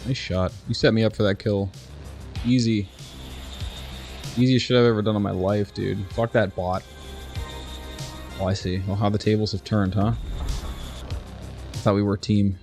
Nice shot. You set me up for that kill. Easy. Easiest shit I've ever done in my life, dude. Fuck that bot. Oh, I see. Well, how the tables have turned, huh? I thought we were a team.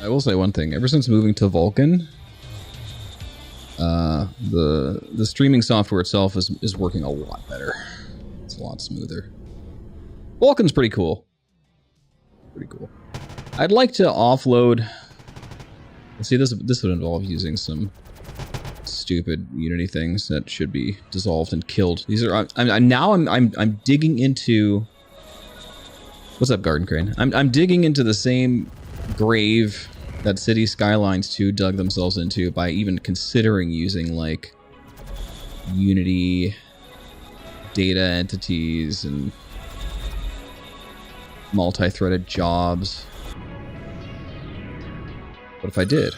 I will say one thing. Ever since moving to Vulkan, the streaming software itself is working a lot better. It's a lot smoother. Vulkan's pretty cool. Pretty cool. I'd like to offload. See, this would involve using some stupid Unity things that should be dissolved and killed. These are I'm digging into. What's up, Garden Crane? I'm digging into the same grave that City Skylines 2 dug themselves into by even considering using like Unity data entities and multi-threaded jobs. What if I did?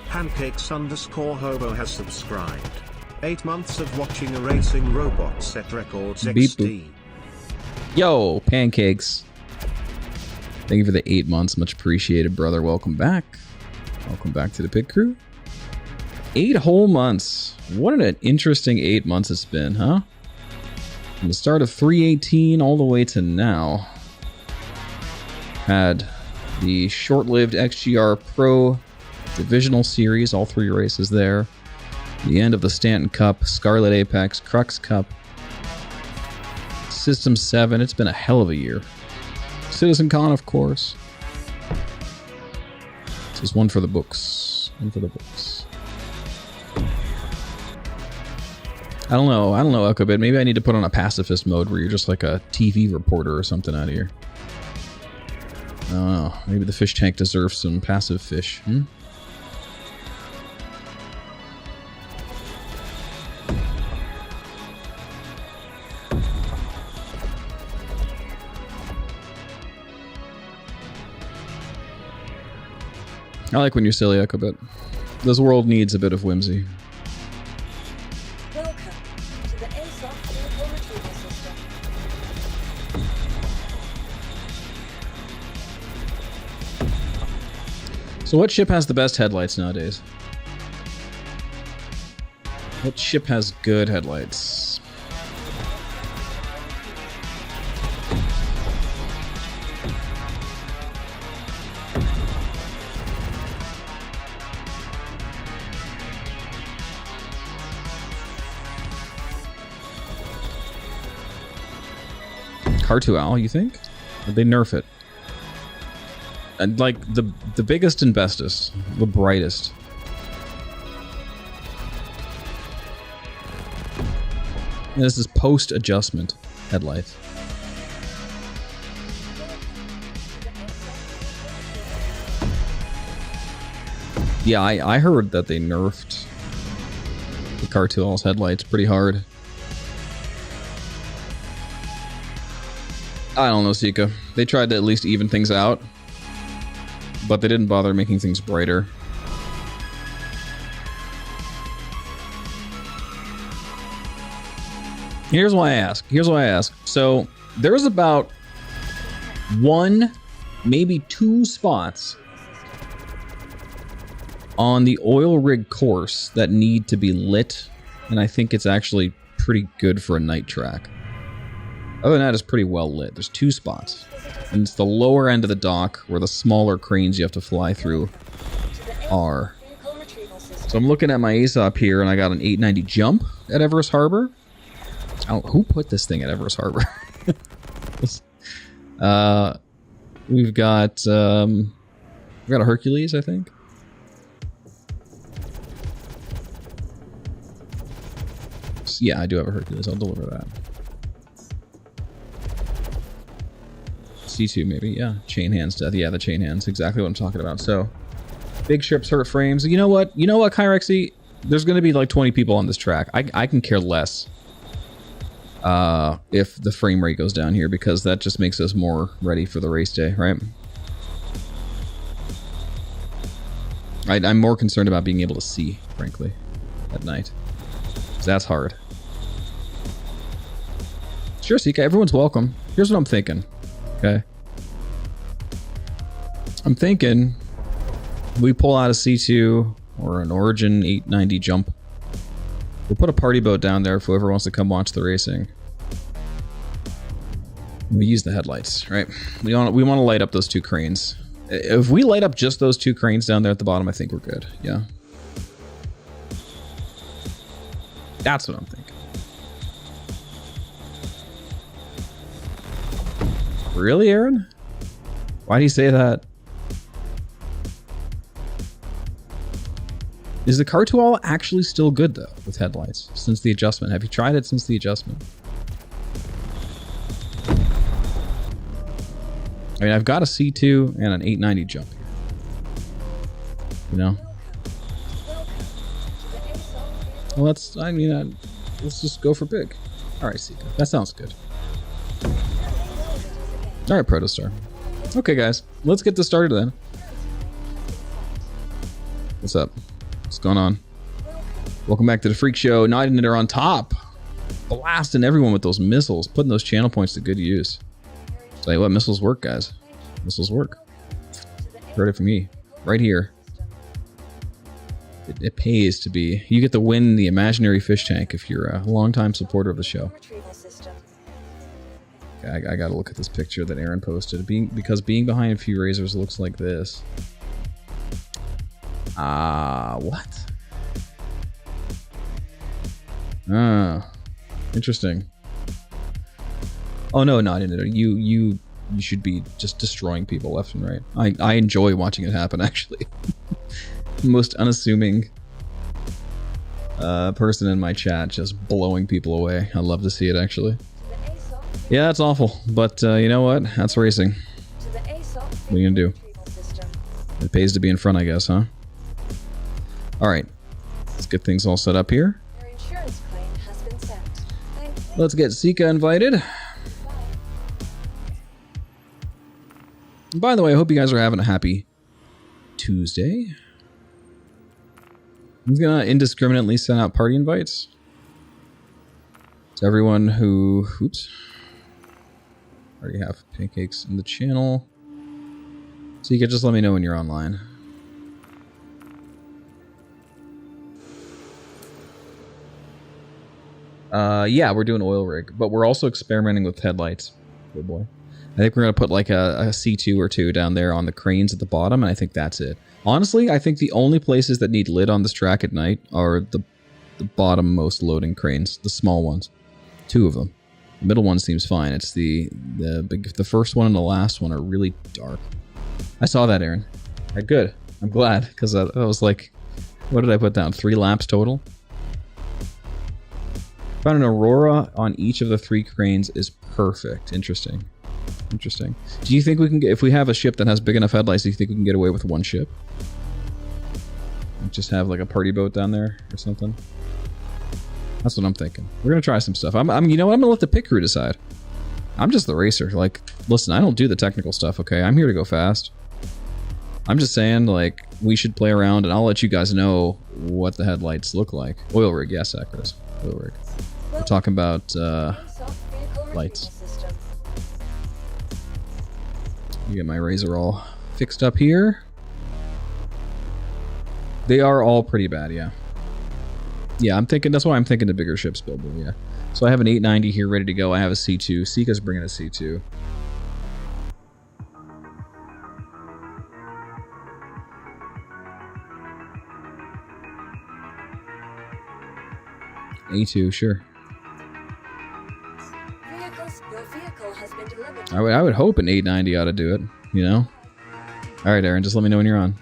Pancakes_hobo has subscribed. 8 months of watching a racing robot set records Beep XD. boop. Yo, Pancakes. Thank you for the 8 months. Much appreciated, brother. Welcome back. Welcome back to the Pit Crew. 8 whole months. What an interesting 8 months it's been, huh? From the start of 3.18 all the way to now. Had the short-lived XGR Pro Divisional Series, all 3 races there. The end of the Stanton Cup, Scarlet Apex, Crux Cup, System 7. It's been a hell of a year. Citizen Con, of course. This is one for the books. One for the books. I don't know, Echobit. Maybe I need to put on a pacifist mode where you're just like a TV reporter or something out here. I don't know. Maybe the fish tank deserves some passive fish. I like when you're silly, Echobit. This world needs a bit of whimsy. Welcome to the ASOC vehicle retrieval system. So what ship has the best headlights nowadays? What ship has good headlights? Cartual, you think? Or they nerf it? And like the biggest and bestest, the brightest. And this is post-adjustment headlights. Yeah, I heard that they nerfed the Cartual's headlights pretty hard. I don't know, Sika. They tried to at least even things out, but they didn't bother making things brighter. Here's why I ask. So, there's about 1, maybe 2 spots on the oil rig course that need to be lit, and I think it's actually pretty good for a night track. Other than that, it's pretty well lit. There's 2 spots. And it's the lower end of the dock where the smaller cranes you have to fly through are. So I'm looking at my ASOP here, and I got an 890 jump at Everest Harbor. Oh, who put this thing at Everest Harbor? We've got a Hercules, I think. So, yeah, I do have a Hercules. I'll deliver that. C2 maybe, yeah. Chain hands death. Yeah, the chain hands. Exactly what I'm talking about. So, big ships hurt frames. You know what? Kyrexy? There's going to be like 20 people on this track. I can care less if the frame rate goes down here, because that just makes us more ready for the race day, right? I'm more concerned about being able to see, frankly, at night. 'Cause that's hard. Sure, Sika, everyone's welcome. Here's what I'm thinking. Okay. I'm thinking we pull out a C2 or an Origin 890 jump. We'll put a party boat down there for whoever wants to come watch the racing. We use the headlights, right? We want to light up those 2 cranes. If we light up just those 2 cranes down there at the bottom, I think we're good. Yeah. That's what I'm thinking. Really, Aaron? Why do you say that? Is the Cartual actually still good, though, with headlights, since the adjustment? Have you tried it since the adjustment? I mean, I've got a C2 and an 890 jump here. You know? Well, let's just go for big. Alright, Sika. That sounds good. Alright, Protostar. Okay, guys. Let's get this started then. What's up? What's going on? Welcome back to the Freak Show. Nightingale on top. Blasting everyone with those missiles. Putting those channel points to good use. Tell you what, missiles work, guys. Missiles work. Heard it from me. Right here. It pays to be. You get to win the imaginary fish tank if you're a longtime supporter of the show. Okay, I gotta look at this picture that Aaron posted. Because being behind a few razors looks like this. What? Interesting. Oh no, not in it. You should be just destroying people left and right. I enjoy watching it happen, actually. Most unassuming person in my chat just blowing people away. I love to see it, actually. Yeah, that's awful, but you know what? That's racing. What are you gonna do? It pays to be in front, I guess, huh? Alright, let's get things all set up here. Let's get Sika invited. And by the way, I hope you guys are having a happy Tuesday. I'm gonna indiscriminately send out party invites to everyone who... Oops. I already have pancakes in the channel. So you can just let me know when you're online. Yeah, we're doing oil rig, but we're also experimenting with headlights. Oh boy. I think we're going to put like a C2 or 2 down there on the cranes at the bottom, and I think that's it. Honestly, I think the only places that need lit on this track at night are the bottom-most loading cranes, the small ones. 2 of them. The middle one seems fine. It's the first one and the last one are really dark. I saw that, Aaron. Right, good. I'm glad, because I was like, what did I put down? 3 laps total? Found an aurora on each of the 3 cranes is perfect. Interesting. Interesting. Do you think we can get, if we have a ship that has big enough headlights, do you think we can get away with 1 ship? Just have like a party boat down there or something? That's what I'm thinking. We're gonna try some stuff. You know what? I'm gonna let the pit crew decide. I'm just the racer. Like, listen, I don't do the technical stuff, okay? I'm here to go fast. I'm just saying, like, we should play around, and I'll let you guys know what the headlights look like. Oil rig, yes, Akros. Oil rig. We're talking about lights. You get my razor all fixed up here. They are all pretty bad, yeah. Yeah, I'm thinking, that's why I'm thinking the bigger ships build, yeah. So I have an 890 here ready to go. I have a C2. Sika's bringing a C2. A2, sure. Your vehicle has been delivered. I would hope an 890 ought to do it, you know? Alright, Aaron, just let me know when you're on.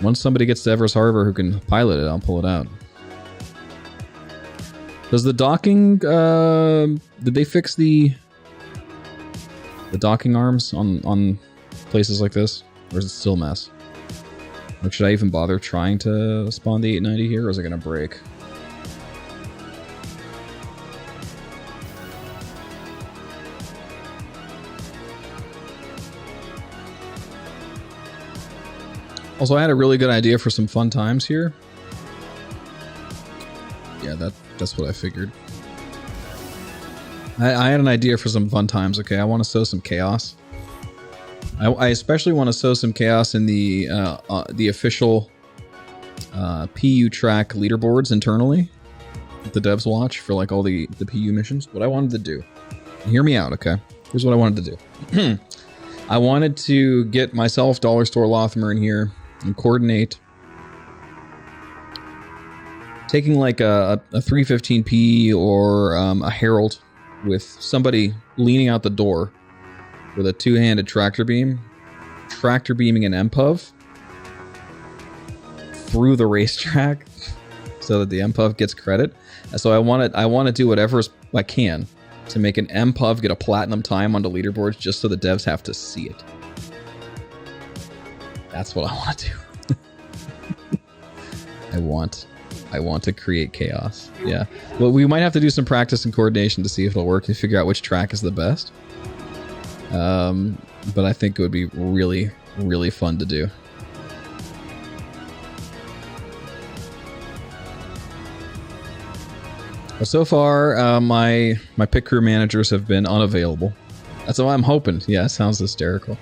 Once somebody gets to Everest Harbor who can pilot it, I'll pull it out. Does the docking, did they fix the docking arms on places like this? Or is it still a mess? Like, should I even bother trying to spawn the 890 here, or is it gonna break? Also, I had a really good idea for some fun times here. Yeah, that's what I figured. I had an idea for some fun times, okay? I want to sow some chaos. I especially want to sow some chaos in the official PU track leaderboards internally. The devs watch for like all the PU missions. What I wanted to do. Hear me out, okay? Here's what I wanted to do. I wanted to get myself, Dollar Store Lothmer in here and coordinate taking like a 315p or a Herald with somebody leaning out the door with a 2-handed tractor beaming an MPUV through the racetrack so that the MPUV gets credit. And so I want to do whatever I can to make an MPUV get a platinum time on the leaderboards just so the devs have to see it. That's what I want to do. I want to create chaos. Yeah. Well, we might have to do some practice and coordination to see if it'll work, to figure out which track is the best. But I think it would be really, really fun to do. But so far, my pit crew managers have been unavailable. That's what I'm hoping. Yeah, it sounds hysterical.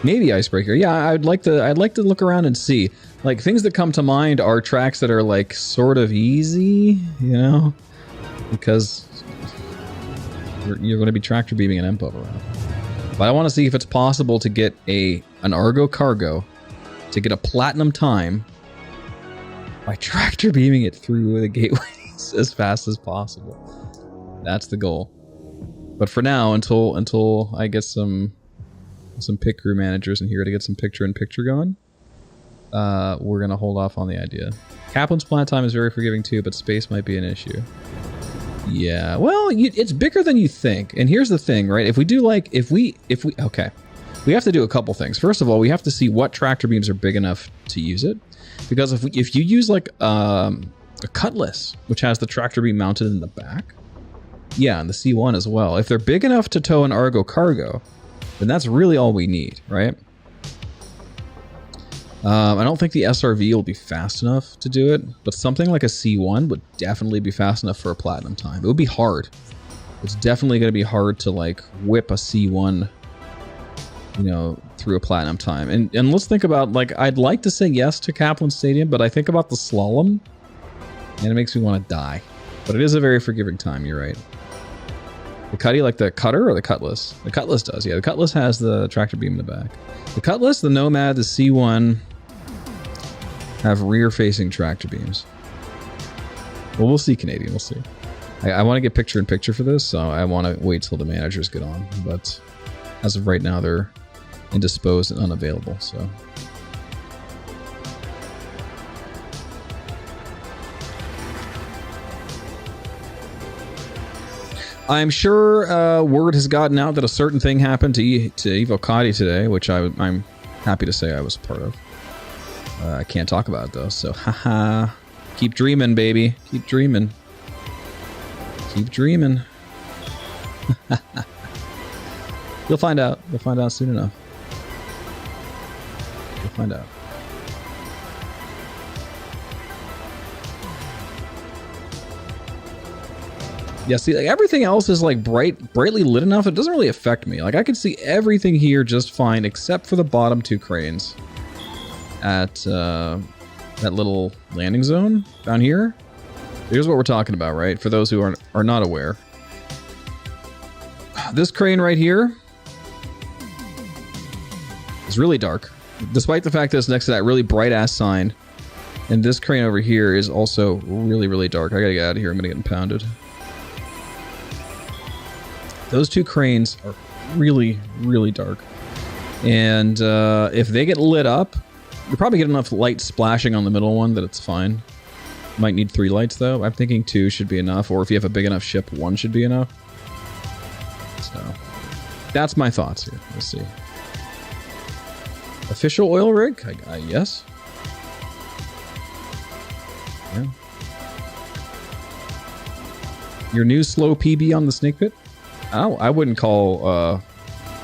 Maybe Icebreaker. Yeah, I'd like to look around and see. Like, things that come to mind are tracks that are like sort of easy, you know, because you're going to be tractor beaming an MPUV around. But I want to see if it's possible to get an Argo cargo to get a platinum time by tractor beaming it through the gateways as fast as possible. That's the goal. But for now, until I get some pit crew managers in here to get some picture-in-picture going, we're going to hold off on the idea. Kaplan's plant time is very forgiving too, but space might be an issue. Yeah, well, it's bigger than you think. And here's the thing, right? If we do okay. We have to do a couple things. First of all, we have to see what tractor beams are big enough to use it. Because if you use like a Cutlass, which has the tractor beam mounted in the back, yeah, and the C1 as well. If they're big enough to tow an Argo cargo, then that's really all we need, right? I don't think the SRV will be fast enough to do it, but something like a C1 would definitely be fast enough for a platinum time. It would be hard. It's definitely going to be hard to like whip a C1, you know, through a platinum time. And let's think about, like, I'd like to say yes to Kaplan Stadium, but I think about the slalom, and it makes me want to die. But it is a very forgiving time, you're right. The Cutty, like the Cutter or the Cutlass? The Cutlass does, yeah. The Cutlass has the tractor beam in the back. The Cutlass, the Nomad, the C1 have rear-facing tractor beams. Well, we'll see, Canadian, we'll see. I want to get picture-in-picture for this, so I want to wait till the managers get on. But as of right now, they're indisposed and unavailable, so... I'm sure word has gotten out that a certain thing happened to Evo Cotty today, which I'm happy to say I was a part of. I can't talk about it though, so haha. Keep dreaming, baby. Keep dreaming. Keep dreaming. You'll find out. You'll find out soon enough. You'll find out. Yeah, see, like everything else is like brightly lit enough. It doesn't really affect me. Like I can see everything here just fine, except for the bottom two cranes at that little landing zone down here. Here's what we're talking about, right? For those who are not aware, this crane right here is really dark, despite the fact that it's next to that really bright ass sign. And this crane over here is also really, really dark. I gotta get out of here. I'm gonna get impounded. Those two cranes are really, really dark. And if they get lit up, you probably get enough light splashing on the middle one that it's fine. Might need 3 lights though. I'm thinking 2 should be enough, or if you have a big enough ship, 1 should be enough. So, that's my thoughts here. We'll see. Official oil rig? Yes. Yeah. Your new slow PB on the snake pit? Oh, I wouldn't call,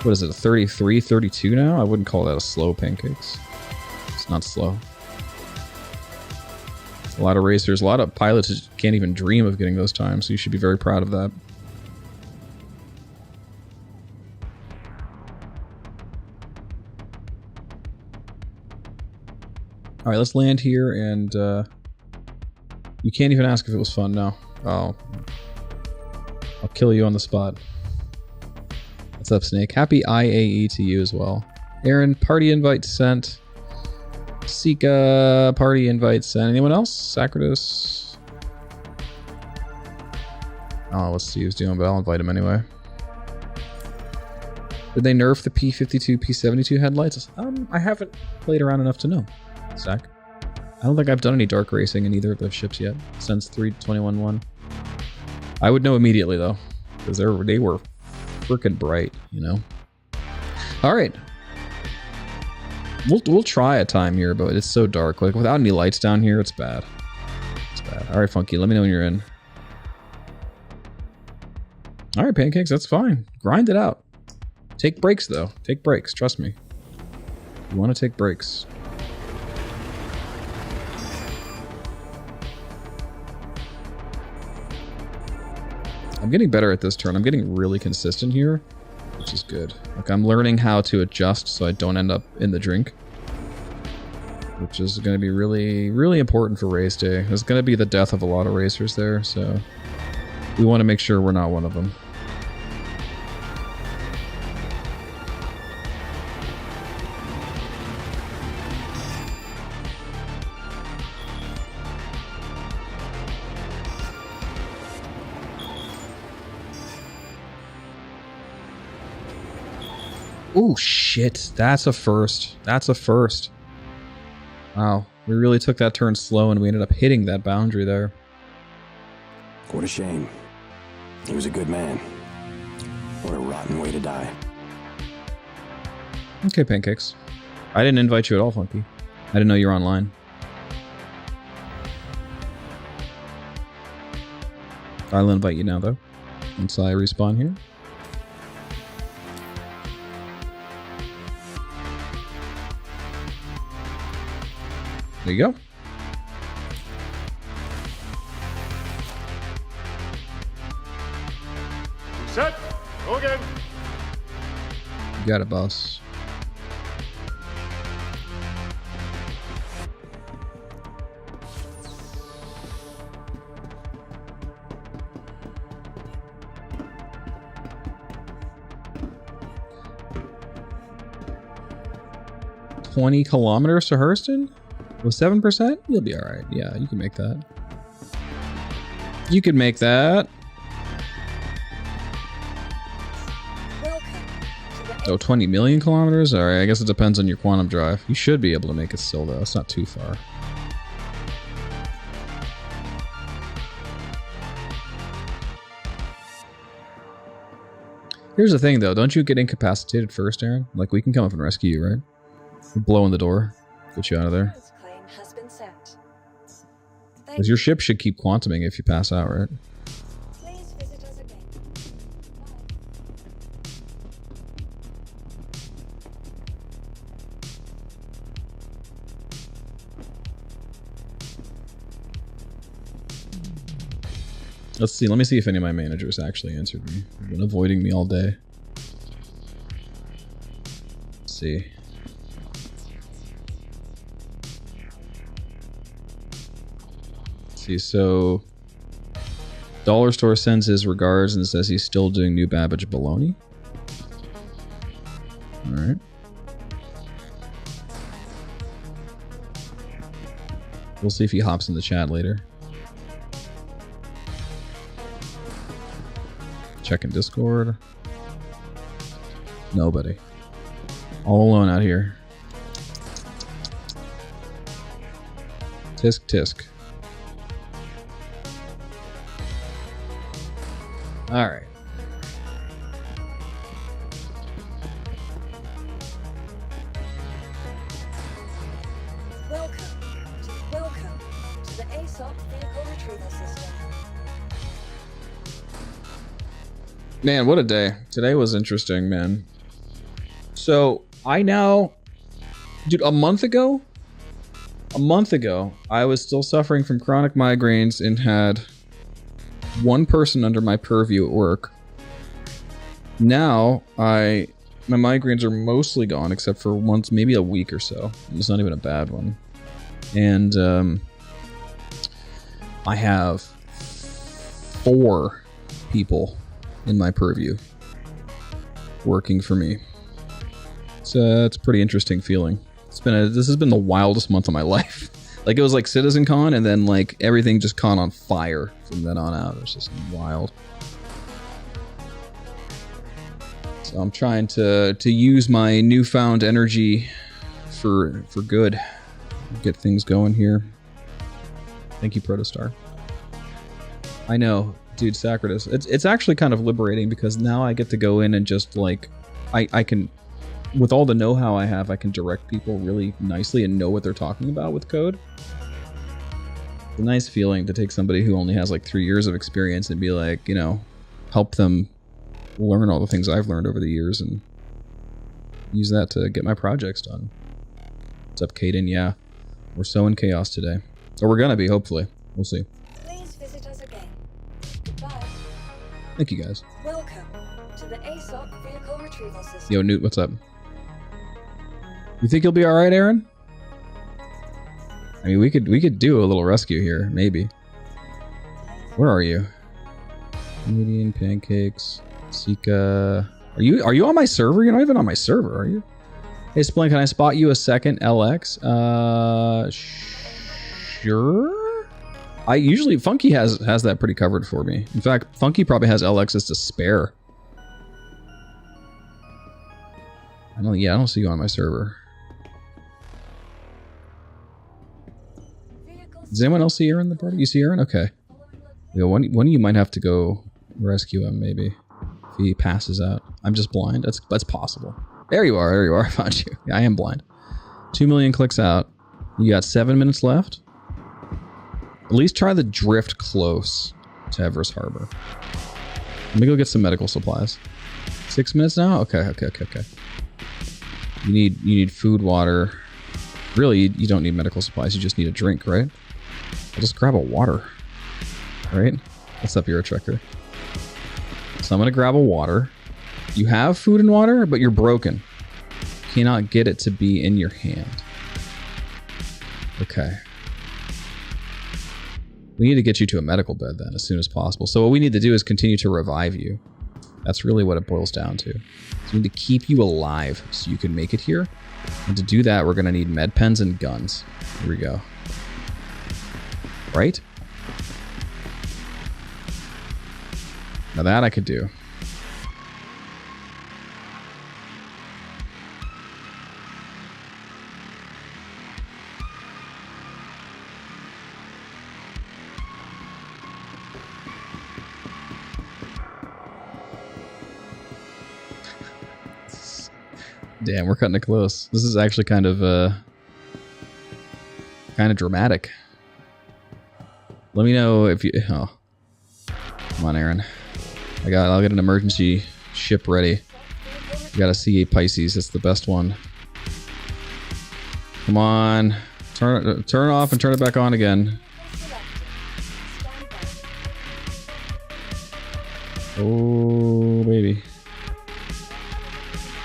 what is it, a 33, 32 now? I wouldn't call that a slow pancakes. It's not slow. A lot of racers, a lot of pilots just can't even dream of getting those times, so you should be very proud of that. Alright, let's land here, and you can't even ask if it was fun now. Oh. I'll kill you on the spot. What's up, Snake? Happy IAE to you as well. Aaron, party invite sent. Sika, party invite sent. Anyone else? Sacritus? Oh, let's see who's doing, but I'll invite him anyway. Did they nerf the P52, P72 headlights? I haven't played around enough to know, Zach. I don't think I've done any dark racing in either of those ships yet, since 3.21.1. I would know immediately though, because they were freaking bright, you know. All right, we'll try a time here, but it's so dark. Like without any lights down here, it's bad. It's bad. All right, Funky, let me know when you're in. All right, Pancakes, that's fine. Grind it out. Take breaks though. Take breaks. Trust me. You want to take breaks. I'm getting better at this turn. I'm getting really consistent here, which is good. Like I'm learning how to adjust so I don't end up in the drink, which is going to be really, really important for race day. It's going to be the death of a lot of racers there, so we want to make sure we're not one of them. Oh shit, that's a first. That's a first. Wow, we really took that turn slow and we ended up hitting that boundary there. What a shame. He was a good man. What a rotten way to die. Okay, Pancakes. I didn't invite you at all, Funky. I didn't know you were online. I'll invite you now, though. Once I respawn here. There you go. Set. Go again. You got it, boss. 20 kilometers to Hurston? With 7%? You'll be alright. Yeah, you can make that. You can make that. Oh, 20 million kilometers? Alright, I guess it depends on your quantum drive. You should be able to make it still, though. It's not too far. Here's the thing, though. Don't you get incapacitated first, Aaron? Like, we can come up and rescue you, right? We'll blow in the door. Get you out of there. Because your ship should keep quantuming if you pass out, right? Please visit us again. Let's see. Let me see if any of my managers actually answered me. They've been avoiding me all day. Let's see. Let's see. So, Dollar Store sends his regards and says he's still doing New Babbage baloney. All right. We'll see if he hops in the chat later. Checking Discord. Nobody. All alone out here. Tisk tisk. Alright. Welcome to the ASOP vehicle retrieval system. Man, what a day. Today was interesting, man. So, I now... Dude, a month ago, I was still suffering from chronic migraines and had one person under my purview at work. Now, my migraines are mostly gone, except for once, maybe a week or so. It's not even a bad one. And, I have 4 people in my purview working for me. It's a pretty interesting feeling. This has been the wildest month of my life. Like, it was like Citizen Con, and then like everything just caught on fire from then on out. It was just wild. So I'm trying to use my newfound energy for good. Get things going here. Thank you, Protostar. I know. Dude, Sacratus. It's actually kind of liberating because now I get to go in and just like I can, with all the know-how I have, I can direct people really nicely and know what they're talking about with code. It's a nice feeling to take somebody who only has like 3 years of experience and be like, you know, help them learn all the things I've learned over the years and use that to get my projects done. What's up, Caden? Yeah, we're so in chaos today. Or we're gonna be, hopefully. We'll see. Please visit us again. Goodbye. Thank you, guys. Welcome to the ASOP vehicle retrieval system. Yo, Newt, what's up? You think you'll be alright, Aaron? I mean, we could do a little rescue here, maybe. Where are you? Canadian pancakes. Sika. Are you on my server? You're not even on my server, are you? Hey, Splink, can I spot you a second LX? Sure. I usually Funky has that pretty covered for me. In fact, Funky probably has LXs to spare. I don't see you on my server. Does anyone else see Aaron in the party? You see Aaron? Okay. Yeah, one of you might have to go rescue him, maybe. If he passes out. I'm just blind. That's possible. There you are. There you are. I found you. Yeah, I am blind. 2 million clicks out. You got 7 minutes left. At least try the drift close to Everest Harbor. Let me go get some medical supplies. 6 minutes now? Okay. You need food, water. Really, you don't need medical supplies. You just need a drink, right? I'll just grab a water. Right? What's up, Eurotrekker? So I'm gonna grab a water. You have food and water, but you're broken. You cannot get it to be in your hand. Okay. We need to get you to a medical bed then as soon as possible. So what we need to do is continue to revive you. That's really what it boils down to. So we need to keep you alive so you can make it here. And to do that, we're going to need med pens and guns. Here we go. Right? Now that I could do. Damn, we're cutting it close. This is actually kind of dramatic. Let me know if you. Oh, come on, Aaron. I'll get an emergency ship ready. You got a C8 Pisces. That's the best one. Come on, turn it off and turn it back on again. Oh, baby.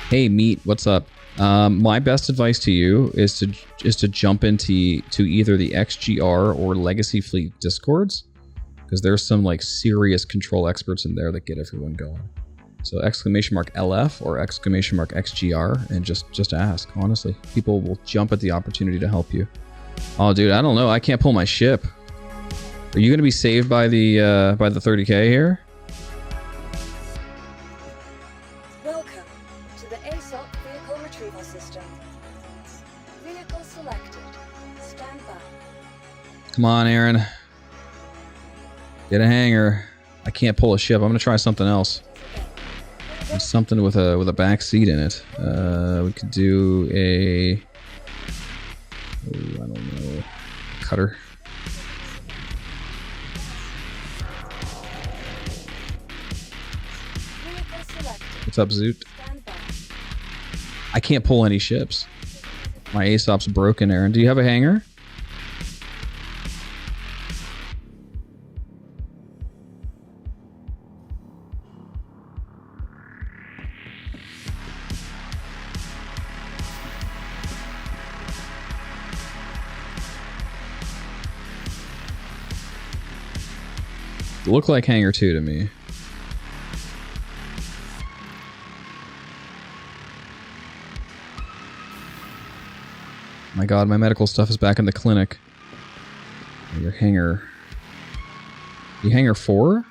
Hey, Meat, what's up? My best advice to you is to jump into either the XGR or Legacy Fleet Discords, because there's some like serious control experts in there that get everyone going. So !LF or !XGR and just ask. Honestly, people will jump at the opportunity to help you. Oh, dude, I don't know. I can't pull my ship. Are you gonna be saved by the 30K here? Come on, Aaron. Get a hangar. I can't pull a ship. I'm gonna try something else. Something with a back seat in it. We could do a. Oh, I don't know. Cutter. What's up, Zoot? I can't pull any ships. My ASOP's broken, Aaron. Do you have a hangar? Look like Hangar 2 to me. My god, my medical stuff is back in the clinic. Your hangar... You Hangar 4?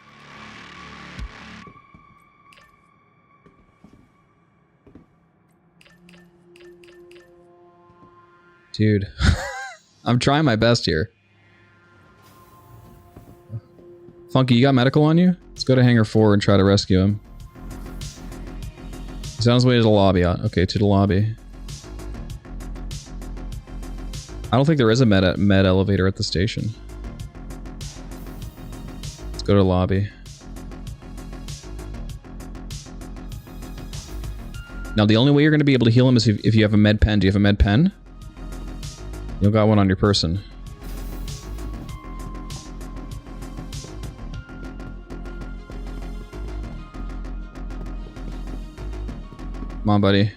Dude. I'm trying my best here. Funky, you got medical on you? Let's go to Hangar 4 and try to rescue him. He's on his way to the lobby. Okay, to the lobby. I don't think there is a med elevator at the station. Let's go to the lobby. Now, the only way you're going to be able to heal him is if you have a med pen. Do you have a med pen? You got one on your person. Come on, buddy.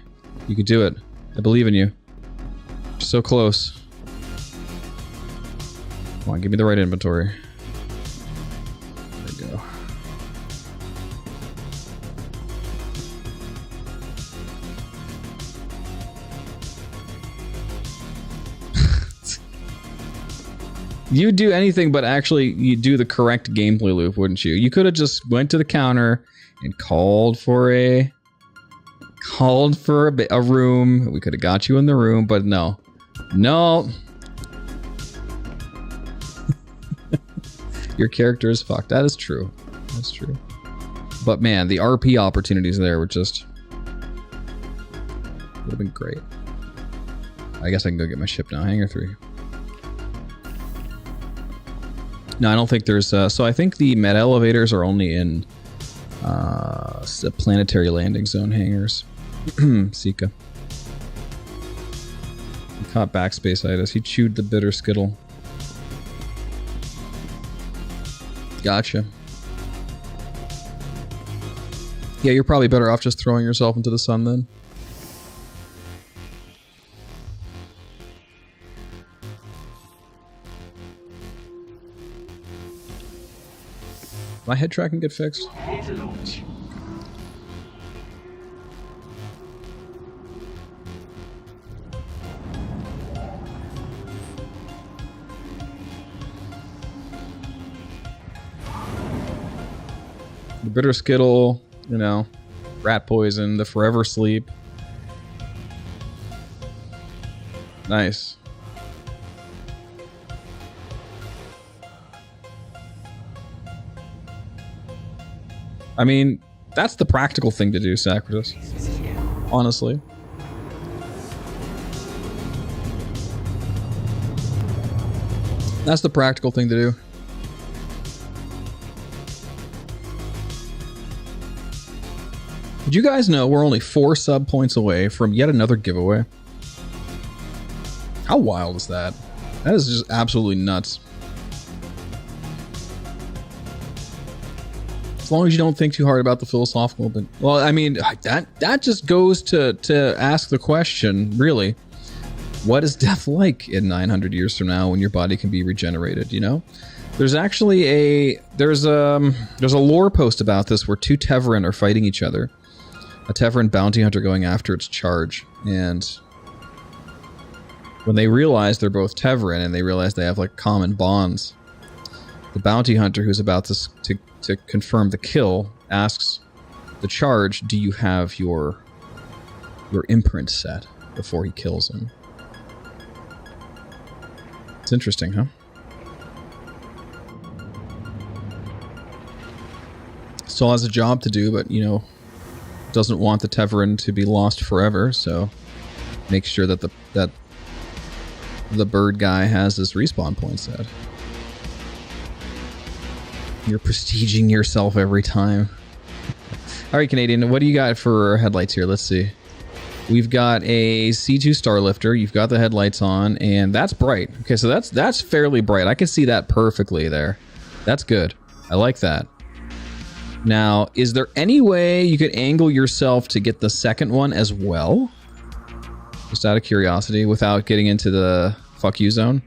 You can do it. I believe in you. You're so close. Come on, give me the right inventory. There we go. You'd do anything but actually you do the correct gameplay loop, wouldn't you? You could have just went to the counter and called for a room. We could have got you in the room, but no. No. Your character is fucked. That is true. That's true. But man, the RP opportunities there were just... would have been great. I guess I can go get my ship now. Hangar 3. No, I don't think there's... so I think the med elevators are only in planetary landing zone hangars. Sika. He caught backspace-itis. He chewed the bitter skittle. Gotcha. Yeah, you're probably better off just throwing yourself into the sun then. My head tracking get fixed? bitter skittle, you know, rat poison, the forever sleep. Nice. I mean, that's the practical thing to do, Sacratus. Honestly. That's the practical thing to do. Did you guys know we're only 4 sub points away from yet another giveaway? How wild is that? That is just absolutely nuts. As long as you don't think too hard about the philosophical, but well, I mean, that just goes to ask the question, really. What is death like in 900 years from now when your body can be regenerated, you know? There's actually there's a lore post about this where 2 Teverin are fighting each other. A Teverin bounty hunter going after its charge, and when they realize they're both Teverin and they realize they have like common bonds, the bounty hunter who's about to confirm the kill asks the charge, "Do you have your imprint set?" before he kills him. It's interesting, huh? Still has a job to do, but, you know, doesn't want the Teverin to be lost forever, so make sure that the bird guy has his respawn point set. You're prestiging yourself every time. Alright, Canadian, what do you got for headlights here? Let's see. We've got a C2 Starlifter. You've got the headlights on, and that's bright. Okay, so that's fairly bright. I can see that perfectly there. That's good. I like that. Now, is there any way you could angle yourself to get the second one as well? Just out of curiosity, without getting into the fuck you zone.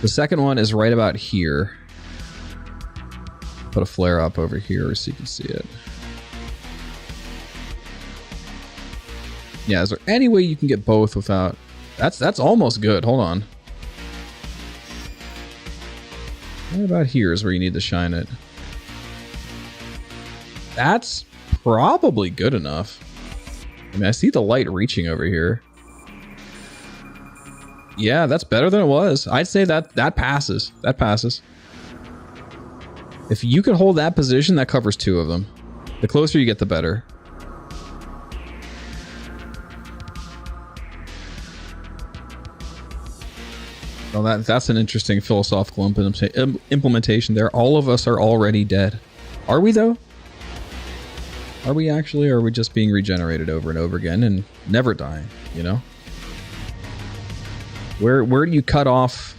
The second one is right about here. Put a flare up over here so you can see it. Yeah, is there any way you can get both without... That's almost good. Hold on. Right about here is where you need to shine it. That's probably good enough. I mean, I see the light reaching over here. Yeah, that's better than it was. I'd say that passes. That passes. If you could hold that position, that covers 2 of them. The closer you get, the better. Well, that's an interesting philosophical implementation there. All of us are already dead. Are we, though? Are we actually, or are we just being regenerated over and over again and never dying, you know? Where do you cut off?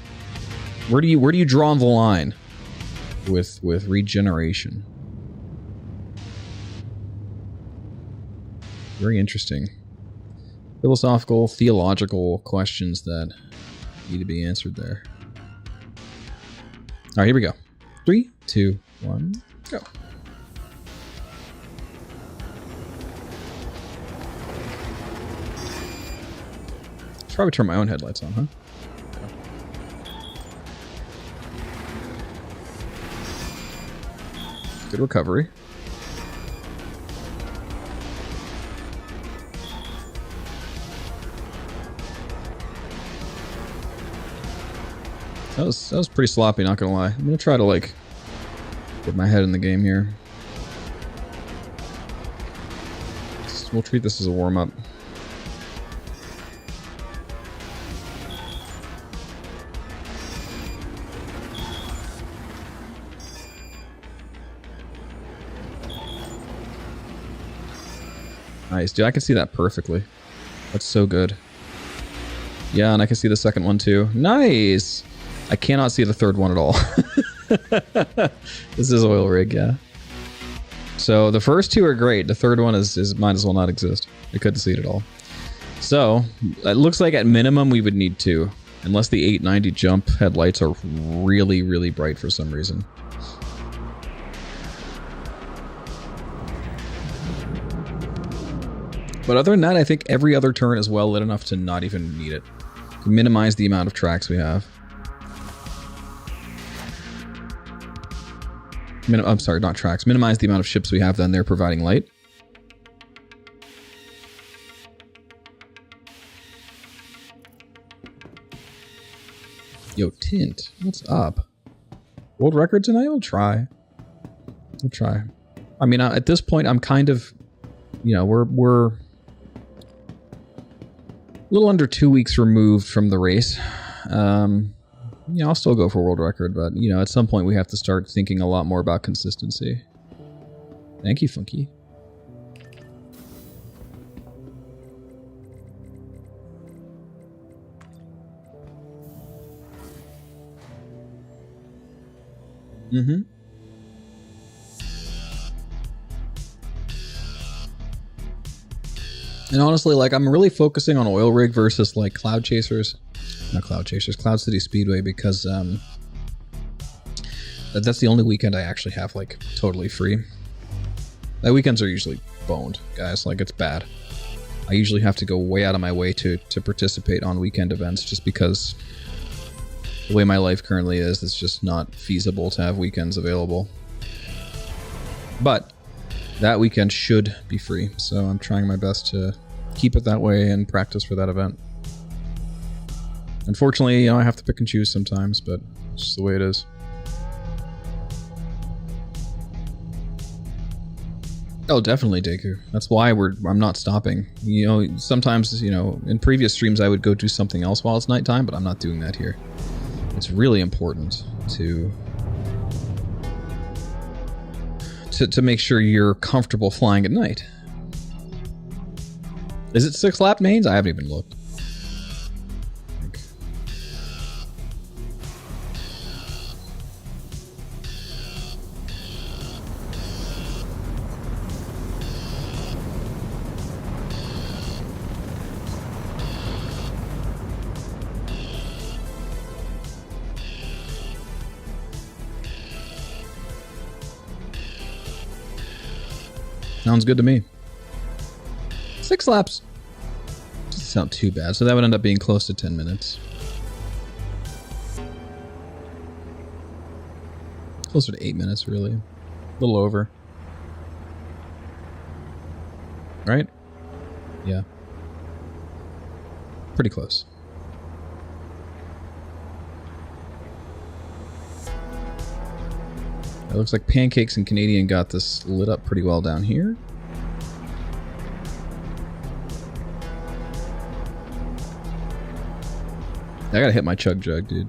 Where do you draw the line with regeneration? Very interesting. Philosophical, theological questions that need to be answered there. All right, here we go. 3, 2, 1, go. Should probably turn my own headlights on, huh? Good recovery. That was pretty sloppy, not gonna lie. I'm gonna try to like get my head in the game here. We'll treat this as a warm-up. Nice, dude, I can see that perfectly. That's so good. Yeah, and I can see the second one too. Nice! I cannot see the third one at all. This is oil rig, yeah. So the first 2 are great. The third one is might as well not exist. I couldn't see it at all. So it looks like at minimum we would need 2, unless the 890 jump headlights are really, really bright for some reason. But other than that, I think every other turn is well lit enough to not even need it. To minimize the amount of tracks we have. I'm sorry, not tracks. Minimize the amount of ships we have then they're providing light. Yo, Tint, what's up? World record tonight? I'll try. I'll try. I mean, at this point, I'm kind of, you know, we're a little under 2 weeks removed from the race. You know, I'll still go for world record, but, you know, at some point we have to start thinking a lot more about consistency. Thank you, Funky. Mm-hmm. And honestly, like, I'm really focusing on oil rig versus, like, cloud chasers. Not cloud chasers, Cloud City Speedway, because that's the only weekend I actually have, like, totally free. That weekends are usually boned, guys. Like, it's bad. I usually have to go way out of my way to participate on weekend events just because the way my life currently is, it's just not feasible to have weekends available. But that weekend should be free, so I'm trying my best to keep it that way and practice for that event. Unfortunately, you know, I have to pick and choose sometimes, but it's just the way it is. Oh, definitely, Deku. That's why I'm not stopping. You know, sometimes, you know, in previous streams I would go do something else while it's nighttime, but I'm not doing that here. It's really important to make sure you're comfortable flying at night. Is it 6 lap mains? I haven't even looked. Sounds good to me. 6 laps. Doesn't sound too bad. So that would end up being close to 10 minutes. Closer to 8 minutes, really. A little over. Right? Yeah. Pretty close. It looks like Pancakes and Canadian got this lit up pretty well down here. I gotta hit my chug jug, dude.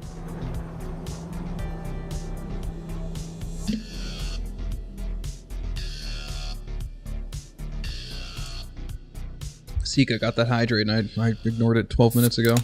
Sika got that hydrate and I ignored it 12 minutes ago.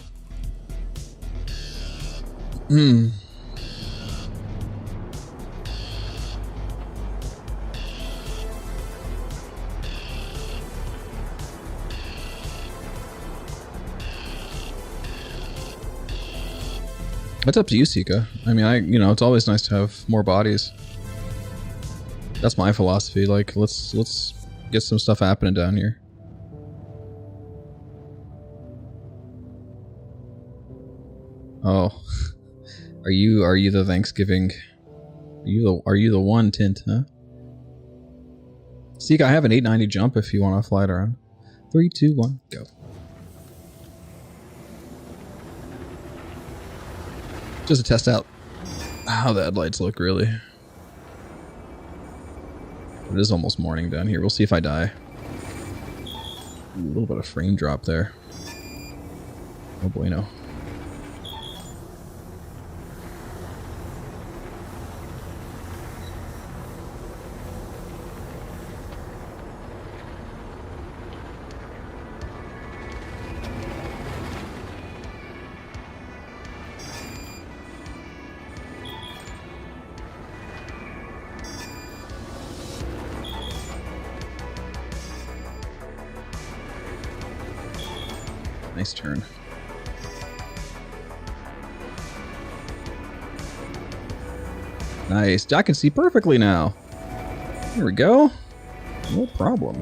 It's up to you, Sika. I mean, you know, it's always nice to have more bodies. That's my philosophy. Like, let's get some stuff happening down here. Oh, are you the Thanksgiving? Are you the one, Tint? Huh? Sika, I have an 890 jump if you want to fly it around. 3, 2, 1, go. Just to test out how the headlights look, really. It is almost morning down here. We'll see if I die. Ooh, a little bit of frame drop there. Oh boy, no. Nice turn. Nice. I can see perfectly now. There we go. No problem.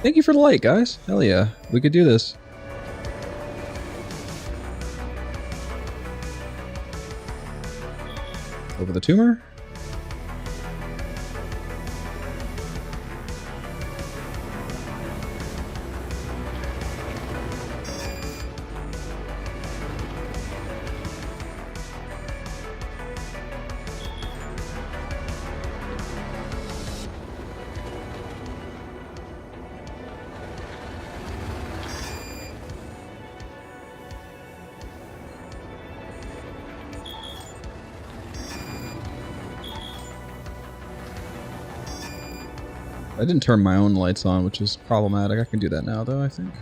Thank you for the light, guys. Hell yeah. We could do this. Over the tumor. I didn't turn my own lights on, which is problematic. I can do that now, though, I think.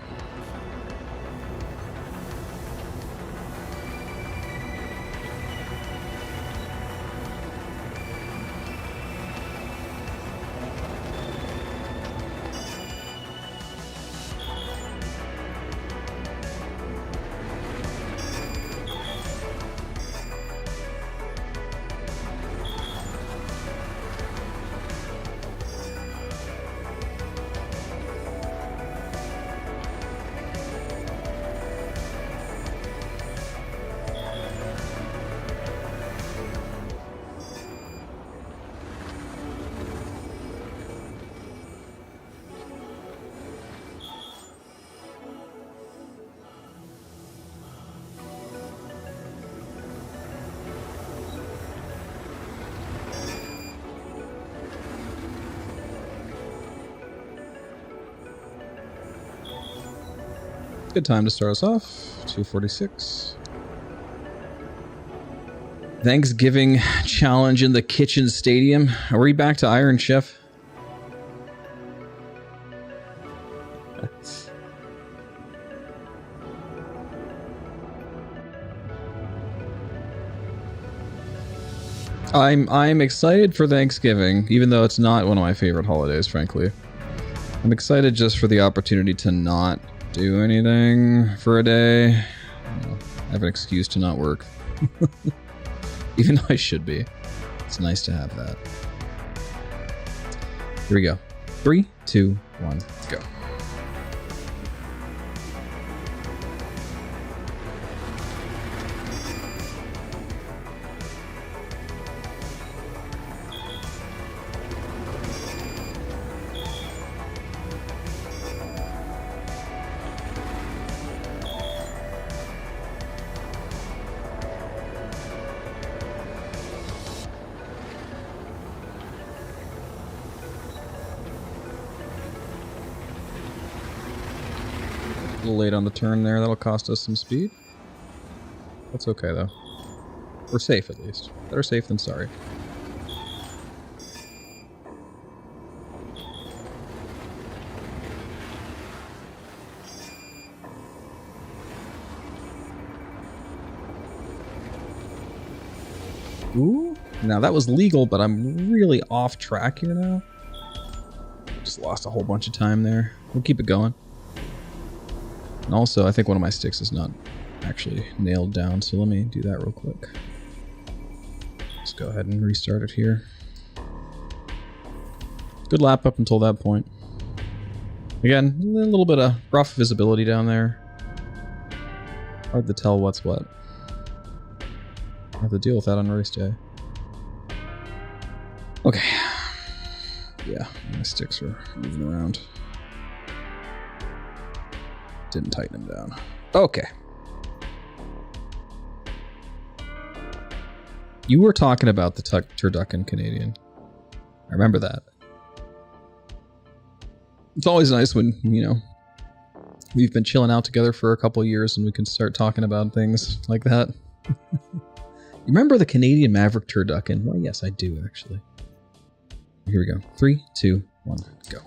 Good time to start us off. 2:46. Thanksgiving challenge in the kitchen stadium. Are we back to Iron Chef? I'm excited for Thanksgiving, even though it's not one of my favorite holidays, frankly. I'm excited just for the opportunity to not do anything for a day. I have an excuse to not work. Even though I should be. It's nice to have that. Here we go. 3, 2, 1, go. A little late on the turn there. That'll cost us some speed. That's okay, though. We're safe, at least. Better safe than sorry. Ooh. Now, that was legal, but I'm really off track here now. Just lost a whole bunch of time there. We'll keep it going. And also, I think one of my sticks is not actually nailed down, so let me do that real quick. Let's go ahead and restart it here. Good lap up until that point. Again, a little bit of rough visibility down there. Hard to tell what's what. I have to deal with that on race day. Okay. Yeah, my sticks are moving around. Didn't tighten them down. Okay. You were talking about the turducken Canadian. I remember that. It's always nice when, you know, we've been chilling out together for a couple years and we can start talking about things like that. You remember the Canadian Maverick turducken? Well, yes, I do, actually. Here we go. 3, 2, 1, go.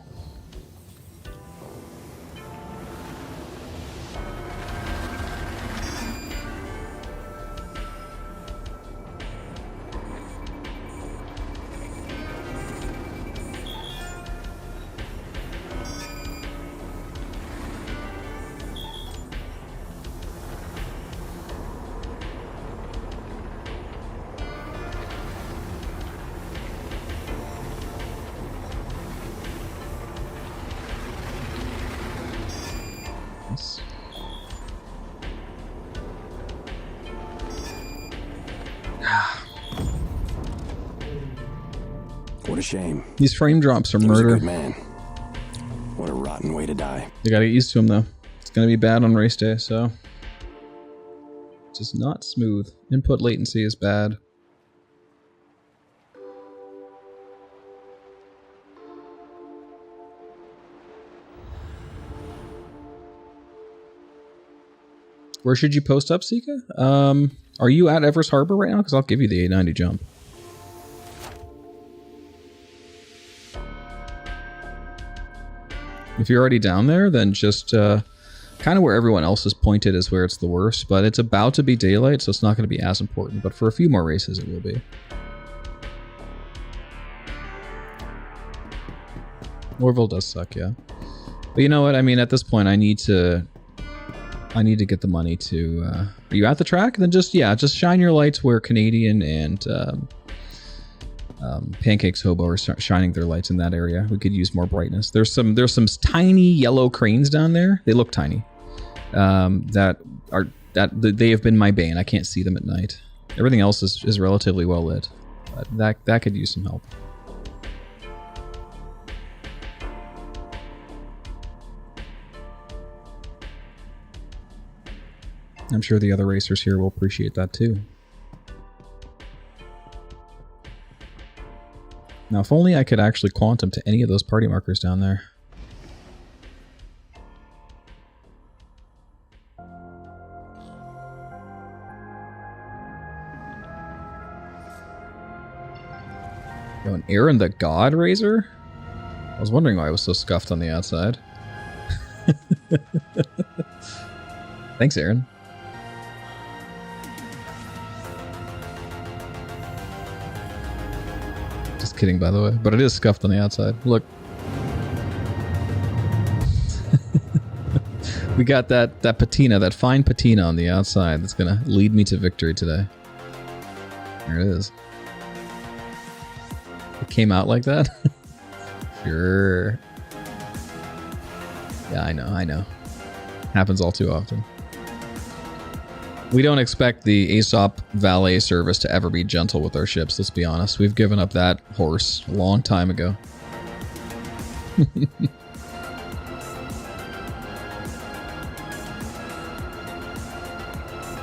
What a shame. These frame drops are He was a murder. good man. What a rotten way to die. You gotta get used to them, though. It's gonna be bad on race day, so... Just not smooth. Input latency is bad. Where should you post up, Sika? Are you at Everest Harbor right now? Because I'll give you the 890 jump. If you're already down there, then just kind of where everyone else is pointed is where it's the worst. But it's about to be daylight, so it's not going to be as important. But for a few more races, it will be. Lorville does suck, yeah. But you know what? I mean, at this point, I need to get the money to... are you at the track? Then just shine your lights where Canadian and Pancake's Hobo are shining their lights in that area. We could use more brightness. There's some tiny yellow cranes down there. They look tiny. That they have been my bane. I can't see them at night. Everything else is relatively well lit. But that could use some help. I'm sure the other racers here will appreciate that too. Now, if only I could actually quantum to any of those party markers down there. Yo, an Aaron the God Razor? I was wondering why I was so scuffed on the outside. Thanks, Aaron. Just kidding, by the way. But it is scuffed on the outside. Look. We got that patina, that fine patina on the outside that's going to lead me to victory today. There it is. It came out like that? Sure. Yeah, I know. Happens all too often. We don't expect the Aesop valet service to ever be gentle with our ships, let's be honest. We've given up that horse a long time ago.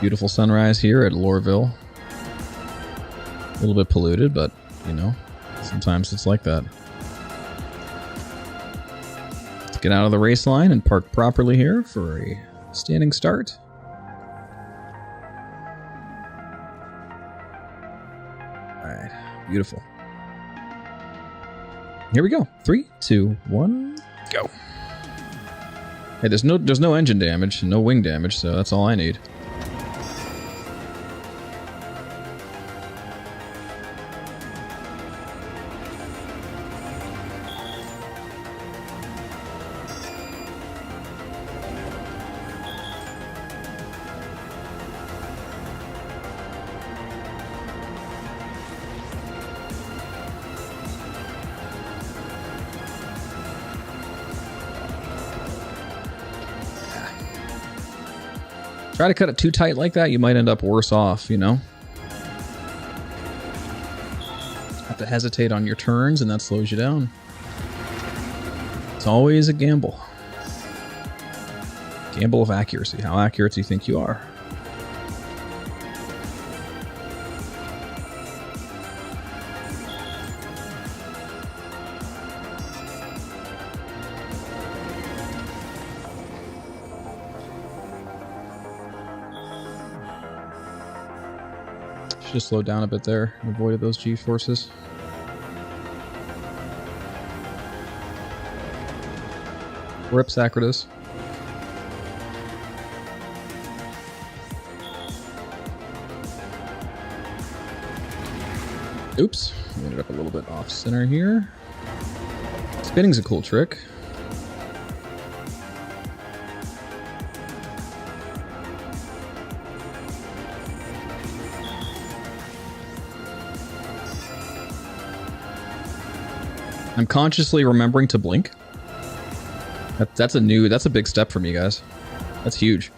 Beautiful sunrise here at Lorville. A little bit polluted, but, you know, sometimes it's like that. Let's get out of the race line and park properly here for a standing start. Beautiful. Here we go. 3, 2, 1, go. Hey, there's no engine damage and no wing damage, so that's all I need. Try to cut it too tight like that, you might end up worse off, you know? Have to hesitate on your turns, and that slows you down. It's always a gamble. Gamble of accuracy. How accurate do you think you are? Just slowed down a bit there and avoided those G-forces. Rip Sacratus. Oops, we ended up a little bit off center here. Spinning's a cool trick. I'm consciously remembering to blink. That's a big step for me, guys. That's huge.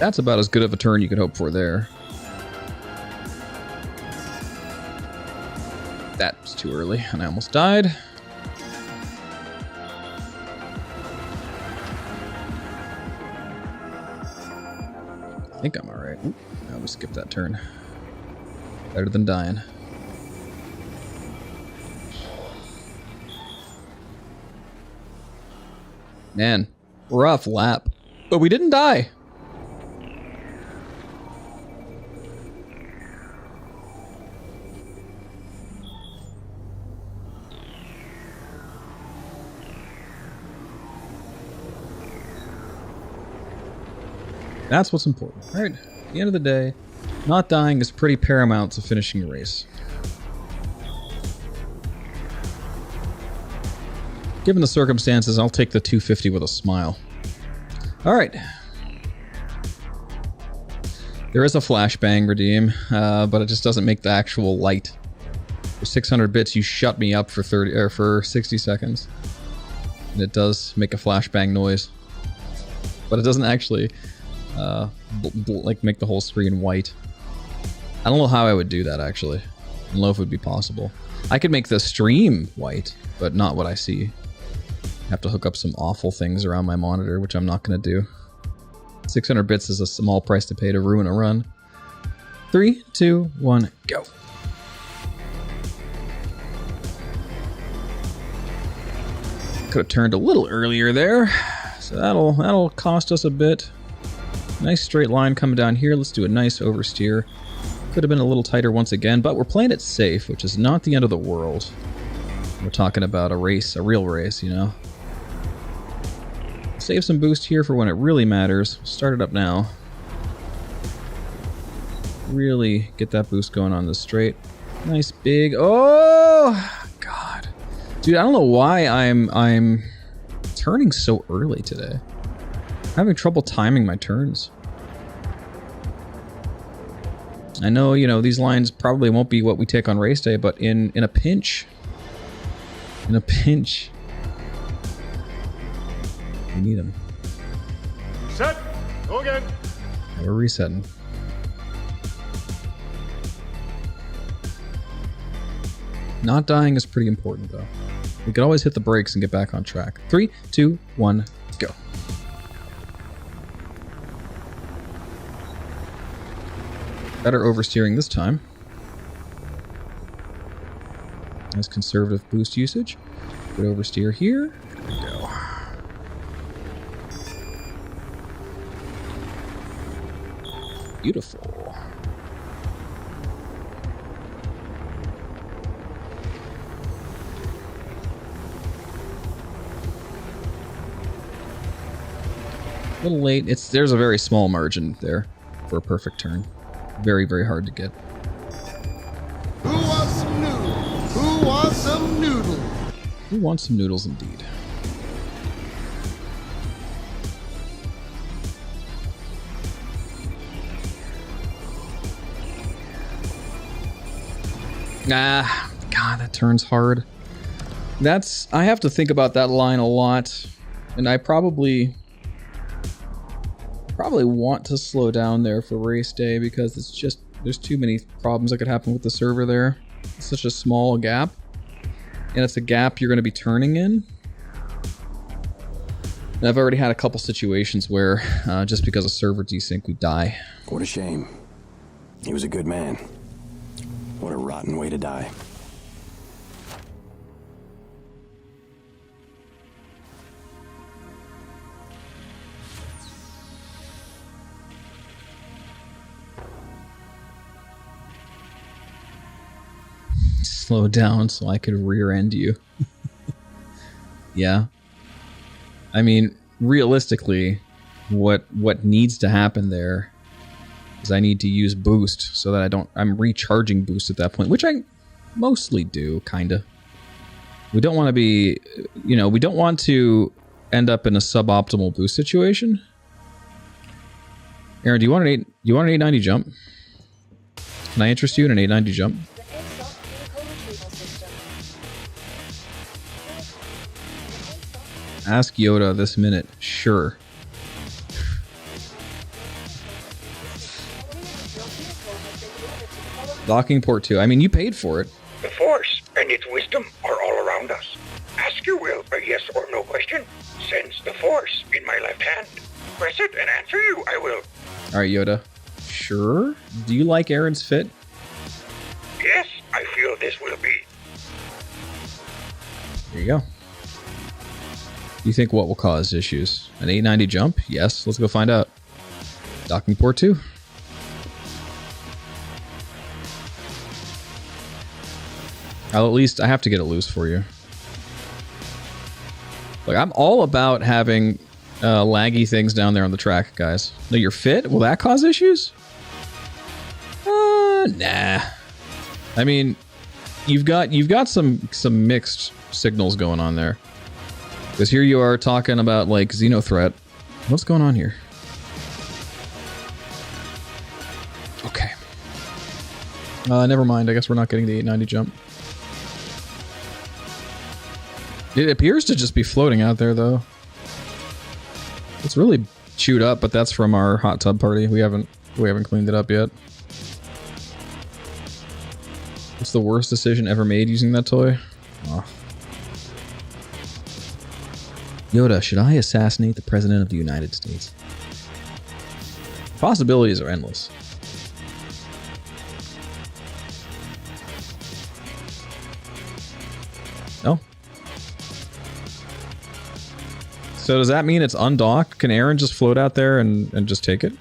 That's about as good of a turn you could hope for there. That was too early, and I almost died. I think I'm alright. I we skipped that turn. Better than dying. Man, rough lap. But we didn't die. That's what's important, right? At the end of the day, not dying is pretty paramount to finishing a race. Given the circumstances, I'll take the 250 with a smile. Alright. There is a flashbang redeem, but it just doesn't make the actual light. For 600 bits, you shut me up for 60 seconds. And it does make a flashbang noise. But it doesn't actually like make the whole screen white. I don't know how I would do that, actually. I don't know if it would be possible. I could make the stream white, but not what I see. I have to hook up some awful things around my monitor, which I'm not going to do. 600 bits is a small price to pay to ruin a run. 3, 2, 1, go. Could have turned a little earlier there, so that'll cost us a bit. Nice straight line coming down here. Let's do a nice oversteer. Could have been a little tighter once again, but we're playing it safe, which is not the end of the world. We're talking about a race, a real race, you know. Save some boost here for when it really matters. Start it up now. Really get that boost going on this straight. Nice big. Oh God, dude! I don't know why I'm turning so early today. I'm having trouble timing my turns. I know, you know, these lines probably won't be what we take on race day, but in a pinch, we need them. Set. Go again. We're resetting. Not dying is pretty important, though. We could always hit the brakes and get back on track. 3, 2, 1, go. Better oversteering this time. Nice conservative boost usage. Good oversteer here. There we go. Beautiful. A little late. There's a very small margin there for a perfect turn. Very, very hard to get. Who wants some noodles? Who wants some noodles? Who wants some noodles indeed? Ah, God, that turn's hard. I have to think about that line a lot, and I probably want to slow down there for race day because it's just, there's too many problems that could happen with the server there. It's such a small gap, and it's a gap you're going to be turning in. And I've already had a couple situations where just because of server desync we die. What a shame. He was a good man. What a rotten way to die. Slow down so I could rear end you. Yeah. I mean, realistically, what needs to happen there is I need to use boost so that I'm recharging boost at that point, which I mostly do, kinda. We don't want to be, you know, we don't want to end up in a suboptimal boost situation. Aaron, do you want an 890 jump? Can I interest you in an 890 jump? Ask Yoda this minute. Sure. Docking port 2. I mean, you paid for it. The Force and its wisdom are all around us. Ask your will a yes or no question. Sense the Force in my left hand. Press it and answer you, I will. Alright, Yoda. Sure. Do you like Aaron's fit? Yes, I feel this will be. There you go. You think what will cause issues? An 890 jump? Yes, let's go find out. Docking port 2. I'll at least, I have to get it loose for you. Like, I'm all about having laggy things down there on the track, guys. No, you're fit? Will that cause issues? Nah. I mean, you've got some mixed signals going on there. Because here you are talking about like Xenothreat. What's going on here? Okay. Never mind. I guess we're not getting the 890 jump. It appears to just be floating out there, though. It's really chewed up, but that's from our hot tub party. We haven't cleaned it up yet. What's the worst decision ever made using that toy? Oh. Yoda, should I assassinate the President of the United States? Possibilities are endless. No? So does that mean it's undocked? Can Aaron just float out there and just take it?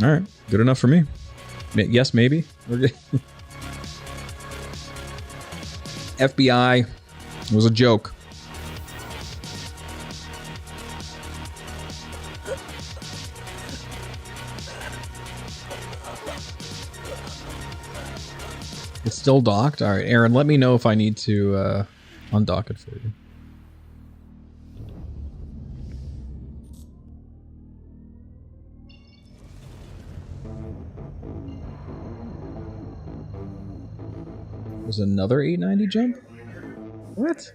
Alright, good enough for me. Yes, maybe. FBI. It was a joke. It's still docked? Alright, Aaron, let me know if I need to undock it for you. There's another 890 jump? What?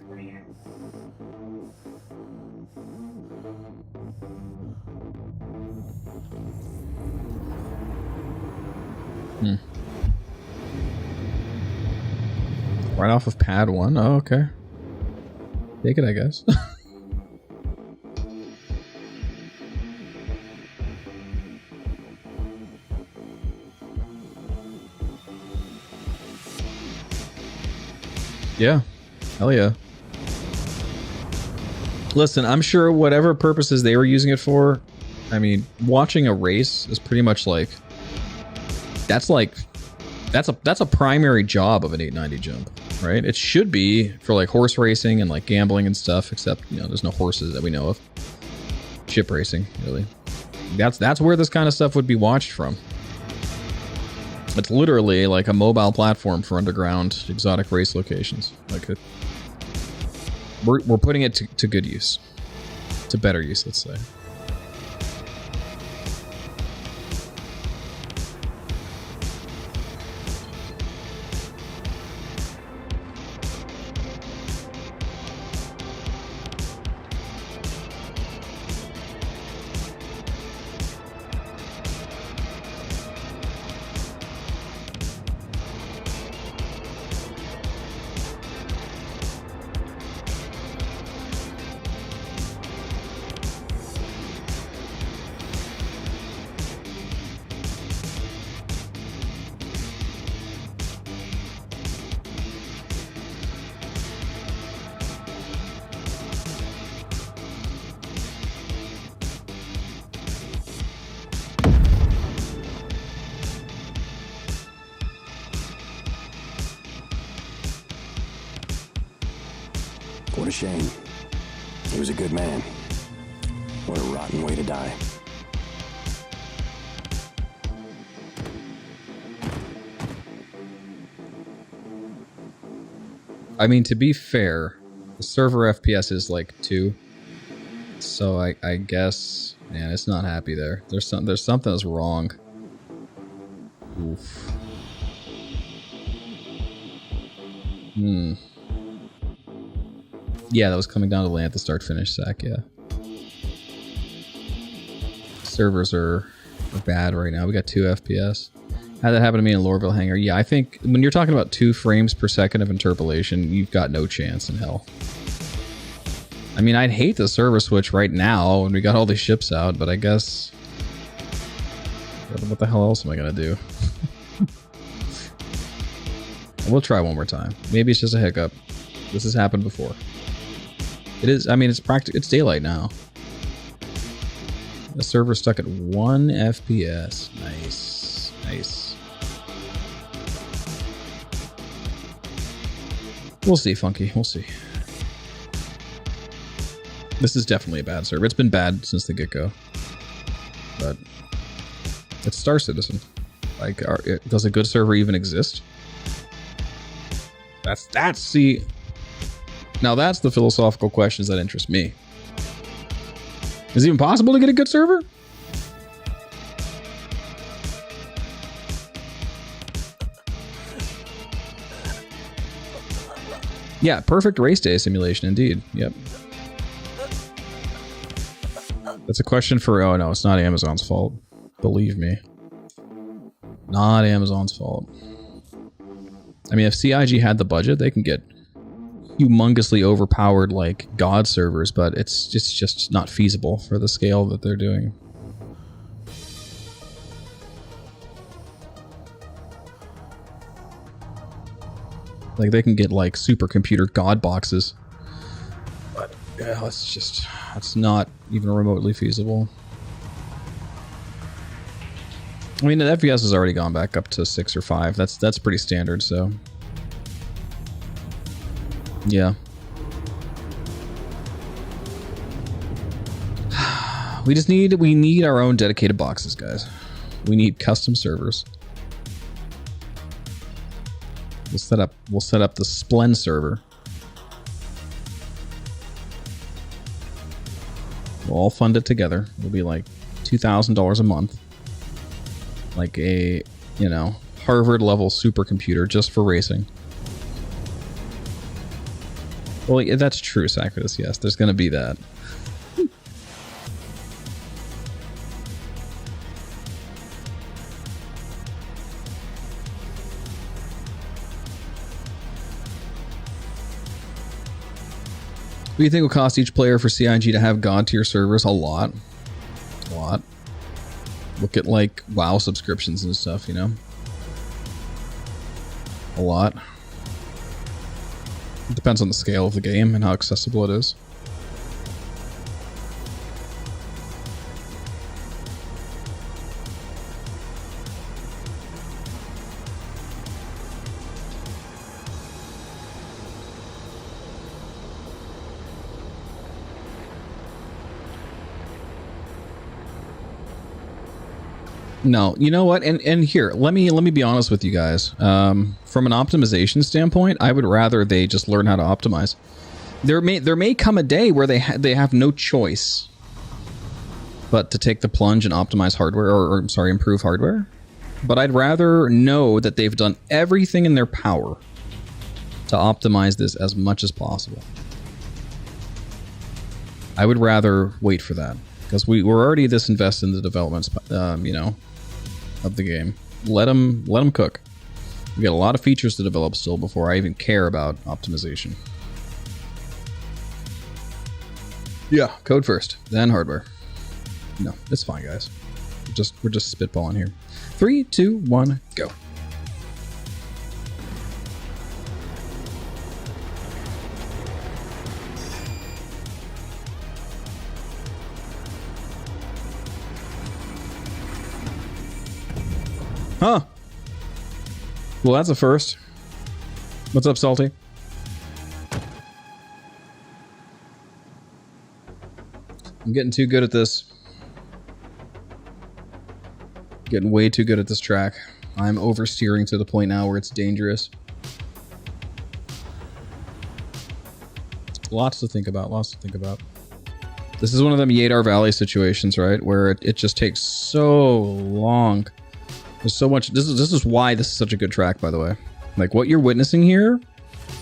Right off of pad 1? Oh, okay. Take it, I guess. Yeah. Hell yeah. Listen, I'm sure whatever purposes they were using it for, I mean, watching a race is pretty much like that's a primary job of an 890 jump, right? It should be for like horse racing and like gambling and stuff, except, you know, there's no horses that we know of. Ship racing, really. That's where this kind of stuff would be watched from. It's literally like a mobile platform for underground exotic race locations. Like we're putting it to good use, to better use, let's say. What a shame. He was a good man. What a rotten way to die. I mean, to be fair, the server FPS is like 2. So I guess, man, it's not happy there. There's something that's wrong. Oof. Yeah, that was coming down to land at the start finish sack, yeah. Servers are bad right now. We got 2 FPS. Had that happen to me in Lorville Hangar. Yeah, I think when you're talking about 2 frames per second of interpolation, you've got no chance in hell. I mean, I'd hate the server switch right now when we got all these ships out, but I guess... What the hell else am I gonna do? We'll try one more time. Maybe it's just a hiccup. This has happened before. It is, I mean, it's daylight now. The server's stuck at 1 FPS. Nice. Nice. We'll see, Funky. We'll see. This is definitely a bad server. It's been bad since the get-go. But it's Star Citizen. Like, does a good server even exist? See. Now that's the philosophical questions that interest me. Is it even possible to get a good server? Yeah, perfect race day simulation indeed. Yep. That's a question for... Oh no, it's not Amazon's fault. Believe me. Not Amazon's fault. I mean, if CIG had the budget, they can get humongously overpowered, like, God servers, but it's just not feasible for the scale that they're doing. Like, they can get, like, supercomputer God boxes. But, yeah, that's not even remotely feasible. I mean, the FPS has already gone back up to 6 or 5. That's pretty standard, so... Yeah. We need our own dedicated boxes, guys. We need custom servers. We'll set up the Splen server. We'll all fund it together. It'll be like $2,000 a month. Like a, you know, Harvard level supercomputer just for racing. Well, yeah, that's true, Sacratus. Yes, there's going to be that. What do you think will cost each player for CIG to have God tier servers? A lot. A lot. Look at, like, WoW subscriptions and stuff, you know? A lot. It depends on the scale of the game and how accessible it is. No, you know what? And here, let me be honest with you guys. From an optimization standpoint, I would rather they just learn how to optimize. There may come a day where they have no choice but to take the plunge and optimize hardware, or I'm sorry, improve hardware. But I'd rather know that they've done everything in their power to optimize this as much as possible. I would rather wait for that, because we're already this invested in the developments, you know, of the game. Let them cook. We got a lot of features to develop still before I even care about optimization. Yeah, code first, then hardware. No, it's fine, guys. We're just spitballing here. 3, 2, 1, go. Huh. Well, that's a first. What's up, Salty? I'm getting too good at this. Getting way too good at this track. I'm oversteering to the point now where it's dangerous. Lots to think about. Lots to think about. This is one of them Yadar Valley situations, right? Where it just takes so long. There's so much. This is why this is such a good track, by the way. Like what you're witnessing here,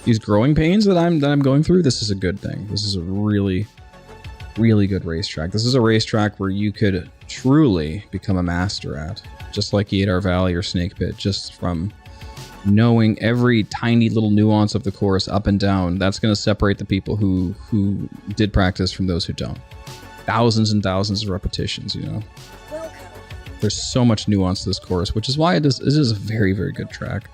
these growing pains that I'm going through. This is a good thing. This is a really, really good racetrack. This is a racetrack where you could truly become a master at, just like Yadar Valley or Snake Pit, just from knowing every tiny little nuance of the course up and down. That's going to separate the people who did practice from those who don't. Thousands and thousands of repetitions, you know. There's so much nuance to this course, which is why it is a very, very good track.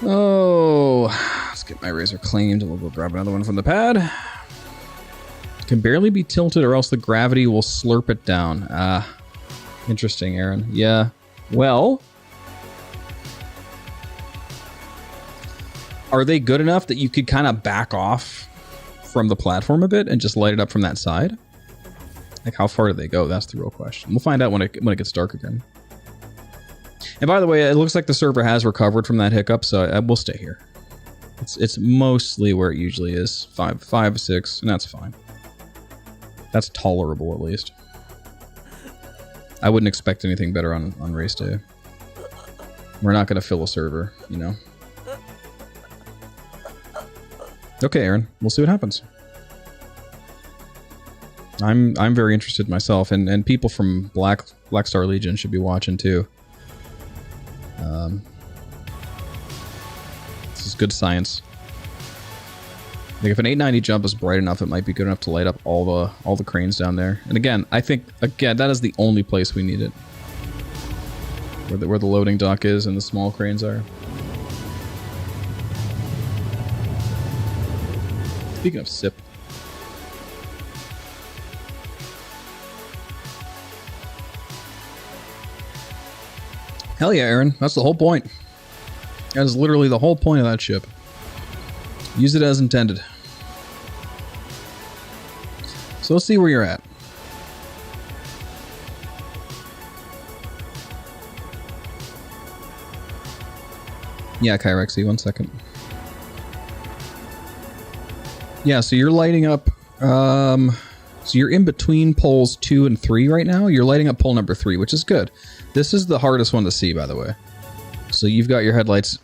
Oh, let's get my razor claimed and we'll go grab another one from the pad. Can barely be tilted or else the gravity will slurp it down. Ah, interesting, Aaron. Yeah, well, are they good enough that you could kind of back off from the platform a bit and just light it up from that side? Like, how far do they go? That's the real question. We'll find out when it gets dark again. And by the way, it looks like the server has recovered from that hiccup, so we'll stay here. It's mostly where it usually is. 5, 6, and that's fine. That's tolerable, at least. I wouldn't expect anything better on race day. We're not going to fill a server, you know. Okay, Aaron, we'll see what happens. I'm very interested myself, and people from Black Star Legion should be watching too. This is good science. Like if an 890 jump is bright enough, it might be good enough to light up all the cranes down there. And again, I think that is the only place we need it. Where the loading dock is and the small cranes are. Speaking of SIP. Hell yeah, Aaron. That's the whole point. That is literally the whole point of that ship. Use it as intended. So let's see where you're at. Yeah, Kyrexy, 1 second. Yeah, so you're lighting up... so you're in between poles 2 and 3 right now. You're lighting up pole number 3, which is good. This is the hardest one to see, by the way. So you've got your headlights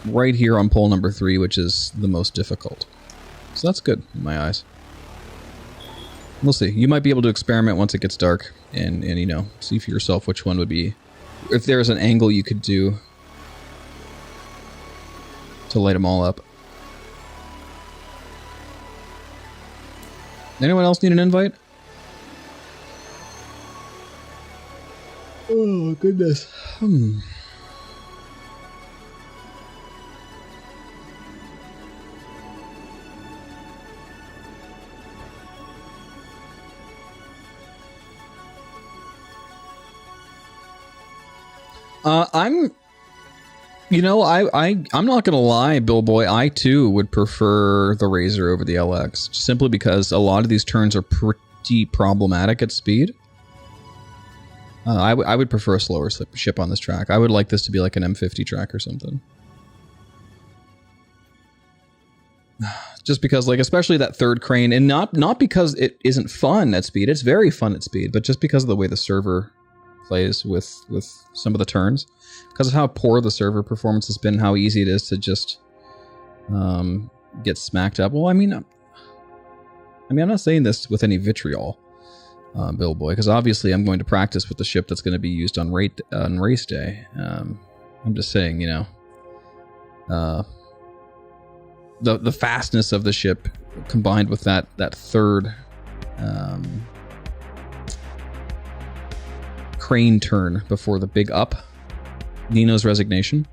right here on pole number 3, which is the most difficult. So that's good in my eyes. We'll see. You might be able to experiment once it gets dark and you know, see for yourself which one would be... If there's an angle you could do to light them all up. Anyone else need an invite? Oh, goodness. I'm not gonna lie, Bill Boy. I too would prefer the Razor over the LX, simply because a lot of these turns are pretty problematic at speed. I would prefer a slower ship on this track. I would like this to be like an M50 track or something. Just because, like, especially that third crane, and not because it isn't fun at speed. It's very fun at speed, but just because of the way the server plays with some of the turns, because of how poor the server performance has been, how easy it is to just get smacked up. Well, I mean, I'm not saying this with any vitriol, Bill Boy, because obviously I'm going to practice with the ship that's going to be used on race day. I'm just saying, you know, the fastness of the ship combined with that third crane turn before the big up, Nino's resignation.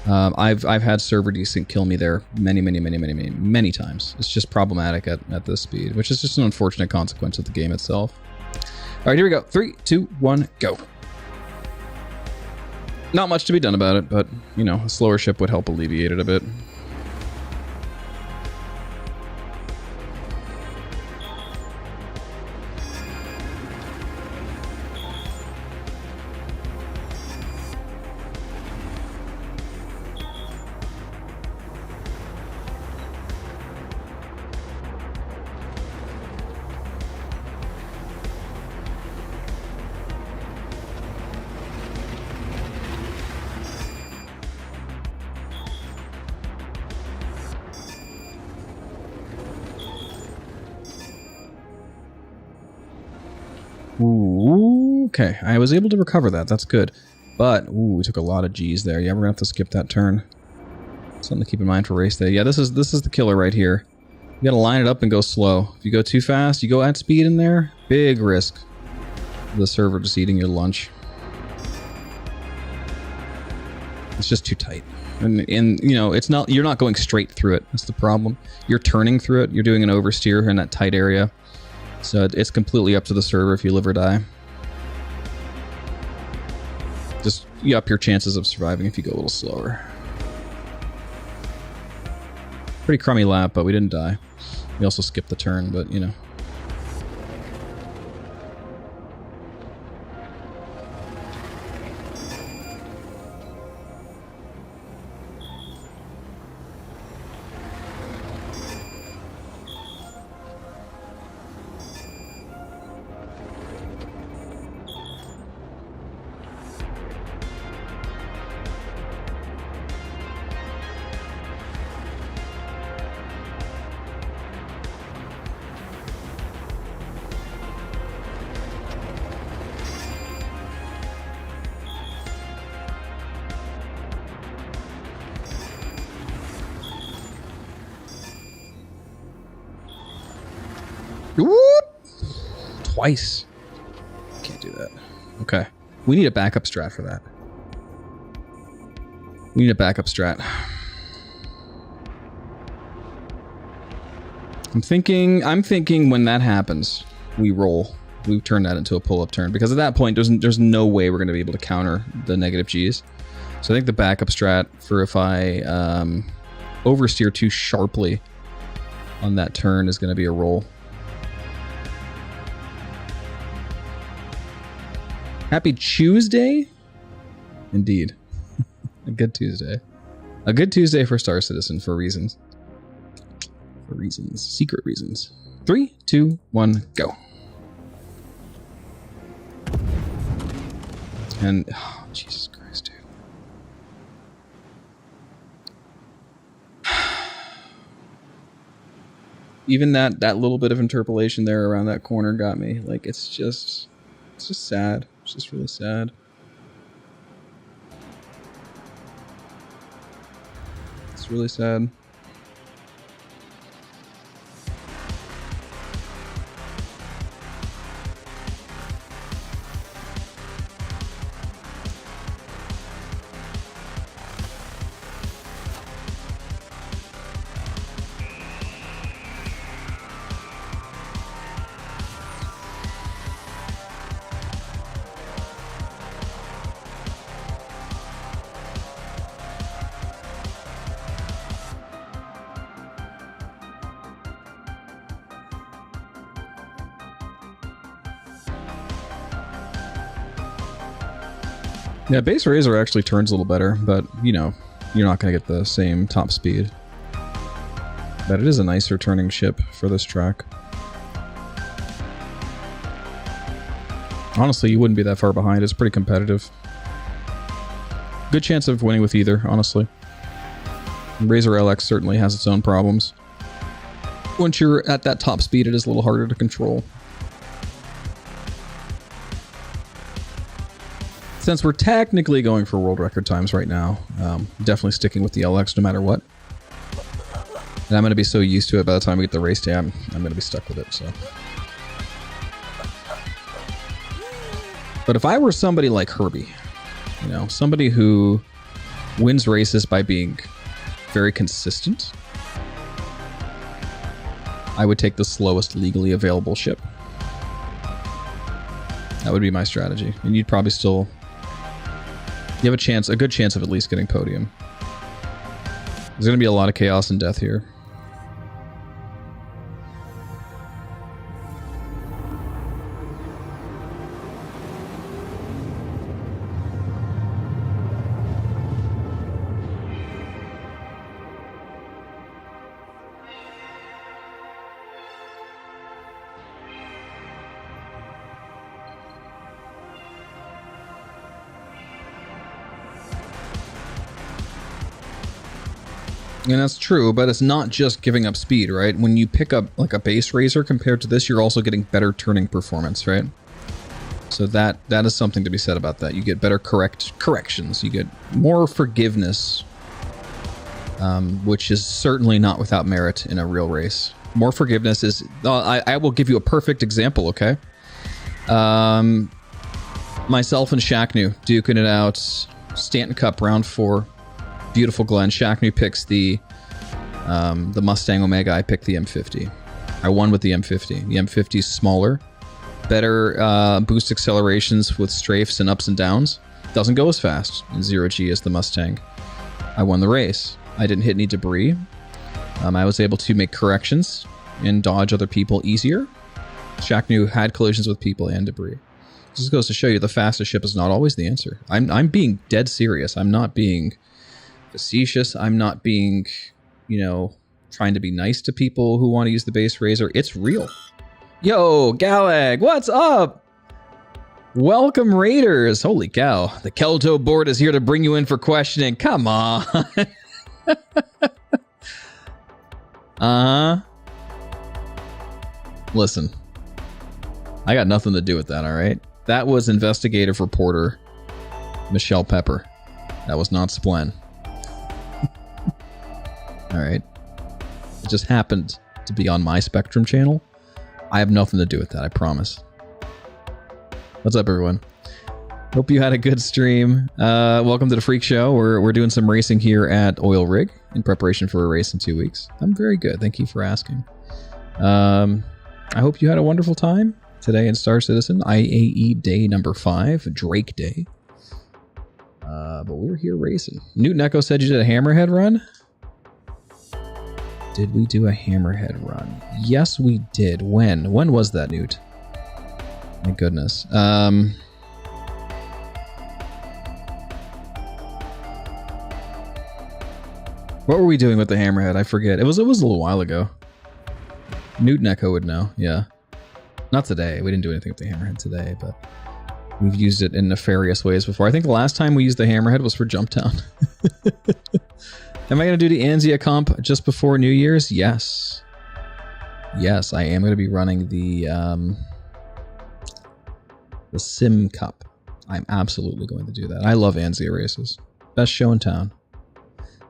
I've had server desync kill me there many times. It's just problematic at this speed, which is just an unfortunate consequence of the game itself. All right, here we go. 3, 2, 1, go. Not much to be done about it, but you know, a slower ship would help alleviate it a bit. Ooh, okay, I was able to recover that. That's good. But, ooh, we took a lot of G's there. Yeah, we're going to have to skip that turn. Something to keep in mind for race day. Yeah, this is the killer right here. You got to line it up and go slow. If you go too fast, you go at speed in there, big risk of the server just eating your lunch. It's just too tight. And you know, it's not, you're not going straight through it. That's the problem. You're turning through it. You're doing an oversteer in that tight area. So it's completely up to the server if you live or die. Just you up your chances of surviving if you go a little slower. Pretty crummy lap, but we didn't die. We also skipped the turn, but you know. Twice. Can't do that. Okay. We need a backup strat for that. We need a backup strat. I'm thinking when that happens, we roll. We turn that into a pull-up turn. Because at that point, there's no way we're going to be able to counter the negative Gs. So I think the backup strat for if I oversteer too sharply on that turn is going to be a roll. Happy Tuesday? Indeed. A good Tuesday. A good Tuesday for Star Citizen for reasons. For reasons. Secret reasons. 3, 2, 1, go. And, oh, Jesus Christ, dude. Even that little bit of interpolation there around that corner got me. Like, it's just sad. It's just really sad. It's really sad. Yeah, base Razor actually turns a little better, but, you know, you're not going to get the same top speed. But it is a nicer turning ship for this track. Honestly, you wouldn't be that far behind. It's pretty competitive. Good chance of winning with either, honestly. Razor LX certainly has its own problems. Once you're at that top speed, it is a little harder to control. Since we're technically going for world record times right now, definitely sticking with the LX no matter what. And I'm going to be so used to it by the time we get the race day, I'm going to be stuck with it, so. But if I were somebody like Herbie, you know, somebody who wins races by being very consistent, I would take the slowest legally available ship. That would be my strategy. And you'd probably still... You have a good chance of at least getting podium. There's going to be a lot of chaos and death here. And that's true, but it's not just giving up speed, right? When you pick up like a base Razor compared to this, you're also getting better turning performance, right? So that is something to be said about that. You get better corrections. You get more forgiveness, which is certainly not without merit in a real race. More forgiveness is... I will give you a perfect example, okay? Myself and Shacknew duking it out. Stanton Cup round 4. Beautiful Glen. Shacknew picks the Mustang Omega. I picked the M50. I won with the M50. The M50 is smaller, better boost accelerations with strafes and ups and downs. Doesn't go as fast in 0G as the Mustang. I won the race. I didn't hit any debris. I was able to make corrections and dodge other people easier. Shacknew had collisions with people and debris. This goes to show you the fastest ship is not always the answer. I'm being dead serious. I'm not being facetious. I'm not being, trying to be nice to people who want to use the base razor. It's real. Yo, Galag, what's up? Welcome, Raiders. Holy cow. The Kelto board is here to bring you in for questioning. Come on. Listen, I got nothing to do with that, all right? That was investigative reporter Michelle Pepper. That was not Splen. All right. It just happened to be on my Spectrum channel. I have nothing to do with that, I promise. What's up, everyone? Hope you had a good stream. Welcome to the Freak Show. We're doing some racing here at Oil Rig in preparation for a race in 2 weeks. I'm very good. Thank you for asking. I hope you had a wonderful time today in Star Citizen. IAE day number 5, Drake Day. But we're here racing. Newton Echo said you did a Hammerhead run. Did we do a Hammerhead run? Yes, we did. When? When was that, Newt? My goodness. What were we doing with the Hammerhead? I forget. It was a little while ago. Newton Echo would know. Yeah. Not today. We didn't do anything with the Hammerhead today, but we've used it in nefarious ways before. I think the last time we used the Hammerhead was for Jumptown. Am I going to do the Anzia comp just before New Year's? Yes. Yes, I am going to be running the Sim Cup. I'm absolutely going to do that. I love Anzia races. Best show in town.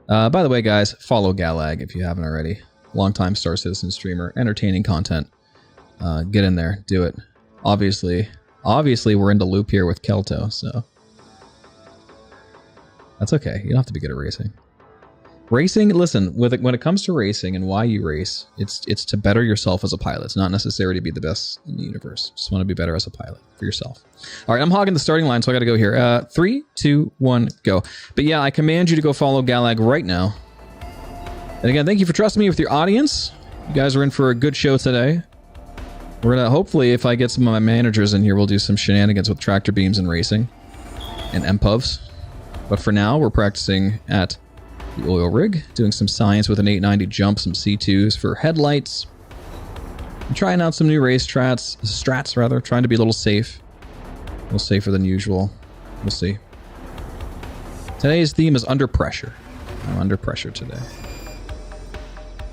By the way, guys, follow Galag if you haven't already. Longtime Star Citizen streamer, entertaining content. Get in there, do it. Obviously, we're into loop here with Kelto, so that's okay. You don't have to be good at racing. Racing, listen, when it comes to racing and why you race, it's to better yourself as a pilot. It's not necessary to be the best in the universe. Just want to be better as a pilot for yourself. All right, I'm hogging the starting line, so I got to go here. 3, 2, 1, go. But yeah, I command you to go follow Galag right now. And again, thank you for trusting me with your audience. You guys are in for a good show today. We're gonna, hopefully, if I get some of my managers in here, we'll do some shenanigans with tractor beams and racing and MPUVs. But for now, we're practicing at the oil rig, doing some science with an 890 jump, some C2s for headlights. I'm trying out some new race strats, rather, trying to be a little safe. A little safer than usual. We'll see. Today's theme is under pressure. I'm under pressure today.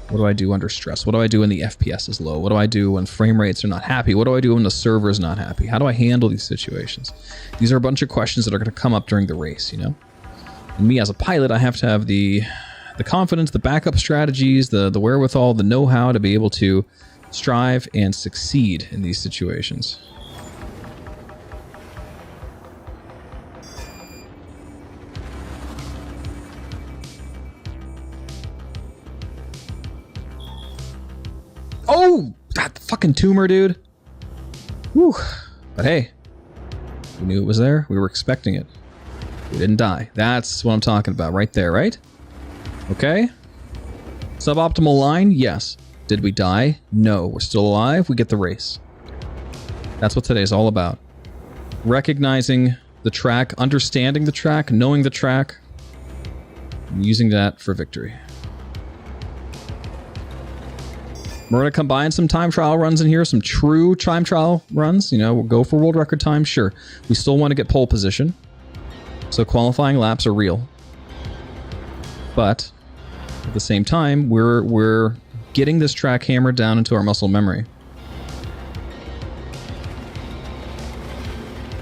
What do I do under stress? What do I do when the FPS is low? What do I do when frame rates are not happy? What do I do when the server is not happy? How do I handle these situations? These are a bunch of questions that are going to come up during the race, you know? And me as a pilot, I have to have the confidence, the backup strategies, the wherewithal, the know-how to be able to strive and succeed in these situations. Oh, that fucking tumor, dude. Whew. But hey, we knew it was there. We were expecting it. We didn't die. That's what I'm talking about right there, right? Okay. Suboptimal line? Yes. Did we die? No. We're still alive. We get the race. That's what today's all about. Recognizing the track, understanding the track, knowing the track, and using that for victory. We're going to combine some time trial runs in here, some true time trial runs. You know, we'll go for world record time, sure. We still want to get pole position. So qualifying laps are real. But at the same time, we're getting this track hammered down into our muscle memory.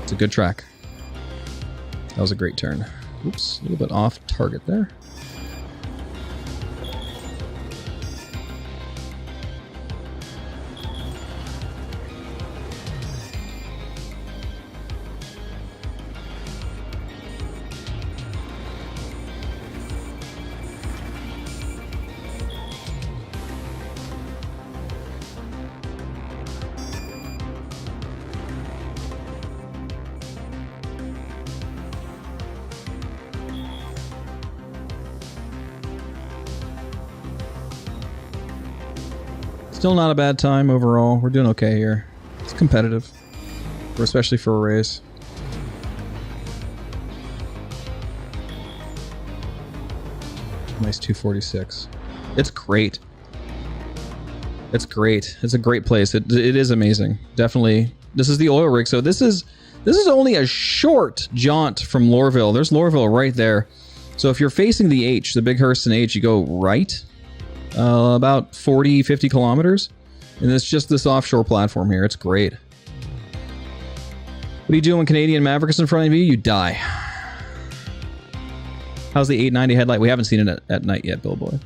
It's a good track. That was a great turn. Oops, a little bit off target there. Still not a bad time overall. We're doing okay here. It's competitive, especially for a race. Nice 246. It's great. It's great. It's a great place. It is amazing. Definitely. This is the oil rig. So this is only a short jaunt from Lorville. There's Lorville right there. So if you're facing the H, the Big Hurston H, you go right about 40, 50 kilometers. And it's just this offshore platform here. It's great. What do you do when Canadian Maverick is in front of you? You die. How's the 890 headlight? We haven't seen it at night yet, Billboy.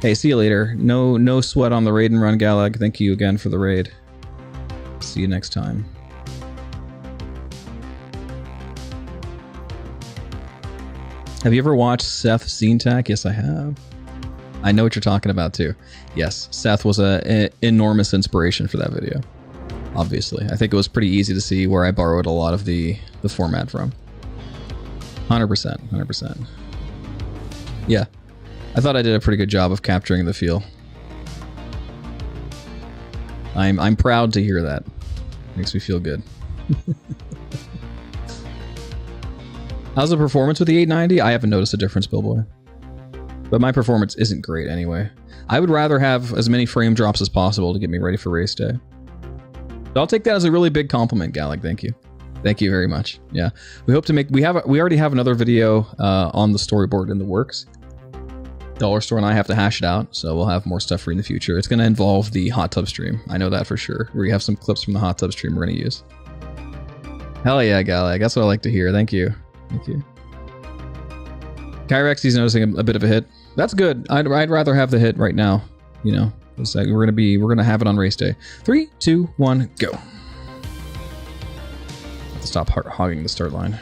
Hey, see you later. No sweat on the raid and run, Galag. Thank you again for the raid. See you next time. Have you ever watched Seth Zintak? Yes, I have. I know what you're talking about too. Yes, Seth was an enormous inspiration for that video. Obviously, I think it was pretty easy to see where I borrowed a lot of the format from. 100%. Yeah, I thought I did a pretty good job of capturing the feel. I'm proud to hear that. Makes me feel good. How's the performance with the 890? I haven't noticed a difference, Billboy. But my performance isn't great anyway. I would rather have as many frame drops as possible to get me ready for race day. So I'll take that as a really big compliment, Galag. Thank you. Thank you very much. Yeah, we hope to make. We already have another video on the storyboard in the works. Dollar Store and I have to hash it out, so we'll have more stuff for you in the future. It's going to involve the hot tub stream. I know that for sure. We have some clips from the hot tub stream we're going to use. Hell yeah, Galag. That's what I like to hear. Thank you. Thank you. Kyrex, noticing a bit of a hit. That's good. I'd rather have the hit right now. You know, it's like we're gonna have it on race day. 3, 2, 1, go. Have to stop hogging the start line.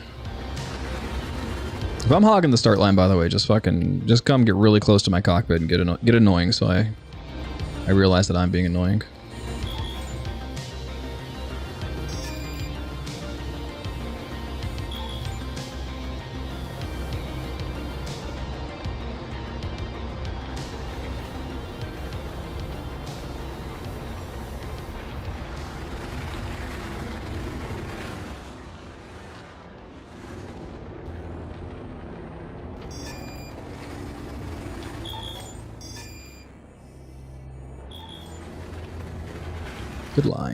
If I'm hogging the start line, by the way, just come get really close to my cockpit and get annoying, so I realize that I'm being annoying.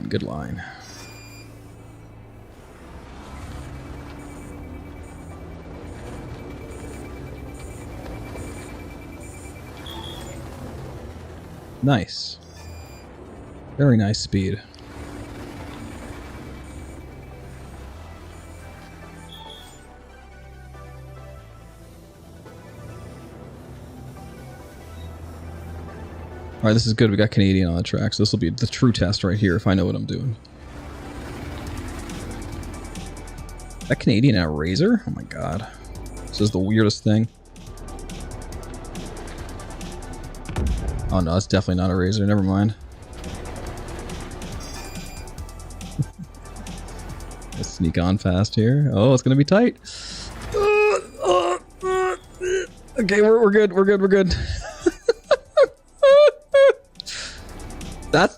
Good line. Nice. Very nice speed. Alright, this is good. We got Canadian on the track, so this will be the true test right here if I know what I'm doing. That Canadian in a Razor? Oh my god. This is the weirdest thing. Oh no, that's definitely not a Razor. Never mind. Let's sneak on fast here. Oh, it's gonna be tight. Okay, we're good.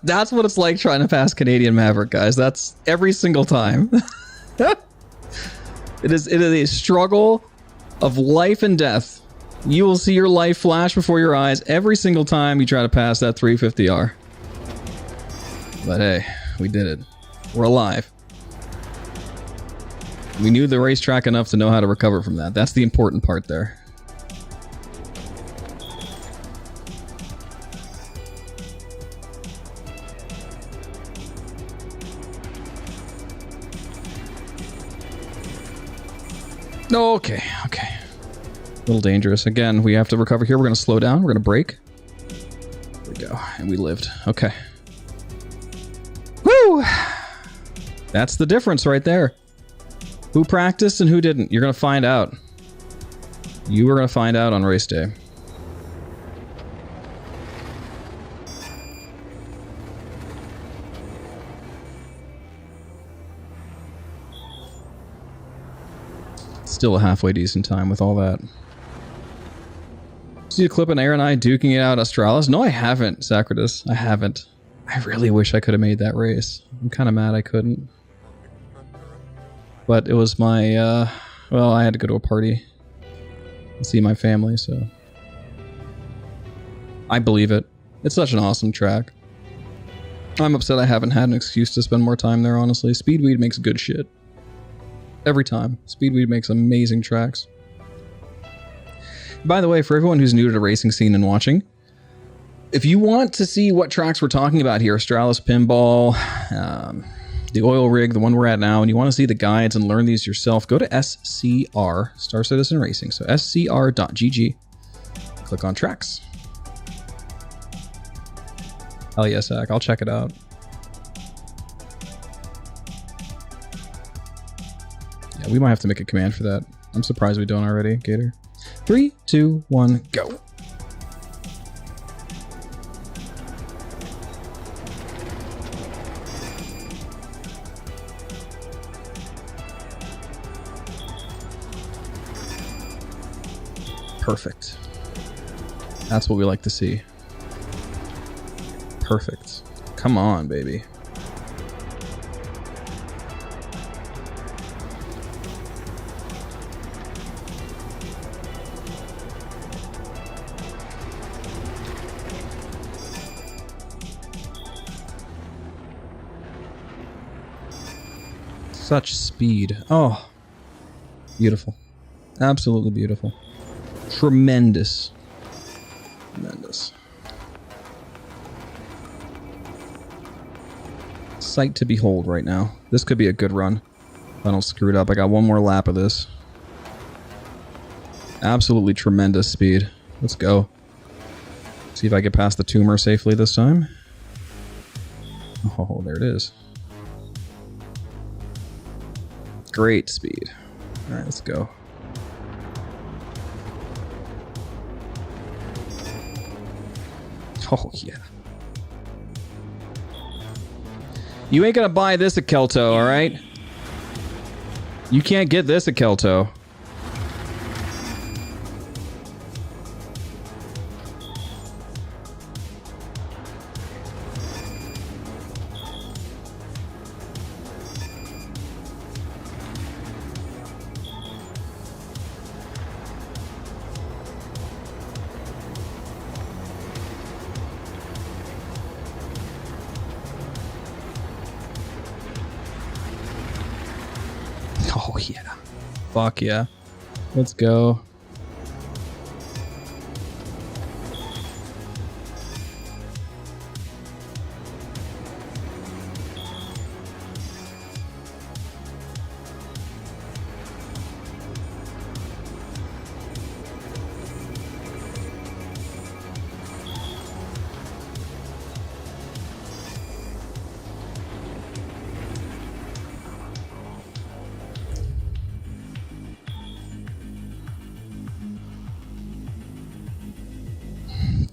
That's what it's like trying to pass Canadian Maverick, guys. That's every single time. It is a struggle of life and death. You will see your life flash before your eyes every single time you try to pass that 350R. But hey, we did it. We're alive. We knew the racetrack enough to know how to recover from that. That's the important part there. Okay. A little dangerous. Again, we have to recover here. We're going to slow down. We're going to brake. There we go. And we lived. Okay. Woo! That's the difference right there. Who practiced and who didn't? You're going to find out. You are going to find out on race day. Still a halfway decent time with all that. See a clip of Aaron and I duking it out Australis? No, I haven't, Sacratus. I haven't. I really wish I could have made that race. I'm kind of mad I couldn't. But it was my, well, I had to go to a party and see my family, so... I believe it. It's such an awesome track. I'm upset I haven't had an excuse to spend more time there, honestly. Speedweed makes good shit. Every time. Speedweed makes amazing tracks. By the way, for everyone who's new to the racing scene and watching, if you want to see what tracks we're talking about here, Australis Pinball, the oil rig, the one we're at now, and you want to see the guides and learn these yourself, go to SCR, Star Citizen Racing, so scr.gg. Click on tracks. Hell yes, Zach, I'll check it out. Yeah, we might have to make a command for that. I'm surprised we don't already, Gator. 3, 2, 1, go. Perfect. That's what we like to see. Perfect. Come on, baby. Such speed. Oh. Beautiful. Absolutely beautiful. Tremendous. Tremendous. Sight to behold right now. This could be a good run. If I don't screw it up. I got one more lap of this. Absolutely tremendous speed. Let's go. See if I get past the tumor safely this time. Oh, there it is. Great speed. Alright, let's go. Oh, yeah. You ain't gonna buy this at Kelto, alright? You can't get this at Kelto. Oh, yeah. Fuck yeah. Let's go.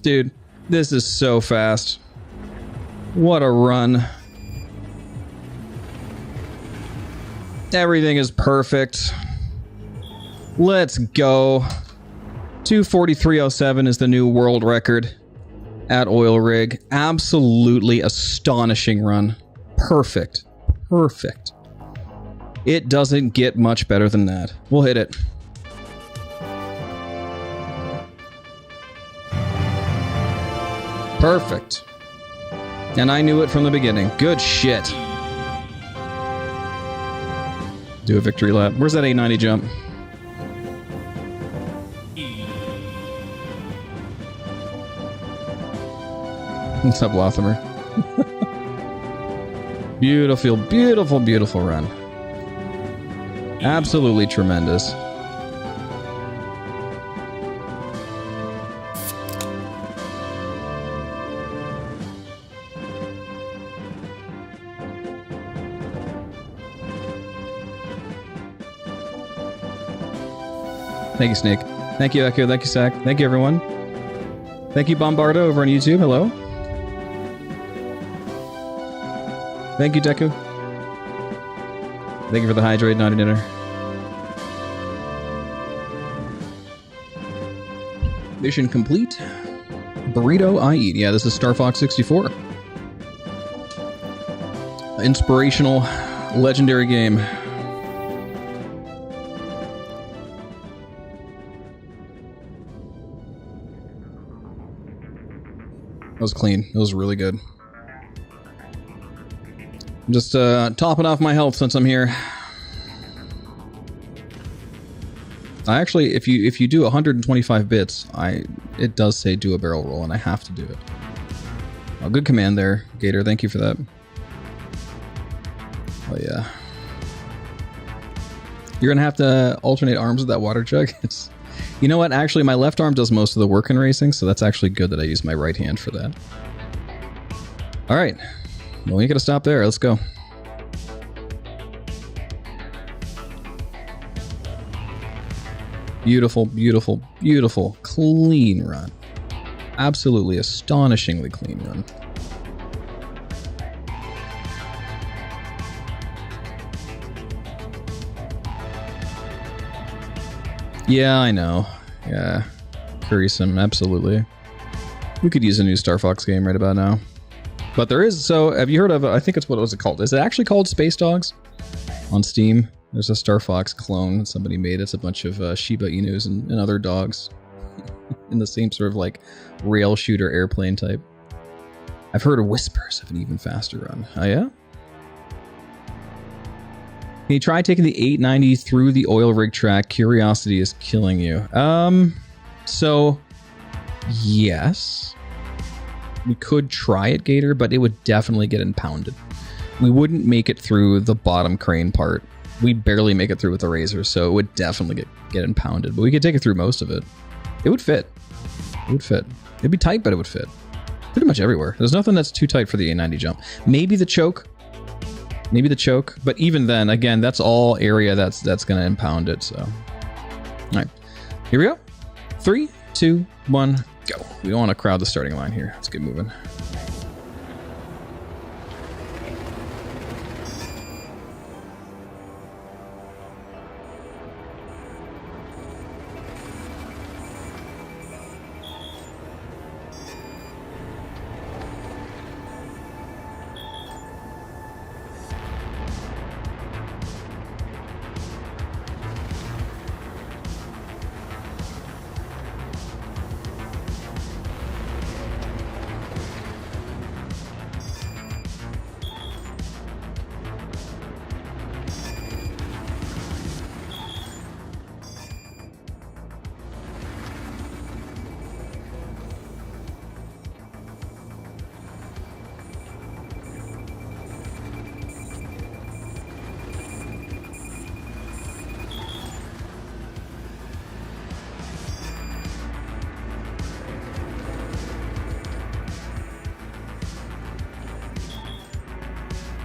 Dude, this is so fast. What a run. Everything is perfect. Let's go. 2:43.07 is the new world record at Oil Rig. Absolutely astonishing run. Perfect. Perfect. It doesn't get much better than that. We'll hit it. Perfect. And I knew it from the beginning. Good shit. Do a victory lap. Where's that 890 jump? What's up, Lothamer? Beautiful, beautiful, beautiful run. Absolutely tremendous. Thank you, Snake. Thank you, Echo. Thank you, Sack. Thank you, everyone. Thank you, Bombardo, over on YouTube. Hello. Thank you, Deku. Thank you for the hydrate, naughty dinner. Mission complete. Burrito I eat. Yeah, this is Star Fox 64. Inspirational, legendary game. That was clean. It was really good. I'm just topping off my health since I'm here. I actually, if you do 125 bits, it does say do a barrel roll, and I have to do it. Oh, good command there, Gator. Thank you for that. Oh yeah. You're gonna have to alternate arms with that water jug. You know what? Actually, my left arm does most of the work in racing, so that's actually good that I use my right hand for that. All right. Well, we ain't gonna stop there. Let's go. Beautiful, beautiful, beautiful, clean run. Absolutely astonishingly clean run. Yeah, I know. Yeah. Currysom, absolutely. We could use a new Star Fox game right about now. But there is, so have you heard of, I think it's, what was it called? Is it actually called Space Dogs? On Steam. There's a Star Fox clone that somebody made. It's a bunch of Shiba Inus and other dogs. In the same sort of like rail shooter airplane type. I've heard whispers of an even faster run. Oh yeah? Can you try taking the 890 through the oil rig track? Curiosity is killing you. So, yes. We could try it, Gator, but it would definitely get impounded. We wouldn't make it through the bottom crane part. We'd barely make it through with the Razor, so it would definitely get impounded. But we could take it through most of it. It would fit. It would fit. It'd be tight, but it would fit. Pretty much everywhere. There's nothing that's too tight for the 890 jump. Maybe the choke. Maybe the choke, but even then, again, that's all area that's going to impound it, so. All right, here we go. 3, 2, 1, go. We don't want to crowd the starting line here. Let's get moving.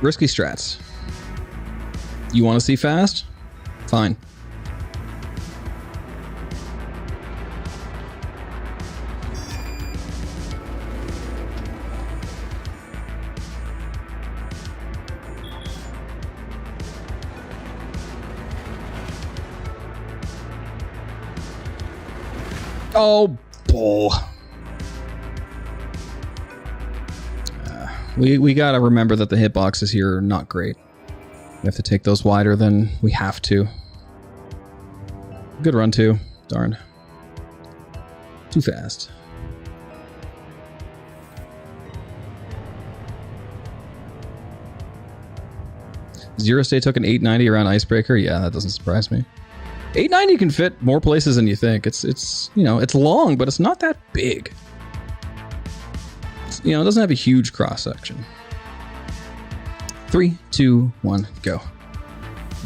Risky strats. You want to see fast? Fine. Oh, bull. We gotta remember that the hitboxes here are not great. We have to take those wider than we have to. Good run too. Darn. Too fast. Zero Stay took an 890 around Icebreaker. Yeah, that doesn't surprise me. 890 can fit more places than you think. It's you know, it's long, but it's not that big. You know, it doesn't have a huge cross section. 3, 2, 1, go.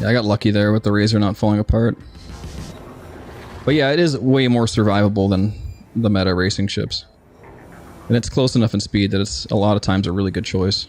Yeah, I got lucky there with the Razor not falling apart. But yeah, it is way more survivable than the meta racing ships. And it's close enough in speed that it's a lot of times a really good choice.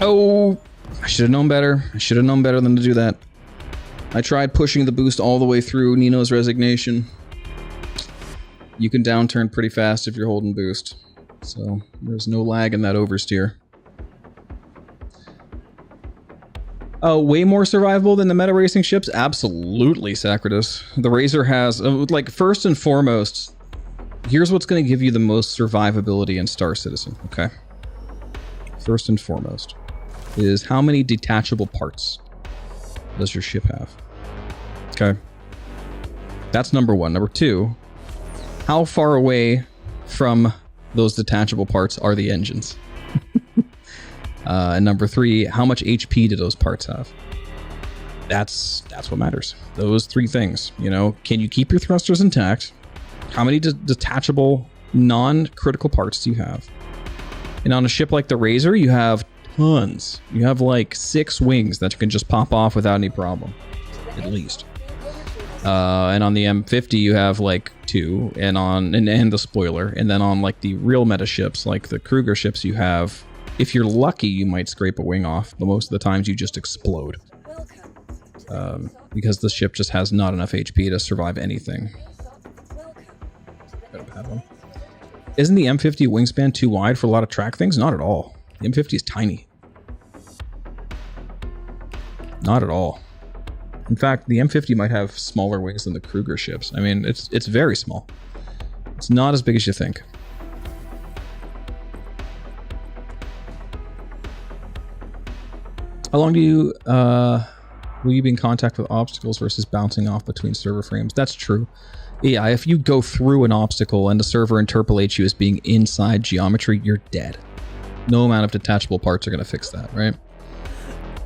Oh, I should have known better. I should have known better than to do that. I tried pushing the boost all the way through Nino's resignation. You can downturn pretty fast if you're holding boost. So there's no lag in that oversteer. Way more survivable than the meta racing ships? Absolutely, Sacratus. The Razor has, like, first and foremost, here's what's going to give you the most survivability in Star Citizen, okay? First and foremost is how many detachable parts does your ship have? Okay. That's number one. Number two, how far away from those detachable parts are the engines? And number three, how much HP do those parts have? That's what matters. Those three things. You know, can you keep your thrusters intact? How many detachable, non-critical parts do you have? And on a ship like the Razor, you have tons. You have like 6 wings that you can just pop off without any problem, at least. And on the M50, you have like 2, and the spoiler. And then on like the real meta ships, like the Kruger ships, you have, if you're lucky, you might scrape a wing off. But most of the times, you just explode. Because the ship just has not enough HP to survive anything. Got a bad one. Isn't the M50 wingspan too wide for a lot of track things? Not at all. The M50 is tiny. Not at all. In fact, the M50 might have smaller wings than the Kruger ships. I mean, it's very small. It's not as big as you think. How long do you will you be in contact with obstacles versus bouncing off between server frames? That's true. Yeah, if you go through an obstacle and the server interpolates you as being inside geometry, you're dead. No amount of detachable parts are going to fix that, right?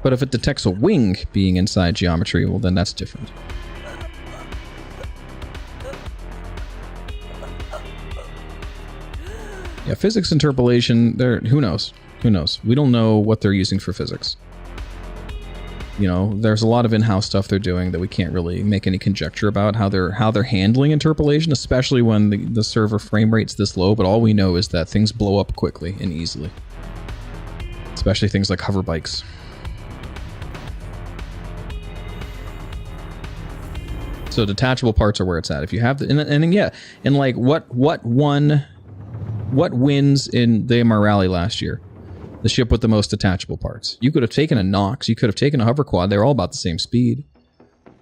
But if it detects a wing being inside geometry, well, then that's different. Yeah, physics interpolation, who knows? Who knows? We don't know what they're using for physics. You know, there's a lot of in-house stuff they're doing that we can't really make any conjecture about how they're handling interpolation, especially when the server frame rate's this low, but all we know is that things blow up quickly and easily. Especially things like hover bikes. So detachable parts are where it's at. If you have the, and like what wins in the MR Rally last year? The ship with the most detachable parts. You could have taken a Nox, you could have taken a hover quad, they're all about the same speed.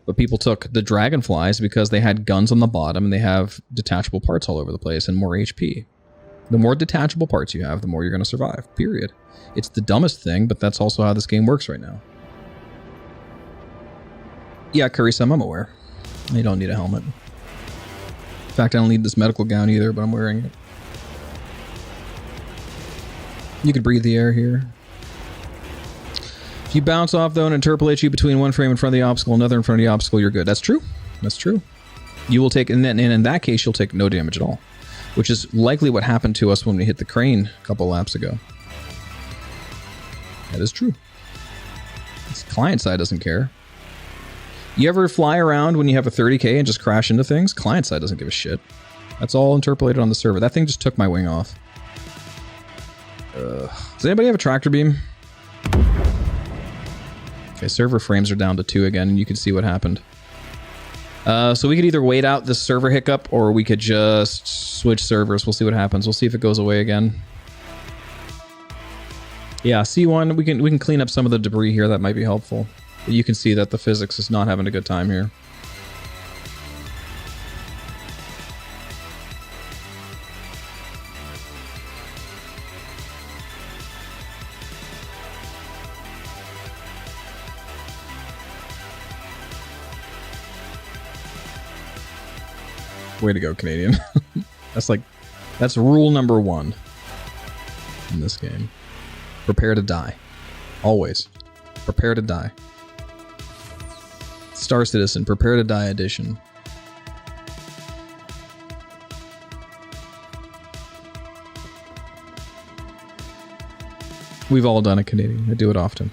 But people took the Dragonflies because they had guns on the bottom and they have detachable parts all over the place and more HP. The more detachable parts you have, the more you're going to survive, period. It's the dumbest thing, but that's also how this game works right now. Yeah, Curry-Sam, I'm aware. You don't need a helmet. In fact, I don't need this medical gown either, but I'm wearing it. You could breathe the air here. If you bounce off, though, and interpolate you between one frame in front of the obstacle, another in front of the obstacle, you're good. That's true. That's true. You will take, and in that case, you'll take no damage at all. Which is likely what happened to us when we hit the crane a couple laps ago. That is true. This client side doesn't care. You ever fly around when you have a 30k and just crash into things? Client side doesn't give a shit. That's all interpolated on the server. That thing just took my wing off. Does anybody have a tractor beam? Okay, server frames are down to 2 again, and you can see what happened. So we could either wait out this server hiccup, or we could just switch servers. We'll see what happens. We'll see if it goes away again. Yeah, C1, we can clean up some of the debris here. That might be helpful. But you can see that the physics is not having a good time here. Way to go, Canadian. That's rule number 1 in this game. Prepare to die. Always. Prepare to die. Star Citizen, Prepare to Die edition. We've all done it, Canadian. I do it often.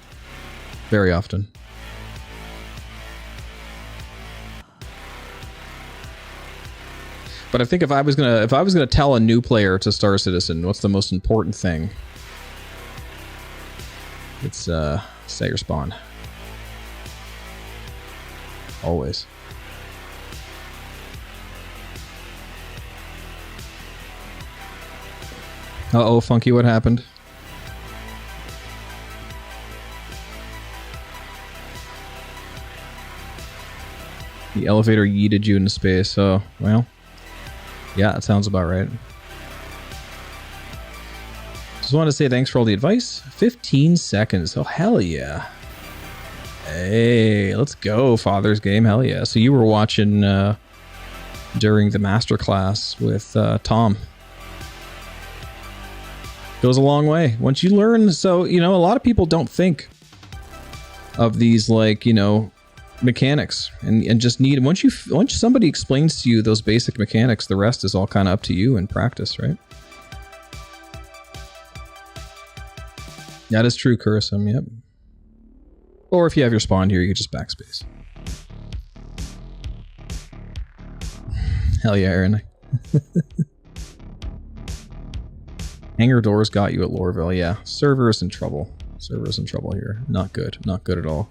Very often. But I think if I was gonna tell a new player to Star Citizen what's the most important thing, It's set your spawn. Always. Uh-oh, Funky, what happened? The elevator yeeted you into space, so, well, yeah, that sounds about right. Just wanted to say thanks for all the advice. 15 seconds, oh hell yeah. Hey, let's go, Father's Game, hell yeah. So you were watching during the masterclass with Tom. Goes a long way. Once you learn, so, you know, a lot of people don't think of these, like, you know, mechanics and just need, once somebody explains to you those basic mechanics, the rest is all kind of up to you in practice, right? That is true, Kurisum, yep. Or if you have your spawn here, you can just backspace. Hell yeah, Aaron. Hangar doors got you at Lorville, yeah. Server's in trouble. Server's in trouble here. Not good. Not good at all.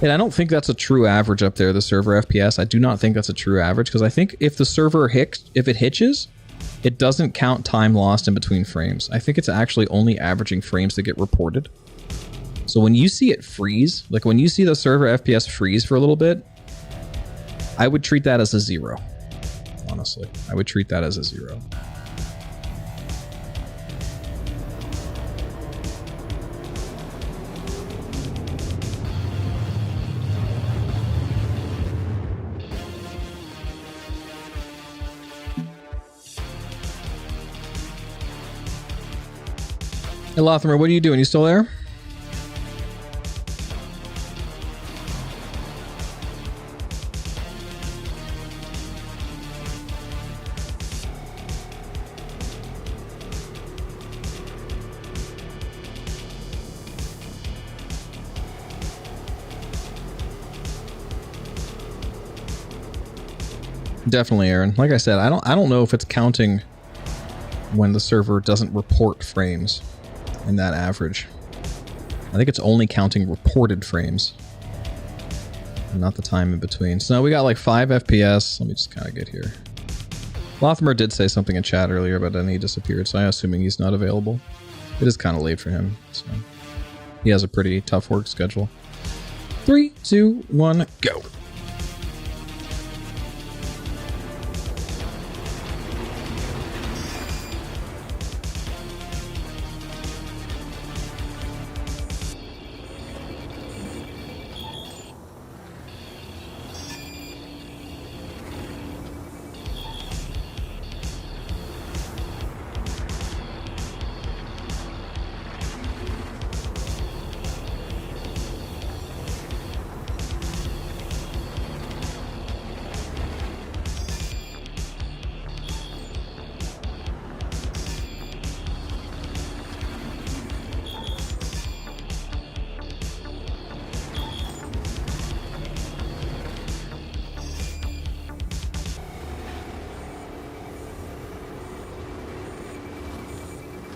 And I don't think that's a true average up there, the server FPS. I do not think that's a true average, because I think if the server if it hitches, it doesn't count time lost in between frames. I think it's actually only averaging frames that get reported. So when you see it freeze, like when you see the server FPS freeze for a little bit, I would treat that as a 0. Honestly, I would treat that as a 0. Hey Lothamer, what are you doing? You still there? Definitely, Aaron. Like I said, I don't know if it's counting when the server doesn't report frames in that average. I think it's only counting reported frames, and not the time in between. So now we got like 5 FPS. Let me just kind of get here. Lothamer did say something in chat earlier, but then he disappeared, so I'm assuming he's not available. It is kind of late for him, so he has a pretty tough work schedule. 3, 2, 1, go.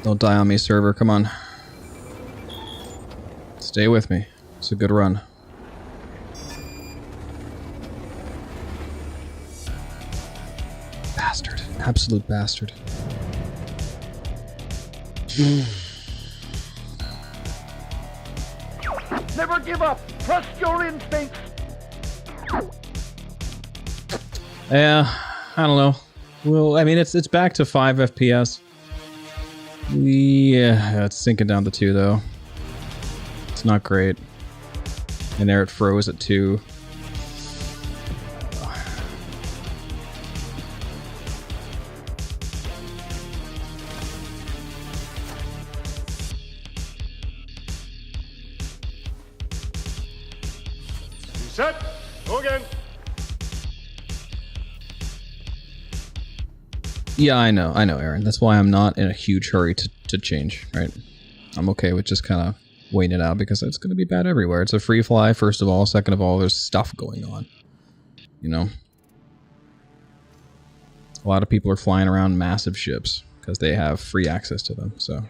Don't die on me, server. Come on. Stay with me. It's a good run. Bastard. Absolute bastard. Never give up. Trust your instincts. Yeah, I don't know. Well, I mean, it's back to 5 FPS. Yeah, it's sinking down to 2 though. It's not great. And there it froze at 2. Set. Go again. Yeah, I know, Aaron. That's why I'm not in a huge hurry to change, right? I'm okay with just kind of waiting it out because it's going to be bad everywhere. It's a free fly, first of all. Second of all, there's stuff going on. You know? A lot of people are flying around massive ships because they have free access to them. So,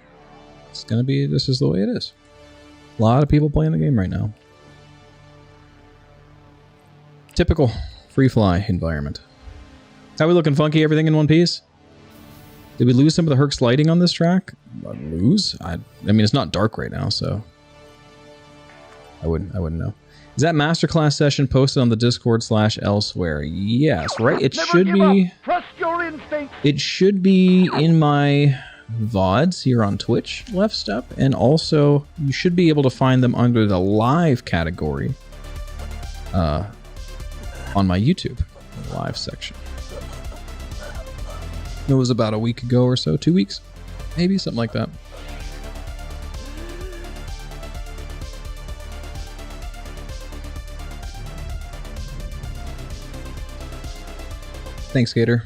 it's going to be, this is the way it is. A lot of people playing the game right now. Typical free fly environment. How we looking, Funky? Everything in one piece? Did we lose some of the Herc's lighting on this track? Lose? I mean, it's not dark right now, so I wouldn't know. Is that masterclass session posted on the Discord / elsewhere? Yes, right. It should be. Trust your instincts. It should be in my VODs here on Twitch, Left Step, and also you should be able to find them under the live category on my YouTube, the live section. It was about a week ago or so, 2 weeks, maybe something like that. Thanks, Gator.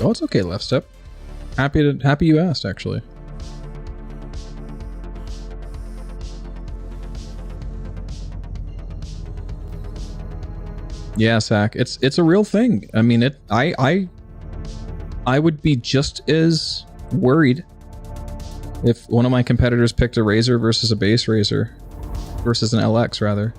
Oh, it's okay, Left Step. Happy you asked, actually. Yeah, Sack. It's a real thing. I mean, I would be just as worried if one of my competitors picked a Razor versus a base Razor versus an LX, rather.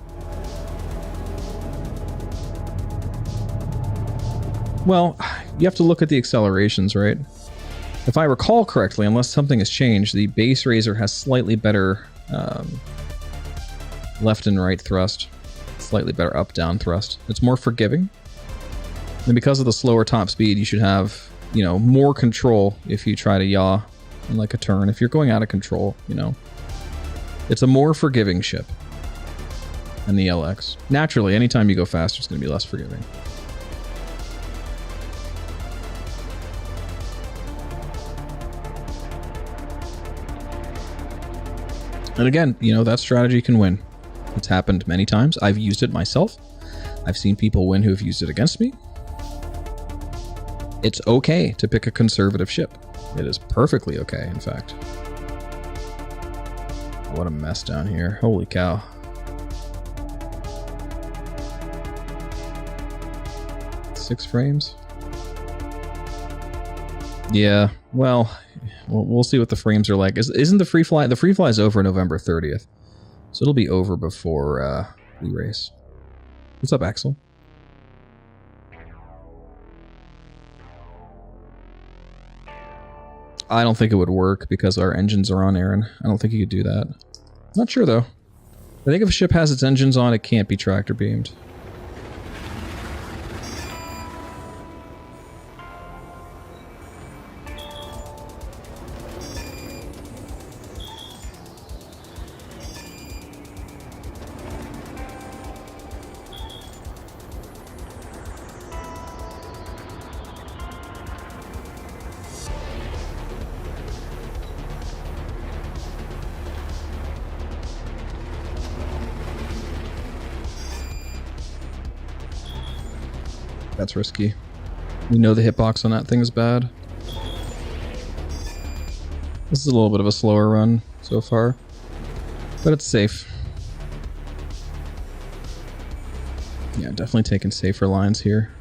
Well, you have to look at the accelerations, right? If I recall correctly, unless something has changed, the base Razor has slightly better left and right thrust, slightly better up-down thrust. It's more forgiving, and because of the slower top speed, you should have, you know, more control if you try to yaw in like a turn. If you're going out of control, you know, it's a more forgiving ship than the LX. Naturally, anytime you go faster, it's going to be less forgiving. And again, you know, that strategy can win. It's happened many times. I've used it myself. I've seen people win who have used it against me. It's okay to pick a conservative ship. It is perfectly okay, in fact. What a mess down here. Holy cow. Six frames? Yeah, well, we'll see what the frames are like. Isn't the free fly? The free fly is over November 30th, so it'll be over before we race. What's up, Axel? I don't think it would work because our engines are on, Aaron. I don't think you could do that. Not sure though. I think if a ship has its engines on, it can't be tractor beamed. That's risky. We know the hitbox on that thing is bad. This is a little bit of a slower run so far, but it's safe. Yeah, definitely taking safer lines here.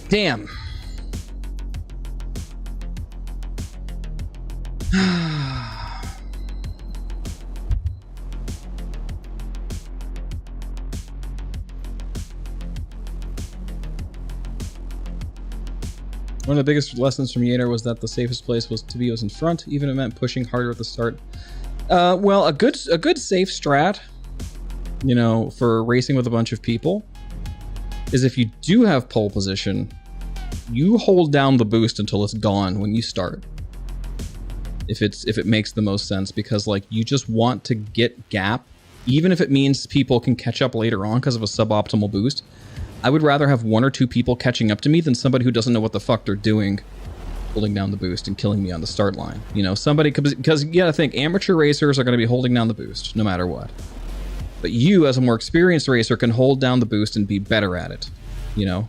Damn. One of the biggest lessons from Yater was that the safest place was to be in front, even if it meant pushing harder at the start. Well, a good safe strat, you know, for racing with a bunch of people, is if you do have pole position, you hold down the boost until it's gone when you start. If it makes the most sense, because like you just want to get gap, even if it means people can catch up later on because of a suboptimal boost. I would rather have 1 or 2 people catching up to me than somebody who doesn't know what the fuck they're doing, holding down the boost and killing me on the start line. You know, somebody, because you gotta think, amateur racers are going to be holding down the boost no matter what. But you, as a more experienced racer, can hold down the boost and be better at it. You know,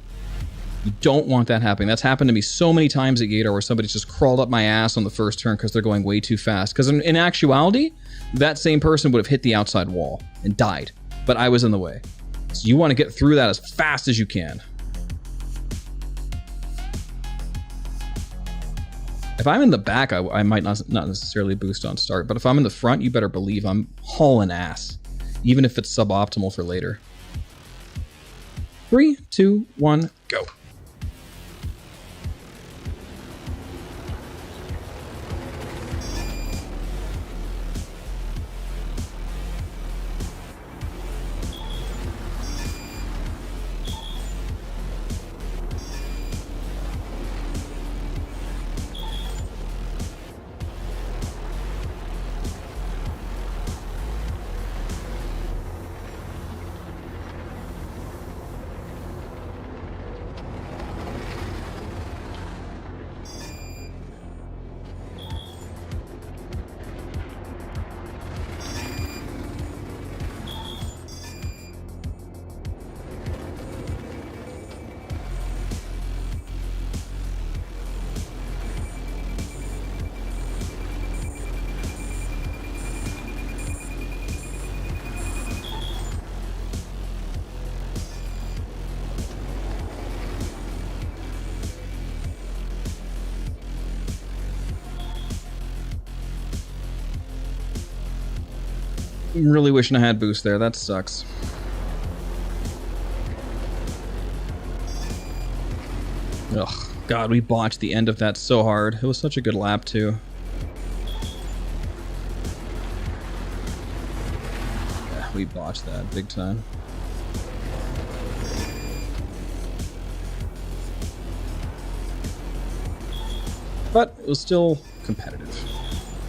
you don't want that happening. That's happened to me so many times at Gator where somebody's just crawled up my ass on the first turn because they're going way too fast. Because in actuality, that same person would have hit the outside wall and died, but I was in the way. So you want to get through that as fast as you can. If I'm in the back, I might not necessarily boost on start, but if I'm in the front, you better believe I'm hauling ass, even if it's suboptimal for later. 3, 2, 1, go. I'm really wishing I had boost there. That sucks. Ugh, God, we botched the end of that so hard. It was such a good lap, too. Yeah, we botched that big time. But it was still competitive.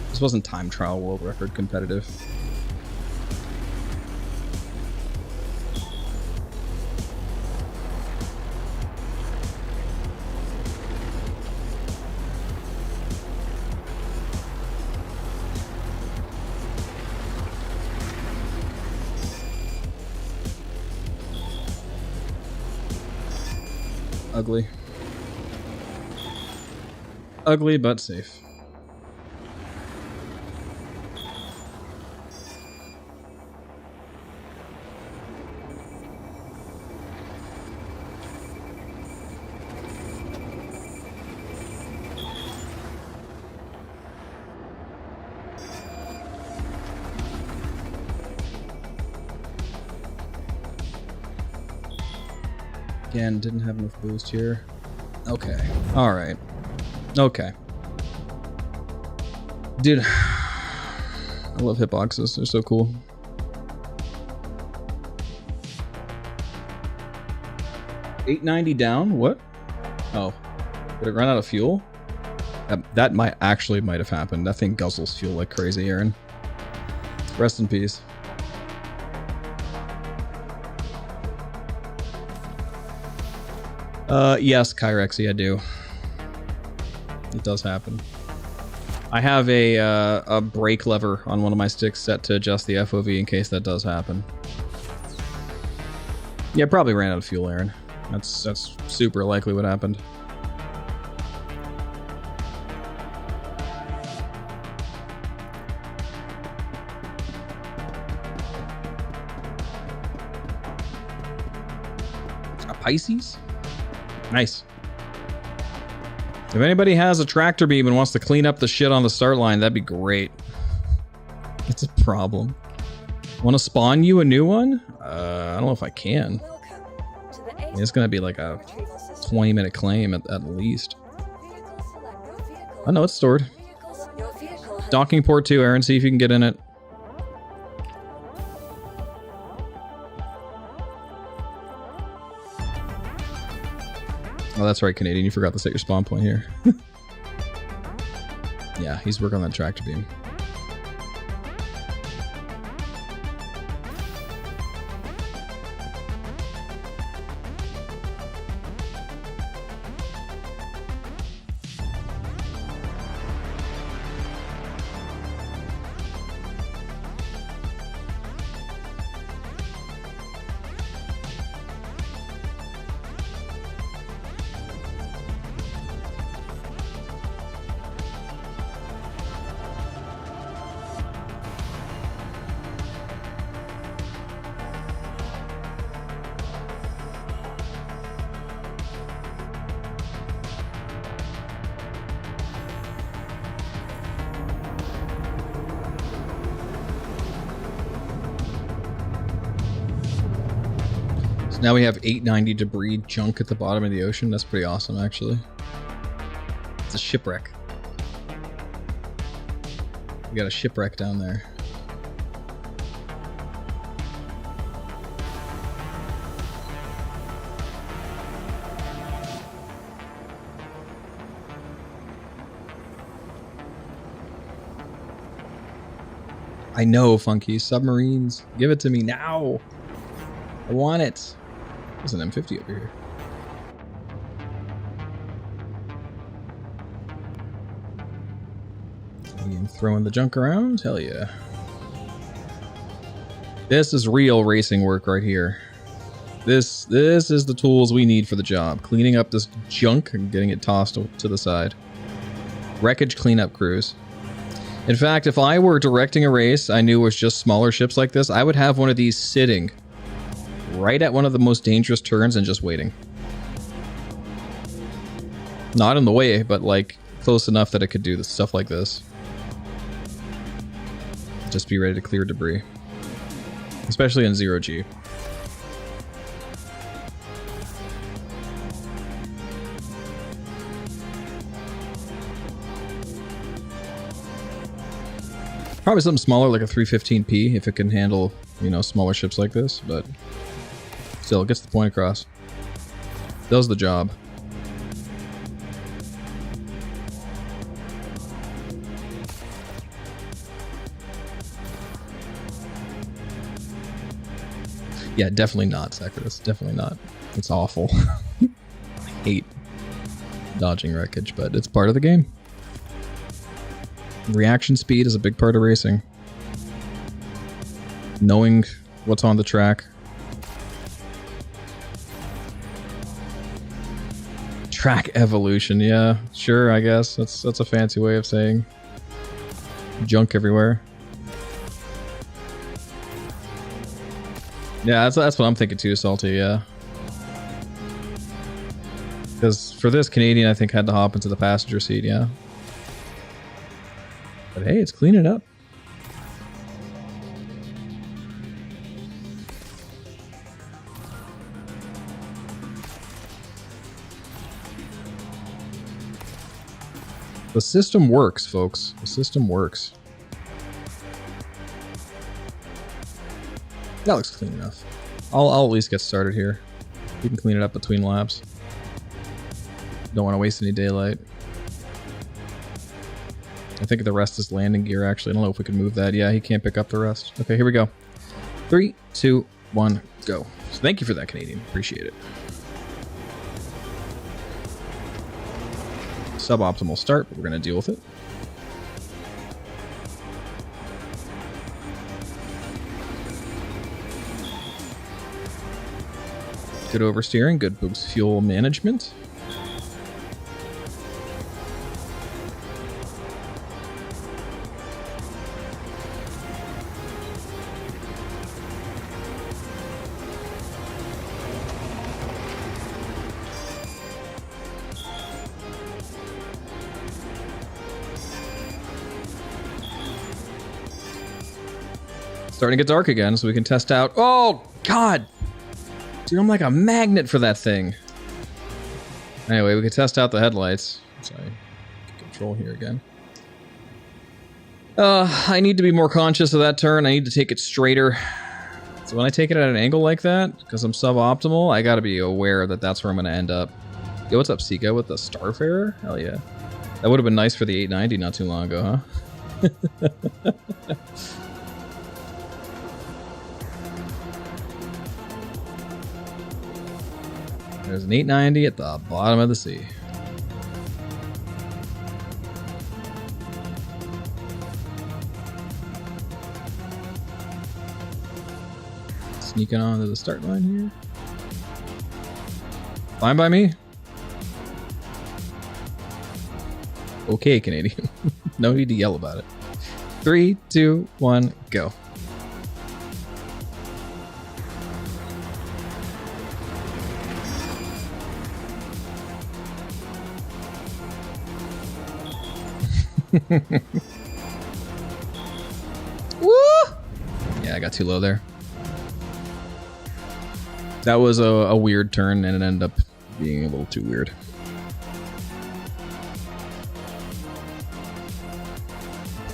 This wasn't time trial world record competitive. Ugly. Ugly, but safe. Again, didn't have enough boost here. Okay. Alright. Okay. Dude. I love hitboxes. They're so cool. $890 down? What? Oh. Did it run out of fuel? That might have happened. That thing guzzles fuel like crazy, Aaron. Rest in peace. Yes, Kyrexy, I do. It does happen. I have a brake lever on one of my sticks set to adjust the FOV in case that does happen. Yeah, probably ran out of fuel, Aaron. That's super likely what happened. A Pisces? Nice. If anybody has a tractor beam and wants to clean up the shit on the start line, that'd be great. It's a problem. Want to spawn you a new one? I don't know if I can. It's gonna be like a 20-minute claim at least. I know it's stored. Your vehicle has Docking port 2, Aaron. See if you can get in it. Oh, that's right, Canadian. You forgot to set your spawn point here. Yeah, he's working on that tractor beam. Now we have 890 debris junk at the bottom of the ocean. That's pretty awesome, actually. It's a shipwreck. We got a shipwreck down there. I know, Funky. Submarines. Give it to me now. I want it. There's an M50 over here. I'm throwing the junk around? Hell yeah. This is real racing work right here. This is the tools we need for the job. Cleaning up this junk and getting it tossed to the side. Wreckage cleanup crews. In fact, if I were directing a race I knew was just smaller ships like this, I would have one of these sitting right at one of the most dangerous turns and just waiting. Not in the way, but like close enough that it could do stuff like this. Just be ready to clear debris. Especially in 0G. Probably something smaller like a 315p if it can handle, you know, smaller ships like this, but still, it gets the point across. Does the job. Yeah, definitely not, Sacratus. Definitely not. It's awful. I hate dodging wreckage, but it's part of the game. Reaction speed is a big part of racing. Knowing what's on the track. Track evolution, yeah, sure, I guess. That's a fancy way of saying junk everywhere. Yeah, that's what I'm thinking too, Salty, yeah. Because for this, Canadian, I think, had to hop into the passenger seat, yeah. But hey, it's cleaning up. The system works, folks. The system works. That looks clean enough. I'll at least get started here. We can clean it up between laps. Don't want to waste any daylight. I think the rest is landing gear, actually. I don't know if we can move that. Yeah, he can't pick up the rest. Okay, here we go. 3, 2, 1, go. So thank you for that, Canadian. Appreciate it. Suboptimal start, but we're going to deal with it. Good oversteering, good boost fuel management. Starting to get dark again, so we can test out. Oh, God! Dude, I'm like a magnet for that thing. Anyway, we can test out the headlights. Sorry. neutral here again. I need to be more conscious of that turn. I need to take it straighter. So when I take it at an angle like that, because I'm suboptimal, I gotta be aware that that's where I'm gonna end up. Yo, what's up, Sika, with the Starfarer? Hell yeah. That would have been nice for the 890 not too long ago, huh? There's an 890 at the bottom of the sea. Sneaking onto the start line here. Fine by me. Okay, Canadian. No need to yell about it. 3, 2, 1, go. Woo! Yeah, I got too low there. That was a weird turn, and it ended up being a little too weird.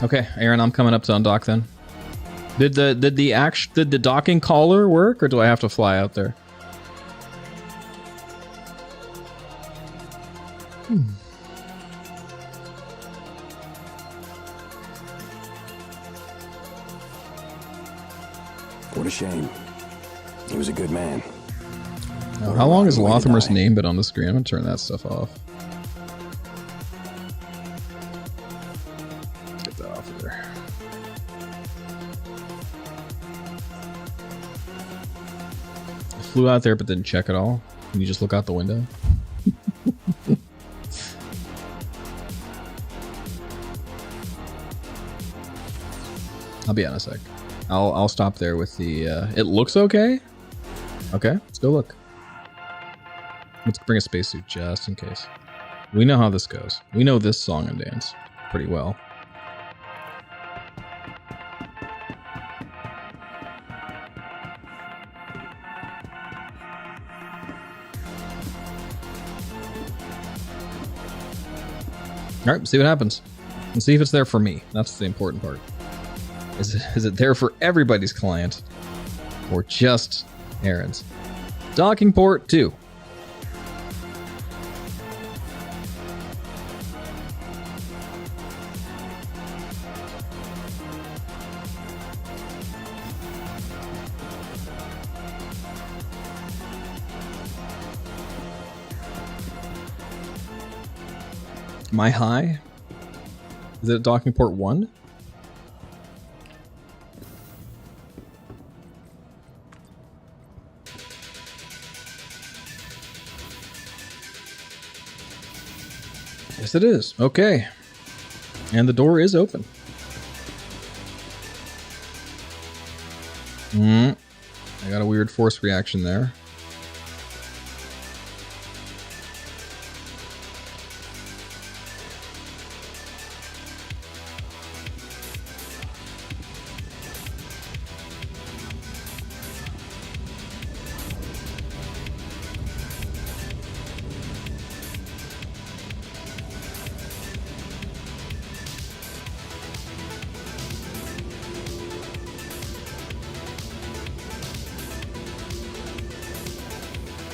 Okay, Aaron, I'm coming up to undock then. Did the docking collar work, or do I have to fly out there? What a shame. He was a good man. Now, how long has Lothamer's name been on the screen? I'm gonna turn that stuff off. Get that off of there. I flew out there but didn't check at all. Can you just look out the window? I'll be on a sec. I'll stop there with the it looks okay. Okay, let's go look. Let's bring a spacesuit just in case. We know how this goes. We know this song and dance pretty well. All right, see what happens. And see if it's there for me. That's the important part. Is it there for everybody's client? Or just Aaron's? Docking port 2. Am I high? Is it docking port 1? Yes, it is. Okay. And the door is open. I got a weird force reaction there.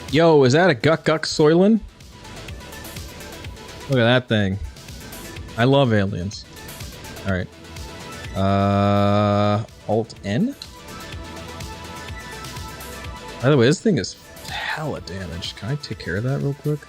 Yo, is that a Guck Soylent? Look at that thing. I love aliens. Alright. Alt-N? By the way, this thing is hella damaged. Can I take care of that real quick?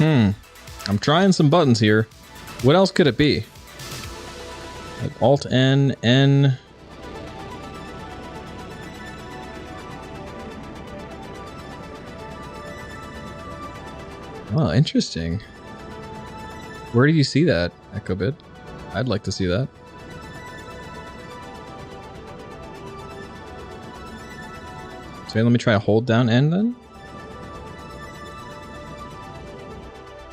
I'm trying some buttons here. What else could it be? Like Alt N, N. Oh, interesting. Where did you see that, Echobit? I'd like to see that. So let me try to hold down N then.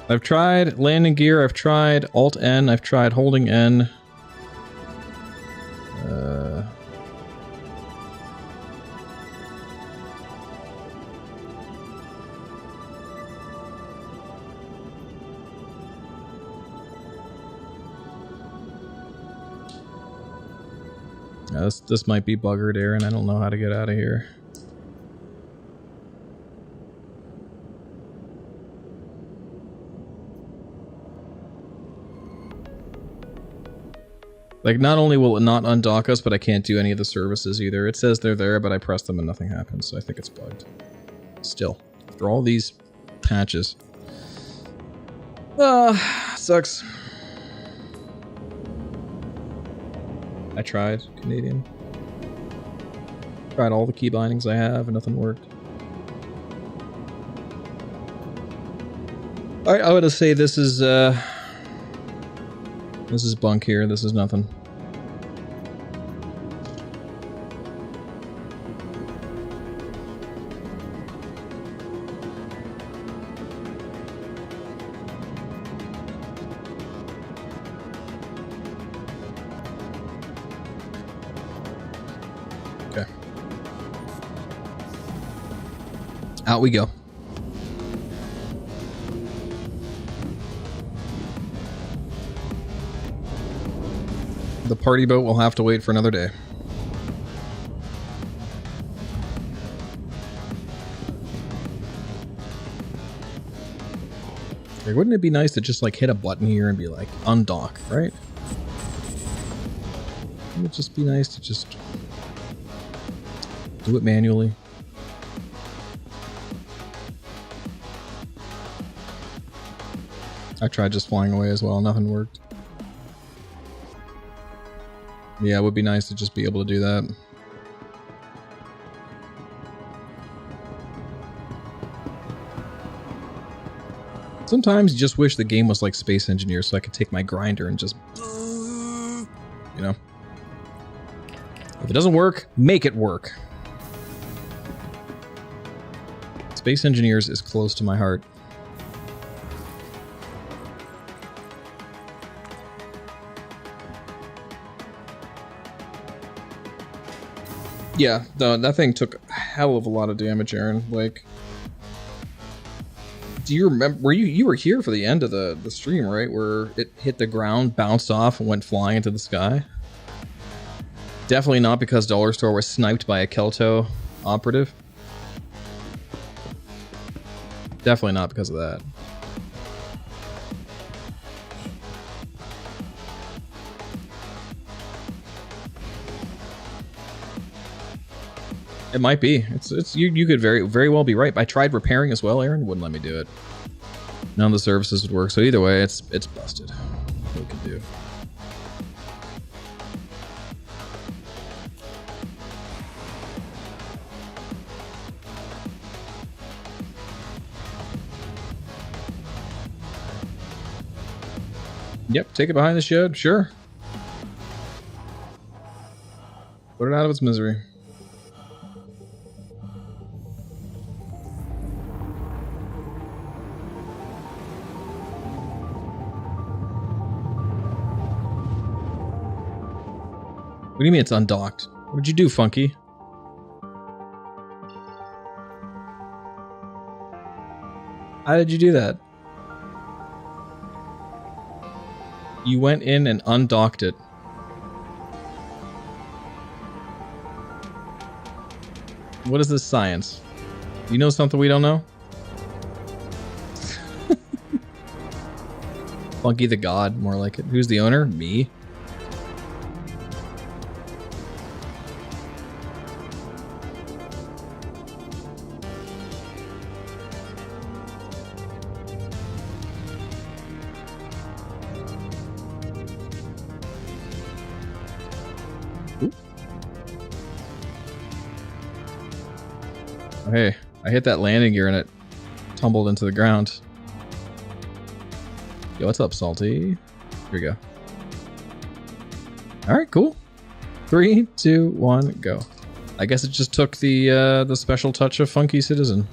I've tried landing gear, I've tried Alt N, I've tried holding N. This might be buggered, Aaron. I don't know how to get out of here. Like, not only will it not undock us, but I can't do any of the services either. It says they're there, but I press them and nothing happens, so I think it's bugged. Still, after all these patches. Sucks. I tried Canadian. Tried all the key bindings I have and nothing worked. I would say this is bunk here. This is nothing. Okay. Out we go. The party boat will have to wait for another day. Like, wouldn't it be nice to just like hit a button here and be like undock, right? Wouldn't it just be nice to just do it manually? I tried just flying away as well, nothing worked. Yeah, it would be nice to just be able to do that. Sometimes you just wish the game was like Space Engineer so I could take my grinder and just... You know? If it doesn't work, make it work. Space Engineers is close to my heart. Yeah, no, that thing took a hell of a lot of damage, Aaron. Like, do you remember? Were you were here for the end of the stream, right? Where it hit the ground, bounced off, and went flying into the sky? Definitely not because Dollar Store was sniped by a Kelto operative. Definitely not because of that. It might be. You could very well be right. I tried repairing as well, Aaron. Wouldn't let me do it. None of the services would work. So either way, it's busted. What we can do. Yep, take it behind the shed. Sure. Put it out of its misery. What do you mean it's undocked? What did you do, Funky? How did you do that? You went in and undocked it. What is this science? You know something we don't know? Funky the God, more like it. Who's the owner? Me? Oh, hey, I hit that landing gear and it tumbled into the ground. Yo, what's up, Salty? Here we go. Alright, cool. 3, 2, 1, go. I guess it just took the special touch of Funky Citizen.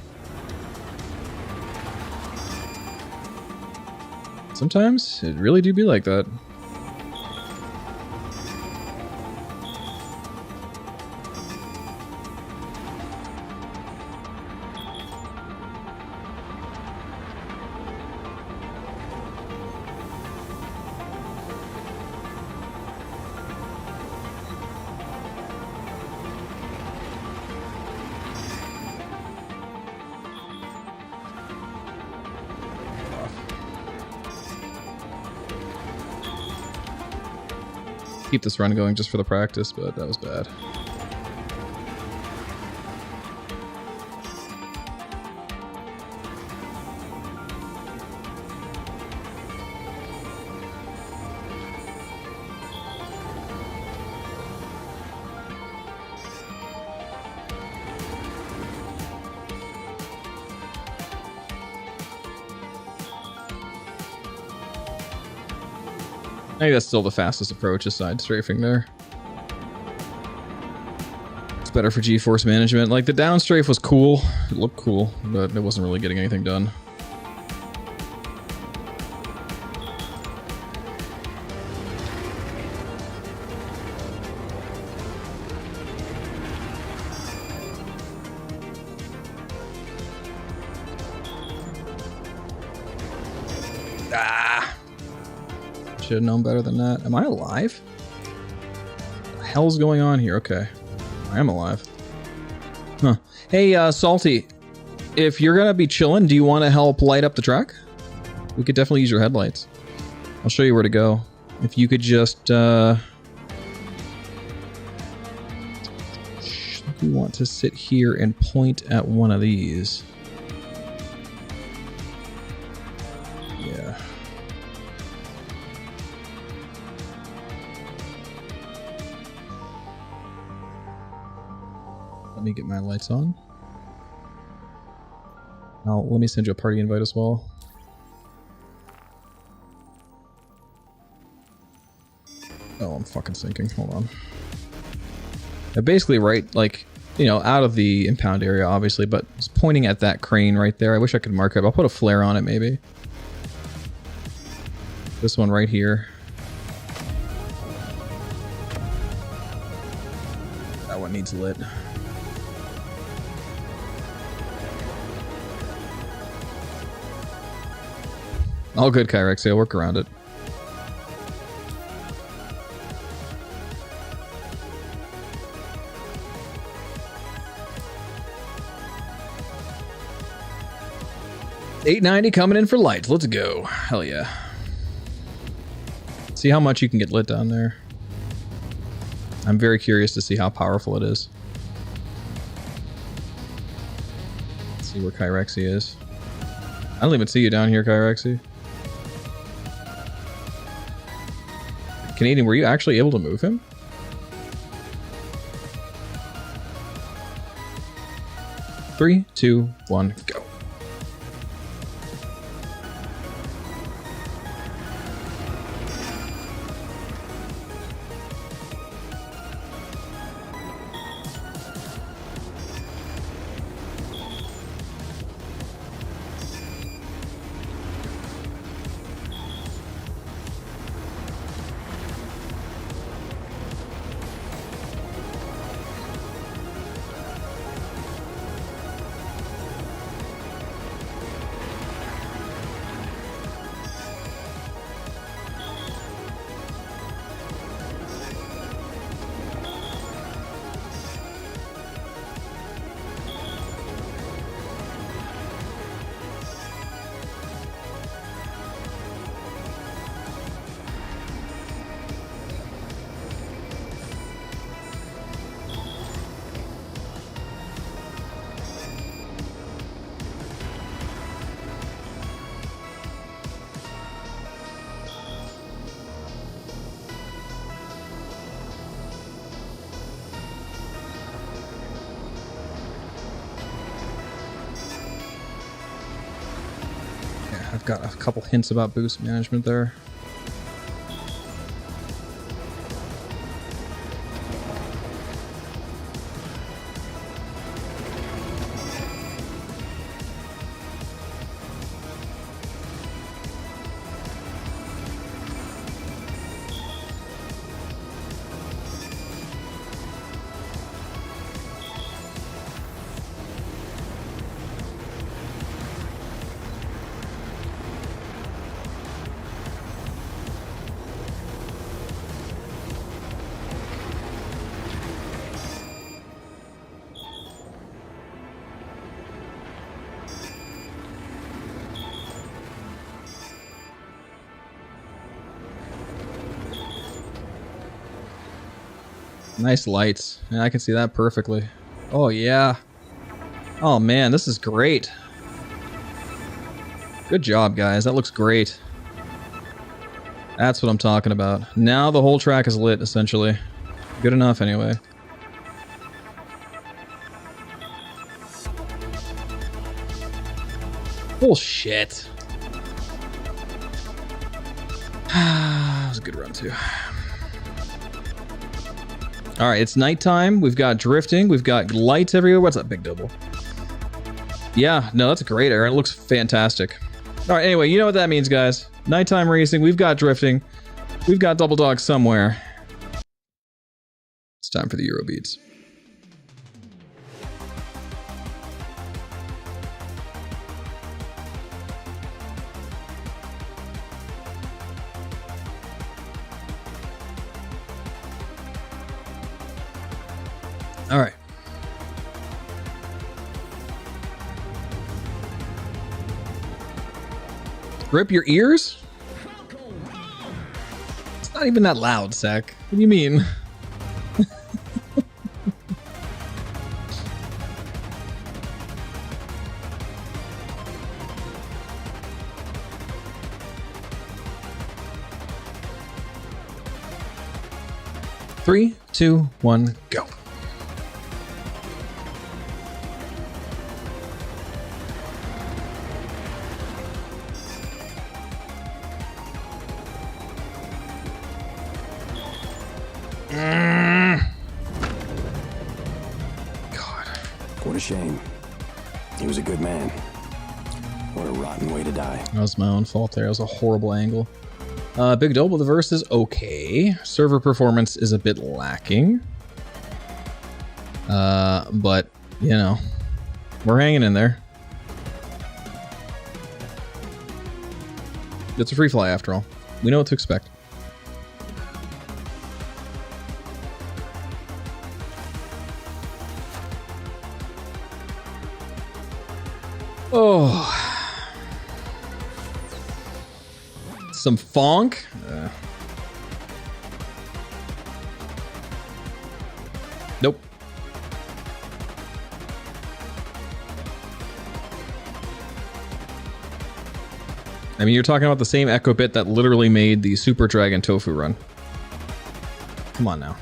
Sometimes it really do be like that. Keep this run going just for the practice, but that was bad. I think that's still the fastest approach, is side strafing there. It's better for G-force management. Like, the down strafe was cool. It looked cool, but it wasn't really getting anything done. Should have known better than that. Am I alive? What the hell's going on here? Okay. I am alive. Huh. Hey, Salty. If you're gonna be chilling, do you want to help light up the track? We could definitely use your headlights. I'll show you where to go. If you could just, we want to sit here and point at one of these. Yeah. Let me get my lights on. Now, let me send you a party invite as well. Oh, I'm fucking sinking. Hold on. Basically, right, like, you know, out of the impound area, obviously, but it's pointing at that crane right there. I wish I could mark it. I'll put a flare on it, maybe. This one right here. That one needs lit. All good, Kyrexy. I'll work around it. $8.90 coming in for lights. Let's go. Hell yeah. See how much you can get lit down there. I'm very curious to see how powerful it is. Let's see where Kyrexy is. I don't even see you down here, Kyrexy. Canadian, were you actually able to move him? Three, two, one, go. I've got a couple hints about boost management there. Nice lights. Yeah, I can see that perfectly. Oh, yeah. Oh, man, this is great. Good job, guys. That looks great. That's what I'm talking about. Now the whole track is lit, essentially. Good enough, anyway. Bullshit. That was a good run, too. Alright, it's nighttime. We've got drifting. We've got lights everywhere. What's up, Big Double? Yeah, no, that's a great area. It looks fantastic. Alright, anyway, you know what that means, guys. Nighttime racing. We've got drifting. We've got double dog somewhere. It's time for the Eurobeats. All right. Grip your ears? It's not even that loud, Zach. What do you mean? Three, two, one, go. What a shame. He was a good man. What a rotten way to die. That was my own fault there. That was a horrible angle. Big Double, the verse is okay. Server performance is a bit lacking. But, you know, we're hanging in there. It's a free fly after all. We know what to expect. Oh. Some funk. Nope. I mean, you're talking about the same echo bit that literally made the Super Dragon Tofu run. Come on now.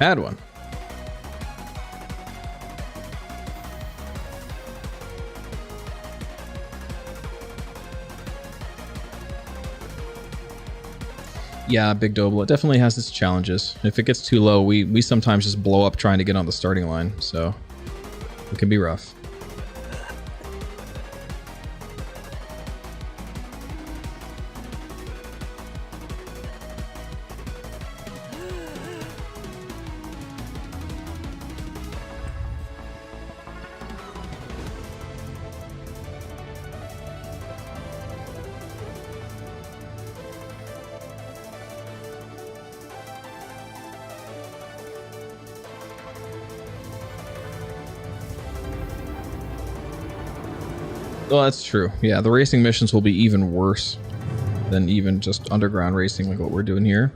Add one. Yeah, Big Double, it definitely has its challenges. If it gets too low, we sometimes just blow up trying to get on the starting line, so it can be rough. Well, that's true. Yeah, the racing missions will be even worse than even just underground racing like what we're doing here.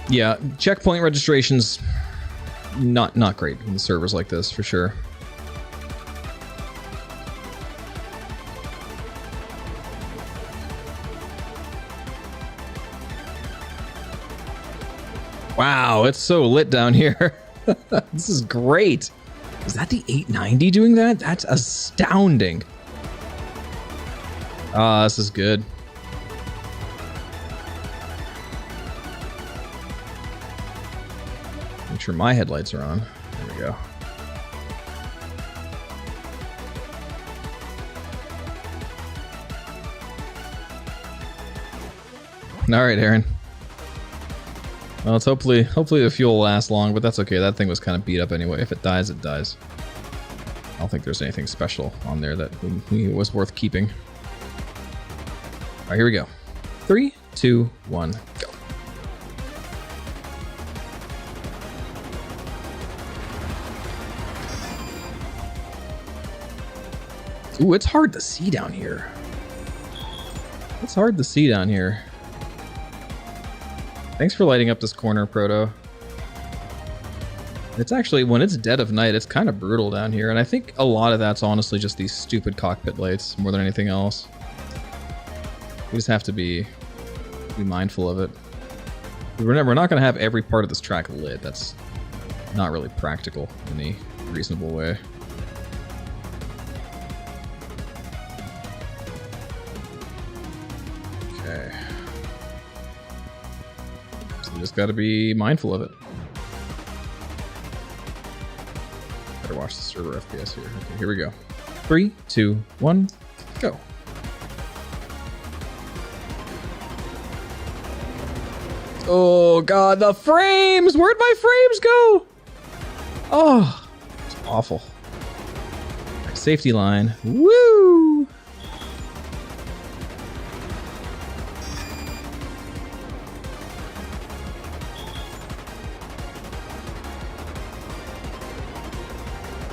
Yeah, checkpoint registration's not great in servers like this, for sure. Wow, it's so lit down here. This is great. Is that the 890 doing that? That's astounding. Ah, this is good. Make sure my headlights are on. There we go. All right, Aaron. Well, it's hopefully the fuel will last long, but that's okay. That thing was kind of beat up anyway. If it dies, it dies. I don't think there's anything special on there that was worth keeping. All right, here we go. 3, 2, 1, go. Ooh, it's hard to see down here. It's hard to see down here. Thanks for lighting up this corner, Proto. It's actually, when it's dead of night, it's kind of brutal down here, and I think a lot of that's honestly just these stupid cockpit lights more than anything else. We just have to be mindful of it. Remember, we're not going to have every part of this track lit. That's not really practical in any reasonable way. Okay. So we just got to be mindful of it. Better watch the server FPS here. Okay, here we go. 3, 2, 1, go. Oh god, the frames! Where'd my frames go? Oh, it's awful. Right, safety line. Woo!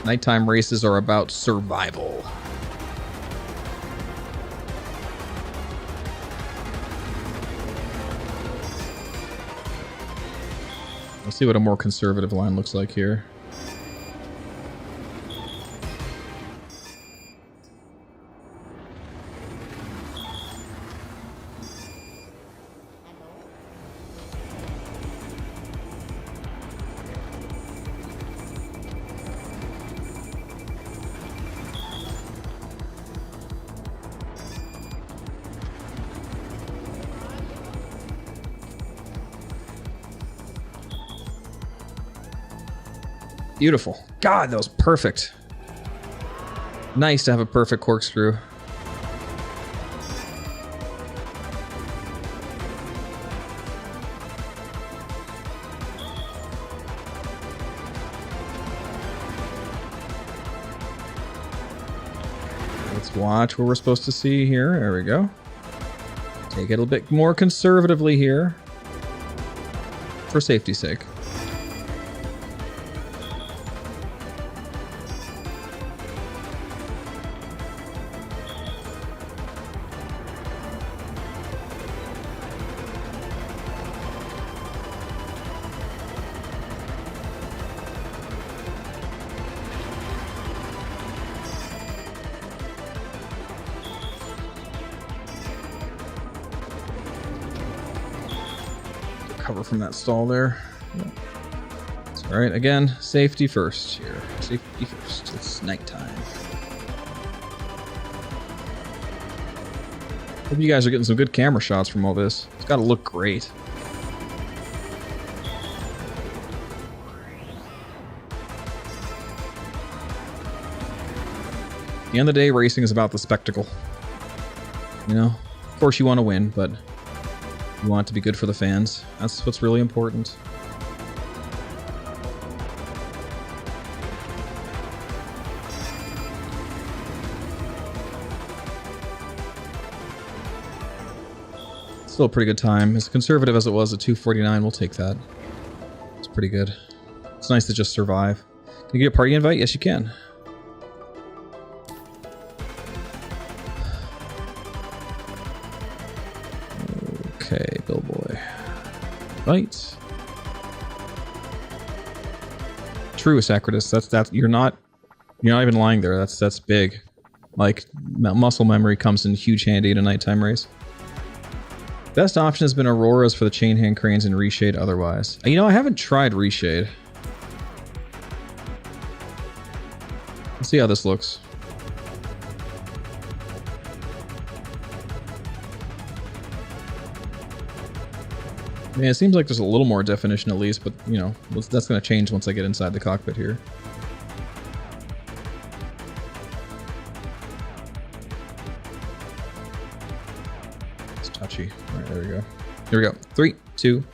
Nighttime races are about survival. Let's see what a more conservative line looks like here. Beautiful. God, that was perfect. Nice to have a perfect corkscrew. Let's watch what we're supposed to see here. There we go. Take it a bit more conservatively here. For safety's sake. Cover from that stall there. Yeah. All right, again, safety first here. Safety first. It's nighttime. Hope you guys are getting some good camera shots from all this. It's got to look great. At the end of the day, racing is about the spectacle. You know, of course you want to win, but you want it to be good for the fans. That's what's really important. Still a pretty good time. As conservative as it was at 2:49, we'll take that. It's pretty good. It's nice to just survive. Can you get a party invite? Yes, you can. Okay, Billboy. Right. True, Sacratus. That's you're not even lying there. That's big. Like muscle memory comes in huge handy in a nighttime race. Best option has been Auroras for the chain hand cranes and Reshade otherwise. You know, I haven't tried Reshade. Let's see how this looks. I mean, it seems like there's a little more definition at least, but, you know, that's going to change once I get inside the cockpit here. It's touchy. All right, there we go. Here we go. 3, 2.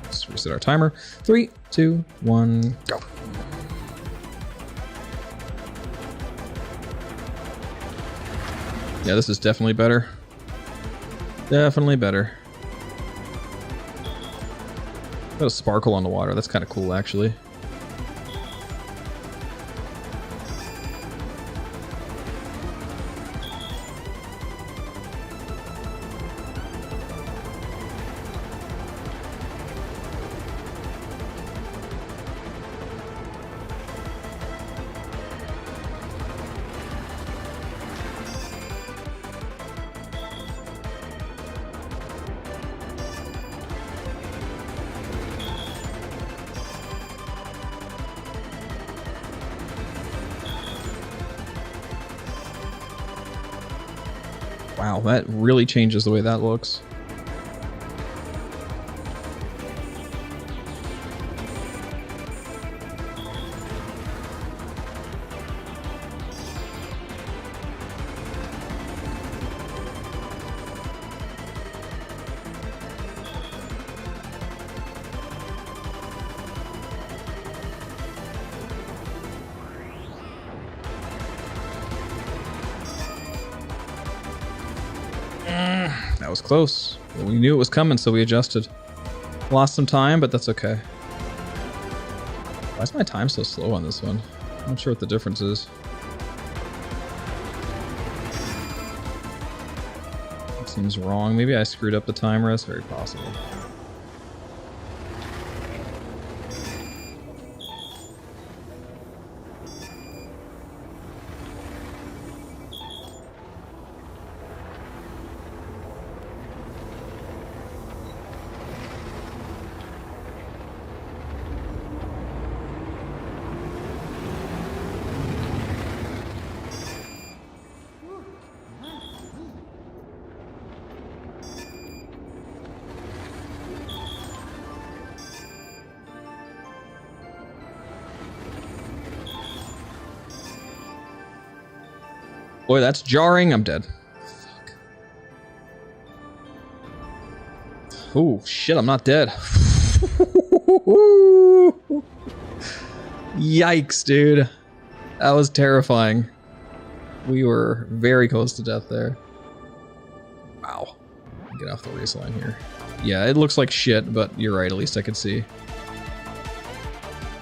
Let's reset our timer. 3, 2, 1, go. Yeah, this is definitely better. Definitely better. Got a sparkle on the water. That's kind of cool, actually. Wow, that really changes the way that looks. That was close. We knew it was coming, so we adjusted. Lost some time, but that's okay. Why is my time so slow on this one? I'm not sure what the difference is. It seems wrong. Maybe I screwed up the timer. That's very possible. Boy, that's jarring. I'm dead. Fuck. Oh, shit, I'm not dead. Yikes, dude. That was terrifying. We were very close to death there. Wow. Get off the race line here. Yeah, it looks like shit, but you're right. At least I could see.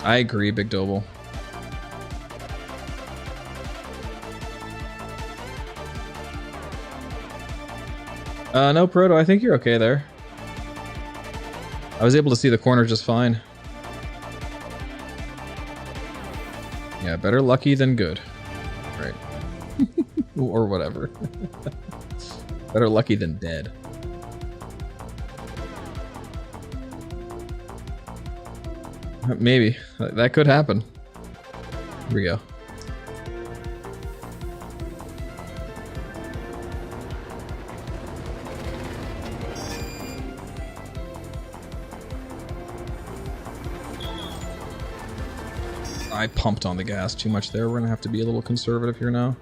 I agree, Big Doble. No, Proto, I think you're okay there. I was able to see the corner just fine. Yeah, better lucky than good. Right. Or whatever. Better lucky than dead. Maybe. That could happen. Here we go. I pumped on the gas too much there. We're gonna have to be a little conservative here now.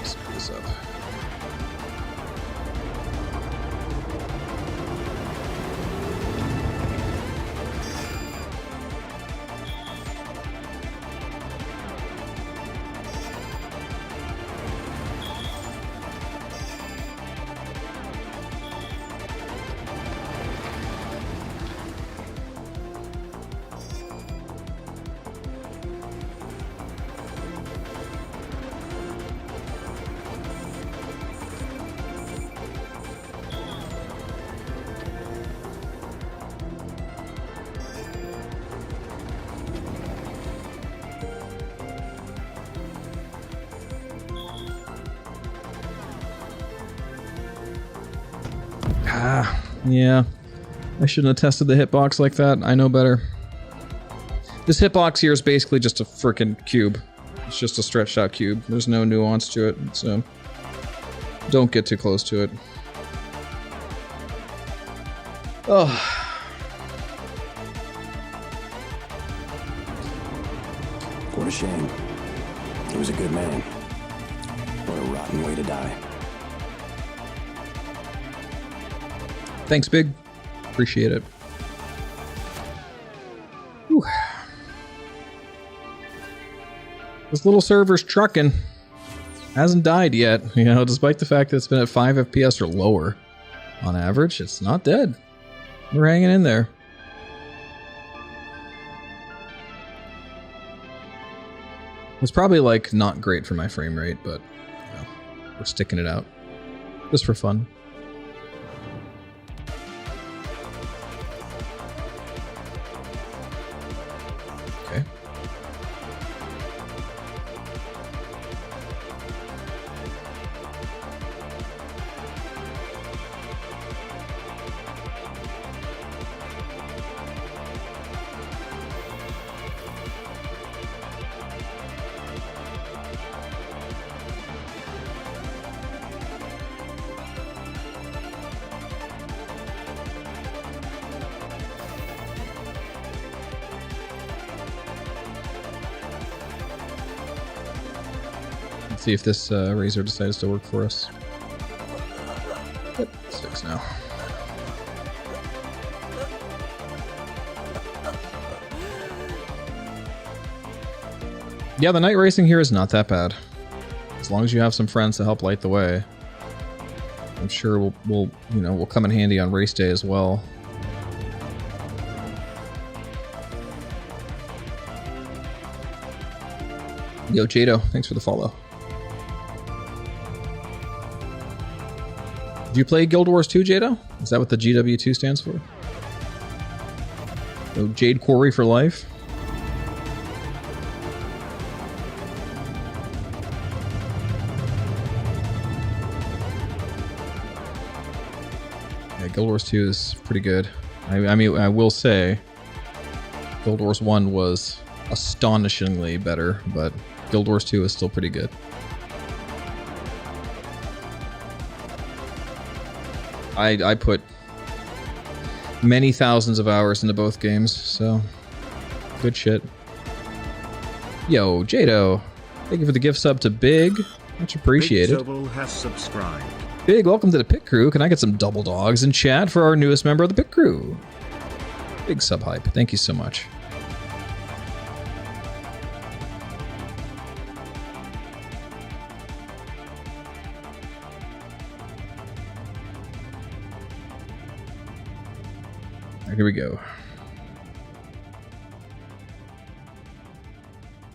Screw this up. Yeah. I shouldn't have tested the hitbox like that. I know better. This hitbox here is basically just a freaking cube. It's just a stretched out cube. There's no nuance to it, so don't get too close to it. Oh. What a shame. He was a good man. What a rotten way to die. Thanks, Big. Appreciate it. Whew. This little server's trucking. Hasn't died yet, you know, despite the fact that it's been at 5 FPS or lower. On average, it's not dead. We're hanging in there. It's probably, like, not great for my frame rate, but you know, we're sticking it out. Just for fun. Okay. See if this razor decides to work for us. Yep, 6 now. Yeah, the night racing here is not that bad. As long as you have some friends to help light the way. I'm sure we'll come in handy on race day as well. Yo, Jado, thanks for the follow. Did you play Guild Wars 2, Jado? Is that what the GW2 stands for? So Jade Quarry for life? Yeah, Guild Wars 2 is pretty good. I mean, I will say, Guild Wars 1 was astonishingly better, but Guild Wars 2 is still pretty good. I put many thousands of hours into both games, so good shit. Yo, Jado, thank you for the gift sub to Big. Much appreciated. Big Zobel has subscribed. Big, welcome to the Pit Crew. Can I get some double dogs in chat for our newest member of the Pit Crew? Big sub hype. Thank you so much. Here we go.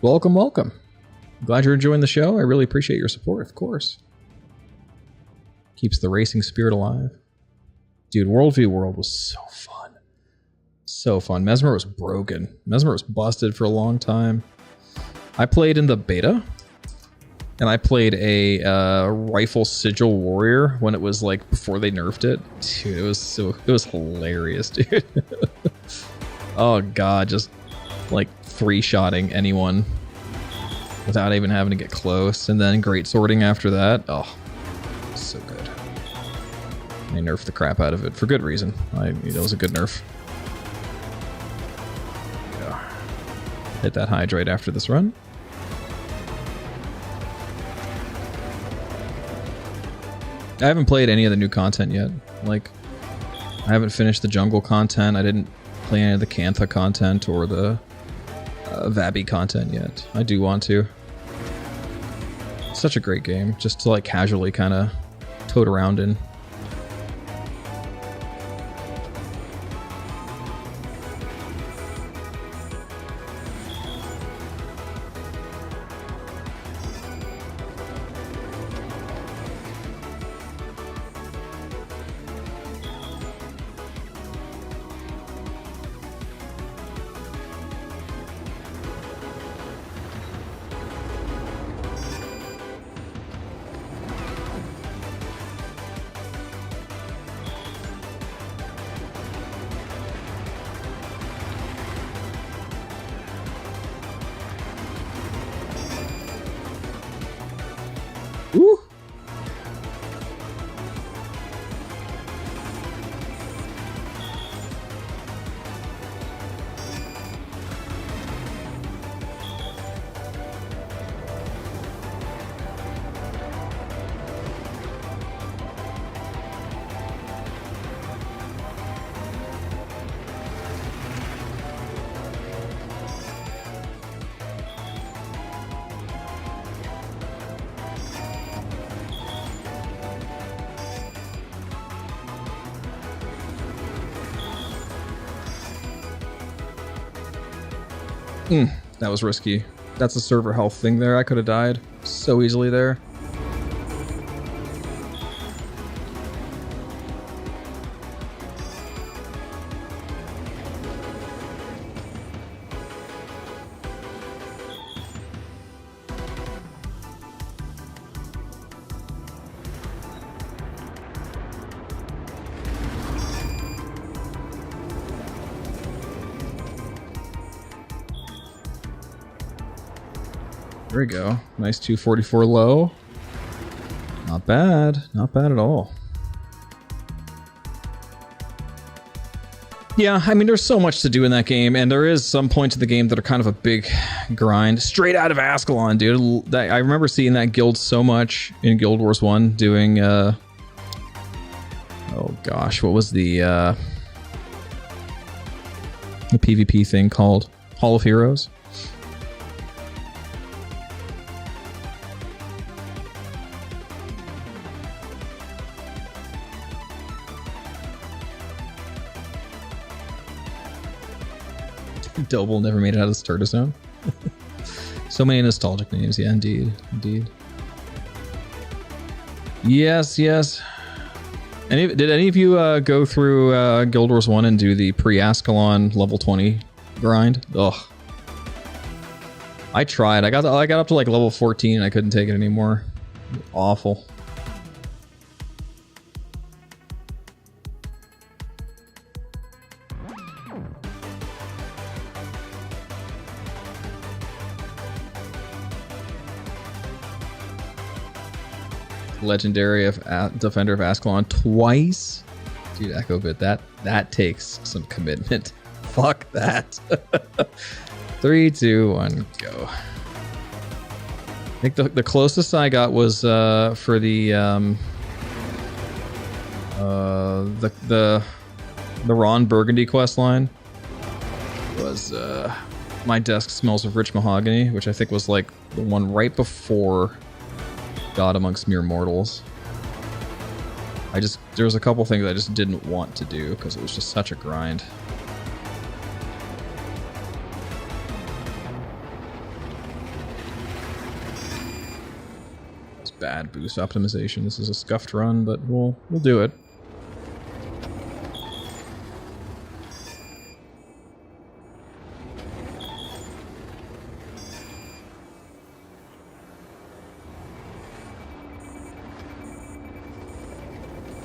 Welcome, welcome. Glad you're enjoying the show. I really appreciate your support, of course. Keeps the racing spirit alive. Dude, World v World was so fun. So fun. Mesmer was broken. Mesmer was busted for a long time. I played in the beta. And I played a rifle sigil warrior when it was like before they nerfed it. Dude, it was hilarious, dude. Oh god, just like 3-shotting anyone without even having to get close, and then great sorting after that. Oh, so good. They nerfed the crap out of it for good reason. It was a good nerf. Yeah. Hit that hydrate after this run. I haven't played any of the new content yet. Like, I haven't finished the jungle content. I didn't play any of the Cantha content or the Vabby content yet. I do want to. It's such a great game, just to like casually kind of toad around in. That was risky. That's a server health thing there. I could have died so easily there. There we go. Nice 244 low. Not bad. Not bad at all. Yeah, I mean, there's so much to do in that game, and there is some points of the game that are kind of a big grind. Straight out of Ascalon, dude. I remember seeing that guild so much in Guild Wars 1 doing, oh gosh, what was the PvP thing called? Hall of Heroes? Doble never made it out of the Starter Zone. So many nostalgic names, yeah, indeed, indeed. Yes, yes. Did any of you go through Guild Wars 1 and do the pre-Ascalon level 20 grind? Ugh. I tried. I got up to like level 14 and I couldn't take it anymore. Awful. Legendary of Defender of Ascalon twice. Dude, Echo Bit, that takes some commitment. Fuck that. 3, 2, 1, go. I think the closest I got was for the Ron Burgundy quest line. Was My Desk Smells of Rich Mahogany, which I think was like the one right before God Amongst Mere Mortals. There was a couple things I just didn't want to do because it was just such a grind. It's bad boost optimization. This is a scuffed run, but we'll do it.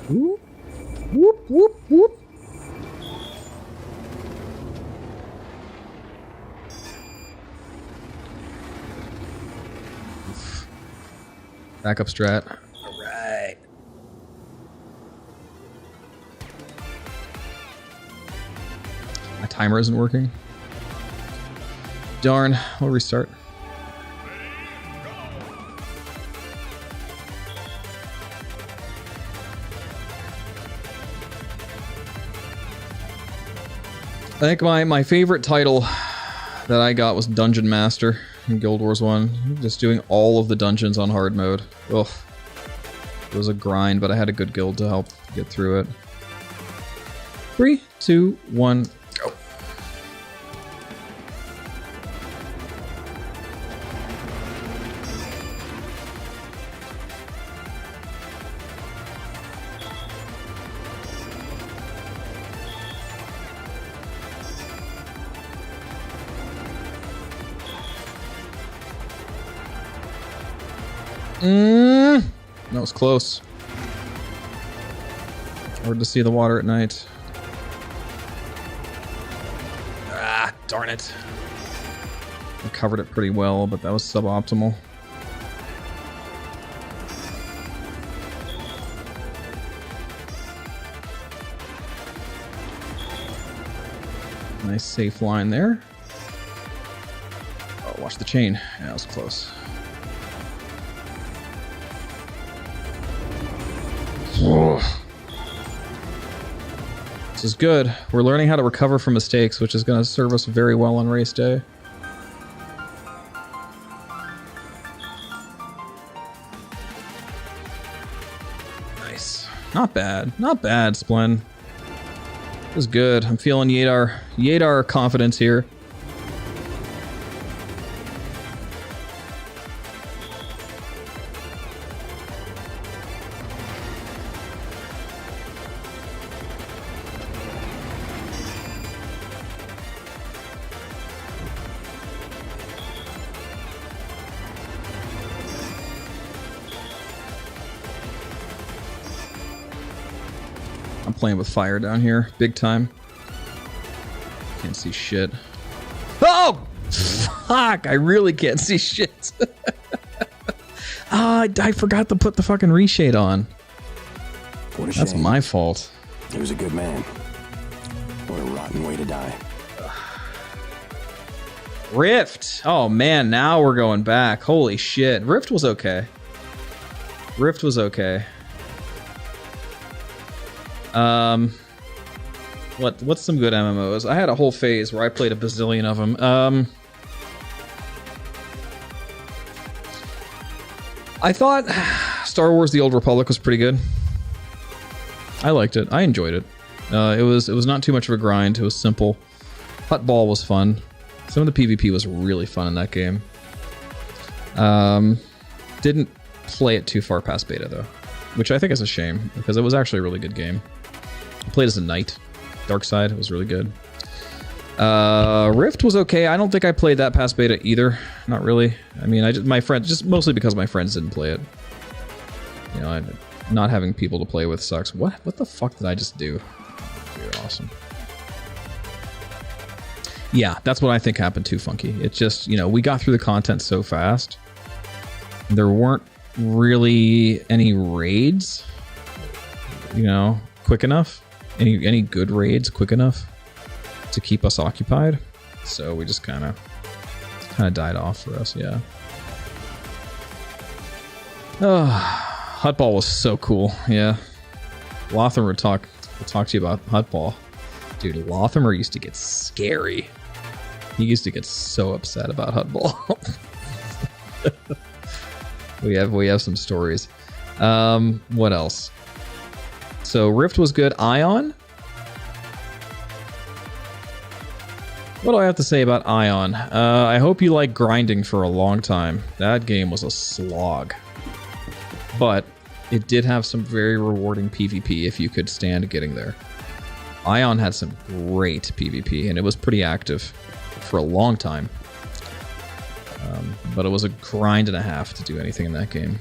Whoop, whoop, whoop, whoop. Backup strat. All right. My timer isn't working. Darn, I'll restart. I think my favorite title that I got was Dungeon Master in Guild Wars 1. Just doing all of the dungeons on hard mode. Ugh. It was a grind, but I had a good guild to help get through it. 3, 2, 1, go. That was close. Hard to see the water at night. Ah, darn it. I covered it pretty well, but that was suboptimal. Nice safe line there. Oh, watch the chain. Yeah, that was close. This is good. We're learning how to recover from mistakes, which is going to serve us very well on race day. Nice. Not bad. Not bad, Splen. This is good. I'm feeling Yadar confidence here. I'm playing with fire down here, big time. Can't see shit. Oh! Fuck! I really can't see shit. I forgot to put the fucking reshade on. What a shame. That's my fault. He was a good man. What a rotten way to die. Rift. Oh man, now we're going back. Holy shit. Rift was okay. Rift was okay. What's some good MMOs? I had a whole phase where I played a bazillion of them. I thought Star Wars: The Old Republic was pretty good. I liked it. I enjoyed it. It was not too much of a grind. It was simple. Huttball was fun. Some of the PvP was really fun in that game. Didn't play it too far past beta though, which I think is a shame because it was actually a really good game. I played as a knight. Dark Side was really good. Rift was okay. I don't think I played that past beta either. Not really. I mean, just mostly because my friends didn't play it. You know, not having people to play with sucks. What the fuck did I just do? You're awesome. Yeah, that's what I think happened too, Funky. It's just, you know, we got through the content so fast. There weren't really any raids, you know, quick enough. Any good raids quick enough to keep us occupied. So we just kind of died off for us, yeah. Huttball was so cool, yeah. Lothamer will talk to you about Huttball. Dude, Lothamer used to get scary. He used to get so upset about Huttball. we have some stories. What else? So Rift was good. Ion? What do I have to say about Ion? I hope you like grinding for a long time. That game was a slog. But it did have some very rewarding PvP if you could stand getting there. Ion had some great PvP, and it was pretty active for a long time. But it was a grind and a half to do anything in that game.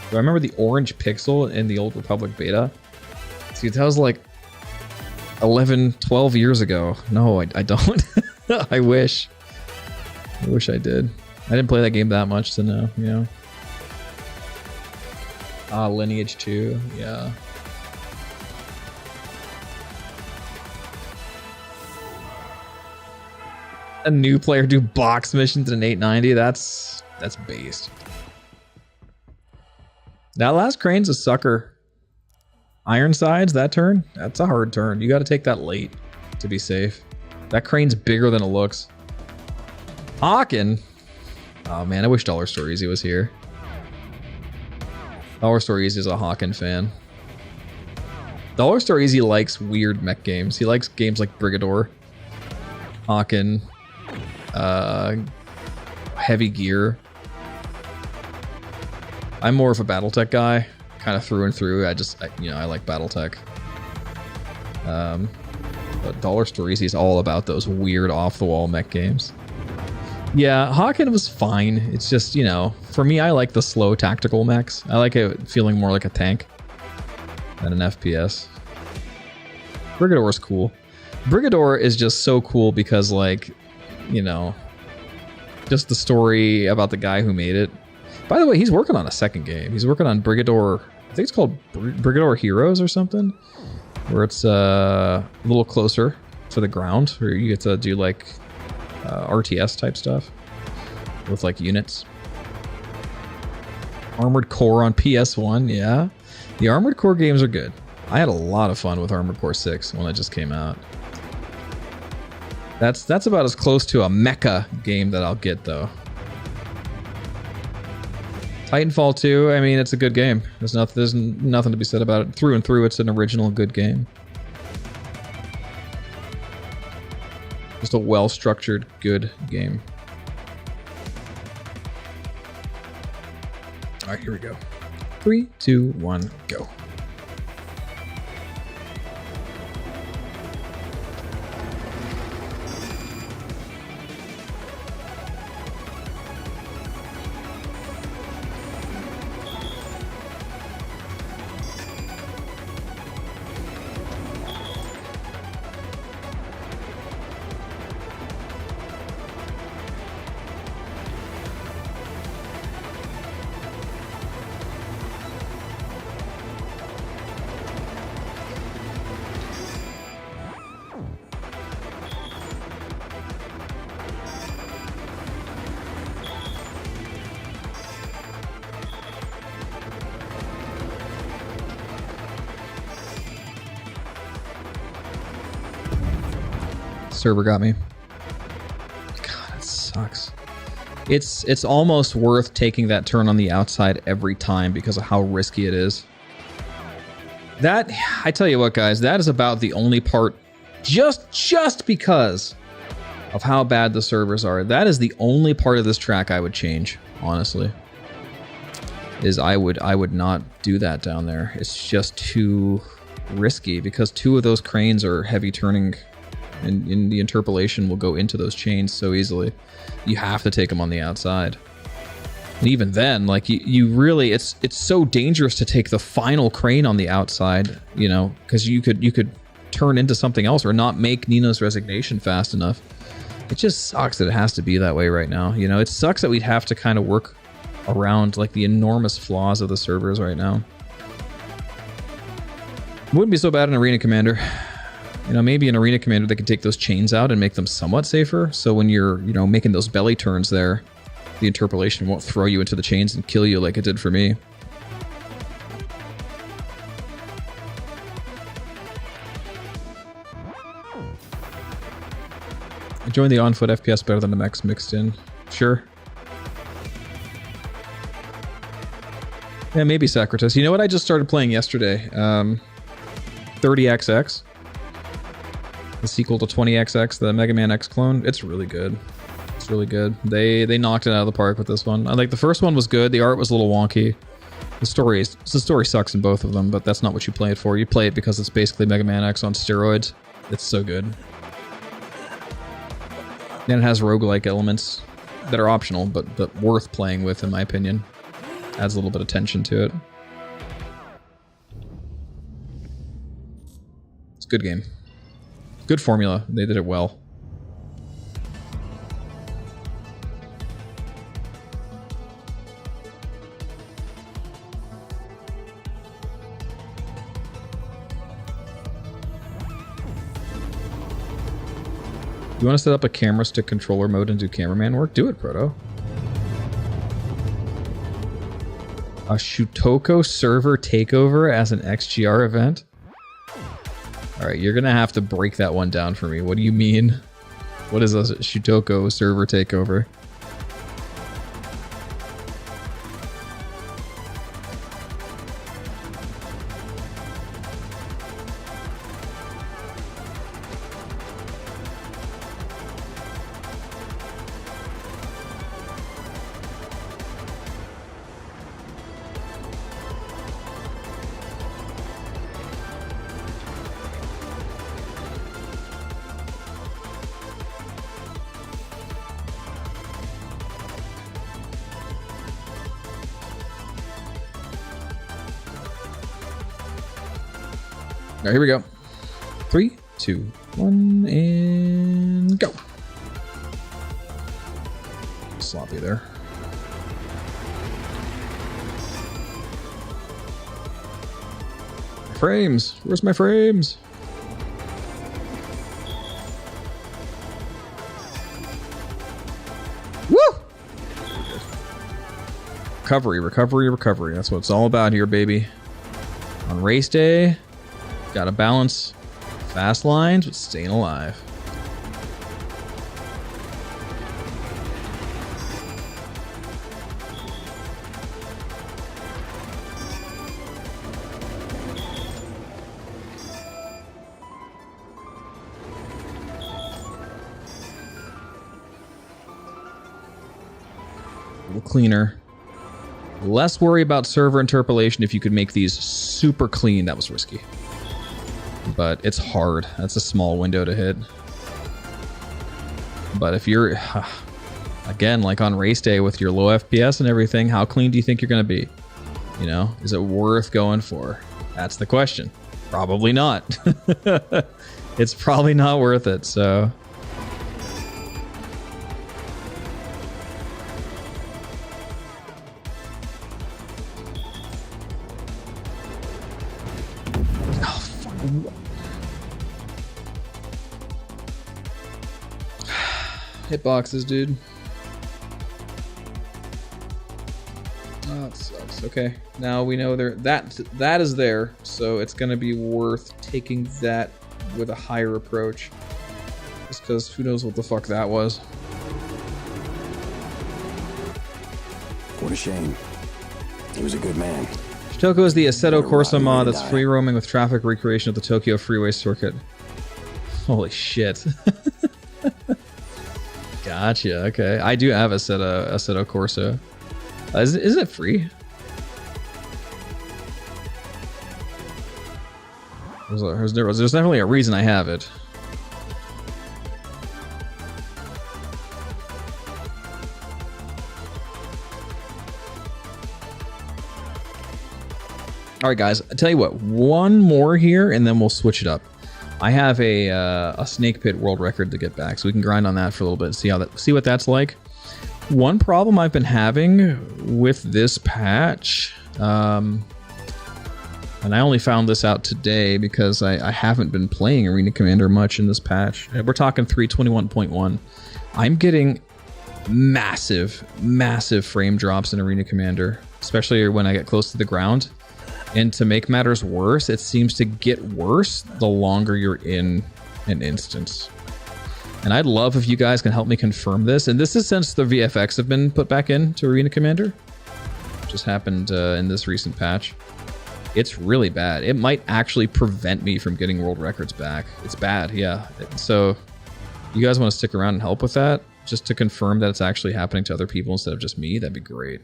Do I remember the orange pixel in the Old Republic beta? See, that was like 11, 12 years ago. No, I don't. I wish. I wish I did. I didn't play that game that much to know, you know. Lineage 2, yeah. A new player do box missions in an 890, that's based. That last crane's a sucker. Ironsides, that turn? That's a hard turn. You gotta take that late to be safe. That crane's bigger than it looks. Hawken? Oh man, I wish Dollar Store Easy was here. Dollar Store Easy is a Hawken fan. Dollar Store Easy likes weird mech games. He likes games like Brigador, Hawken, Heavy Gear. I'm more of a BattleTech guy, kind of through and through. I like BattleTech. But Dollar Store Easy is all about those weird off-the-wall mech games. Yeah, Hawken was fine. It's just, you know, for me, I like the slow tactical mechs. I like it feeling more like a tank than an FPS. Brigador is cool. Brigador is just so cool because, like, you know, just the story about the guy who made it. By the way, he's working on a second game. He's working on Brigador, I think it's called Brigador Heroes or something, where it's a little closer to the ground, where you get to do, like, RTS type stuff with like units. Armored Core on PS1, yeah. The Armored Core games are good. I had a lot of fun with Armored Core 6 when it just came out. That's about as close to a mecha game that I'll get though. Titanfall 2, I mean, it's a good game. There's nothing to be said about it. Through and through, it's an original good game. Just a well-structured, good game. All right, here we go. 3, 2, 1, go. server got me. God, it sucks. It's almost worth taking that turn on the outside every time because of how risky it is. That, I tell you what, guys, that is about the only part, just because of how bad the servers are. That is the only part of this track I would change, honestly. Is I would not do that down there. It's just too risky because 2 of those cranes are heavy turning, and the interpolation will go into those chains so easily. You have to take them on the outside. And even then, like you really, it's so dangerous to take the final crane on the outside, you know, because you could turn into something else or not make Nino's resignation fast enough. It just sucks that it has to be that way right now. You know, it sucks that we'd have to kind of work around like the enormous flaws of the servers right now. Wouldn't be so bad in Arena Commander. You know, maybe in Arena Commander they could take those chains out and make them somewhat safer. So when you're, you know, making those belly turns there, the interpolation won't throw you into the chains and kill you like it did for me. I joined the on-foot FPS better than the mechs mixed in. Sure. Yeah, maybe Socrates. You know what I just started playing yesterday? 30XX. The sequel to 20XX, the Mega Man X clone. It's really good. It's really good. They knocked it out of the park with this one. I like the first one was good. The art was a little wonky. The story sucks in both of them, but that's not what you play it for. You play it because it's basically Mega Man X on steroids. It's so good. And it has roguelike elements that are optional, but worth playing with, in my opinion. Adds a little bit of tension to it. It's a good game. Good formula. They did it well. You want to set up a camera stick controller mode and do cameraman work? Do it, Proto. A Shutoko server takeover as an XGR event? Alright, you're gonna have to break that one down for me. What do you mean? What is a Shutoko server takeover? Alright, here we go. 3, 2, 1, and go. Sloppy there. Frames. Where's my frames? Woo! Recovery, recovery, recovery. That's what it's all about here, baby. On race day, gotta balance fast lines with staying alive. A little cleaner. Less worry about server interpolation if you could make these super clean. That was risky. But it's hard. That's a small window to hit. But if you're, again, like on race day with your low FPS and everything, how clean do you think you're going to be? You know, is it worth going for? That's the question. Probably not. It's probably not worth it, so... Hitboxes, dude. Oh, it sucks. Okay, now we know that is there, so it's gonna be worth taking that with a higher approach. Just because who knows what the fuck that was. What a shame. He was a good man. Shitoko is the Assetto Corsa mod that's free roaming with traffic recreation of the Tokyo Freeway Circuit. Holy shit. Gotcha, okay. I do have Assetto Corsa. Is it free? There's definitely a reason I have it. All right, guys. I tell you what. One more here, and then we'll switch it up. I have a snake pit world record to get back, so we can grind on that for a little bit. See what that's like. One problem I've been having with this patch, and I only found this out today because I haven't been playing Arena Commander much in this patch. We're talking 321.1. I'm getting massive frame drops in Arena Commander, especially when I get close to the ground. And to make matters worse, it seems to get worse the longer you're in an instance. And I'd love if you guys can help me confirm this. And this is since the VFX have been put back into Arena Commander. Just happened in this recent patch. It's really bad. It might actually prevent me from getting world records back. It's bad, yeah. So you guys want to stick around and help with that? Just to confirm that it's actually happening to other people instead of just me? That'd be great.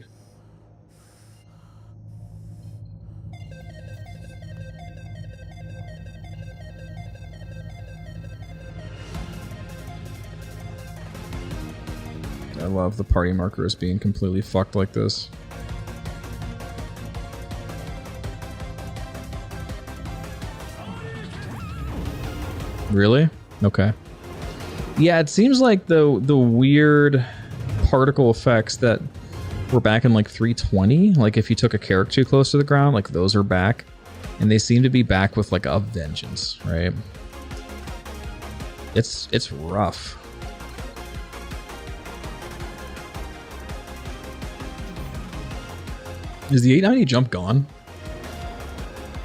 I love the party markers being completely fucked like this. Really? Okay. Yeah, it seems like the weird particle effects that were back in like 320, like if you took a character too close to the ground, like those are back. And they seem to be back with like a vengeance, right? It's rough. Is the 890 jump gone?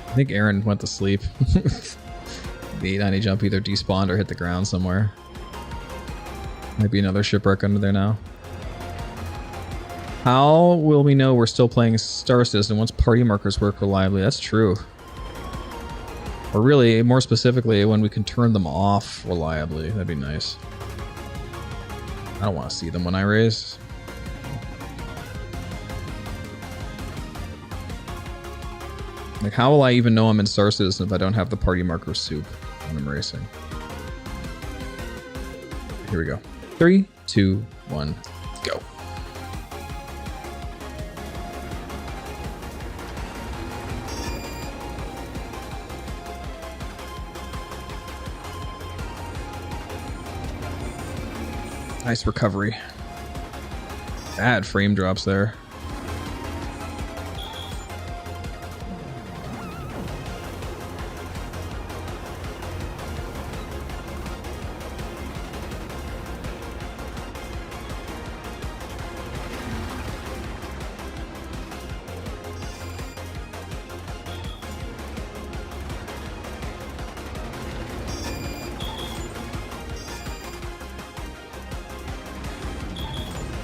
I think Aaron went to sleep. The 890 jump either despawned or hit the ground somewhere. Might be another shipwreck under there now. How will we know we're still playing Star Citizen once party markers work reliably? That's true. Or really, more specifically, when we can turn them off reliably. That'd be nice. I don't want to see them when I raise. Like, how will I even know I'm in Star Citizen if I don't have the party marker soup when I'm racing? Here we go. 3, 2, 1, go. Nice recovery. Bad frame drops there.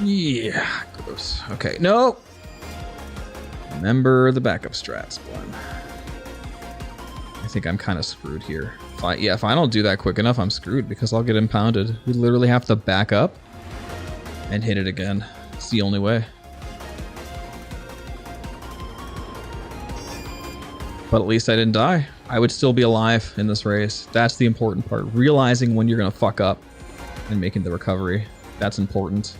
Yeah, gross. Okay, no. Remember the backup strats, Glenn. I think I'm kind of screwed here. If I don't do that quick enough, I'm screwed because I'll get impounded. We literally have to back up and hit it again. It's the only way. But at least I didn't die. I would still be alive in this race. That's the important part. Realizing when you're going to fuck up and making the recovery. That's important.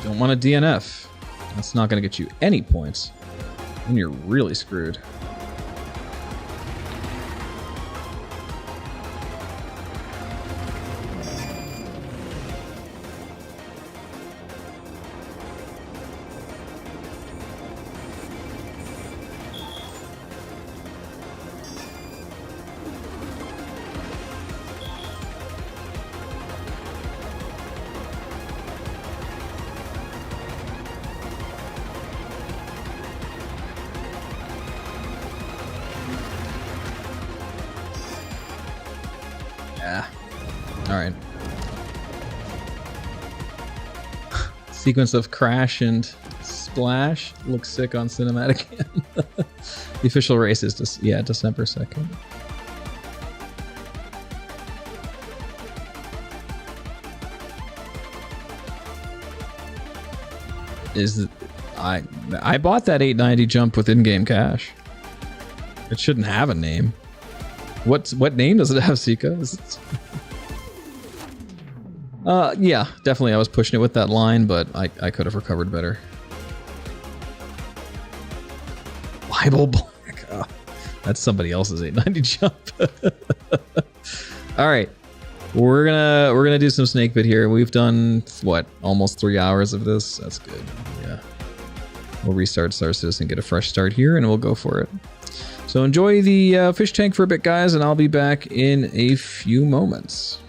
Don't want a DNF. That's not going to get you any points. And you're really screwed. right. Sequence of crash and splash looks sick on cinematic. The official race is December 2nd. I bought that 890 jump with in-game cash. It shouldn't have a name. What name does it have, Sika? Yeah, definitely I was pushing it with that line, but I could have recovered better. Bible Black. Oh, that's somebody else's 890 jump. All right. We're gonna do some snake bit here. We've done what, almost 3 hours of this. That's good. Yeah. We'll restart Star Citizen, get a fresh start here, and we'll go for it. So enjoy the fish tank for a bit, guys, and I'll be back in a few moments.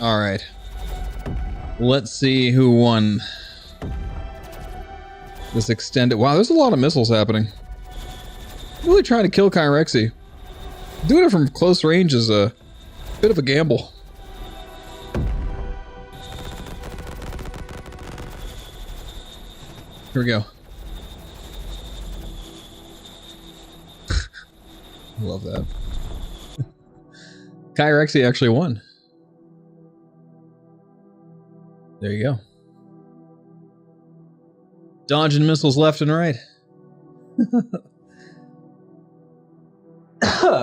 All right. Let's see who won this extended. Wow, there's a lot of missiles happening. Really trying to kill Kyrexy. Doing it from close range is a bit of a gamble. Here we go. Love that. Kyrexy actually won. There you go. Dodging missiles left and right.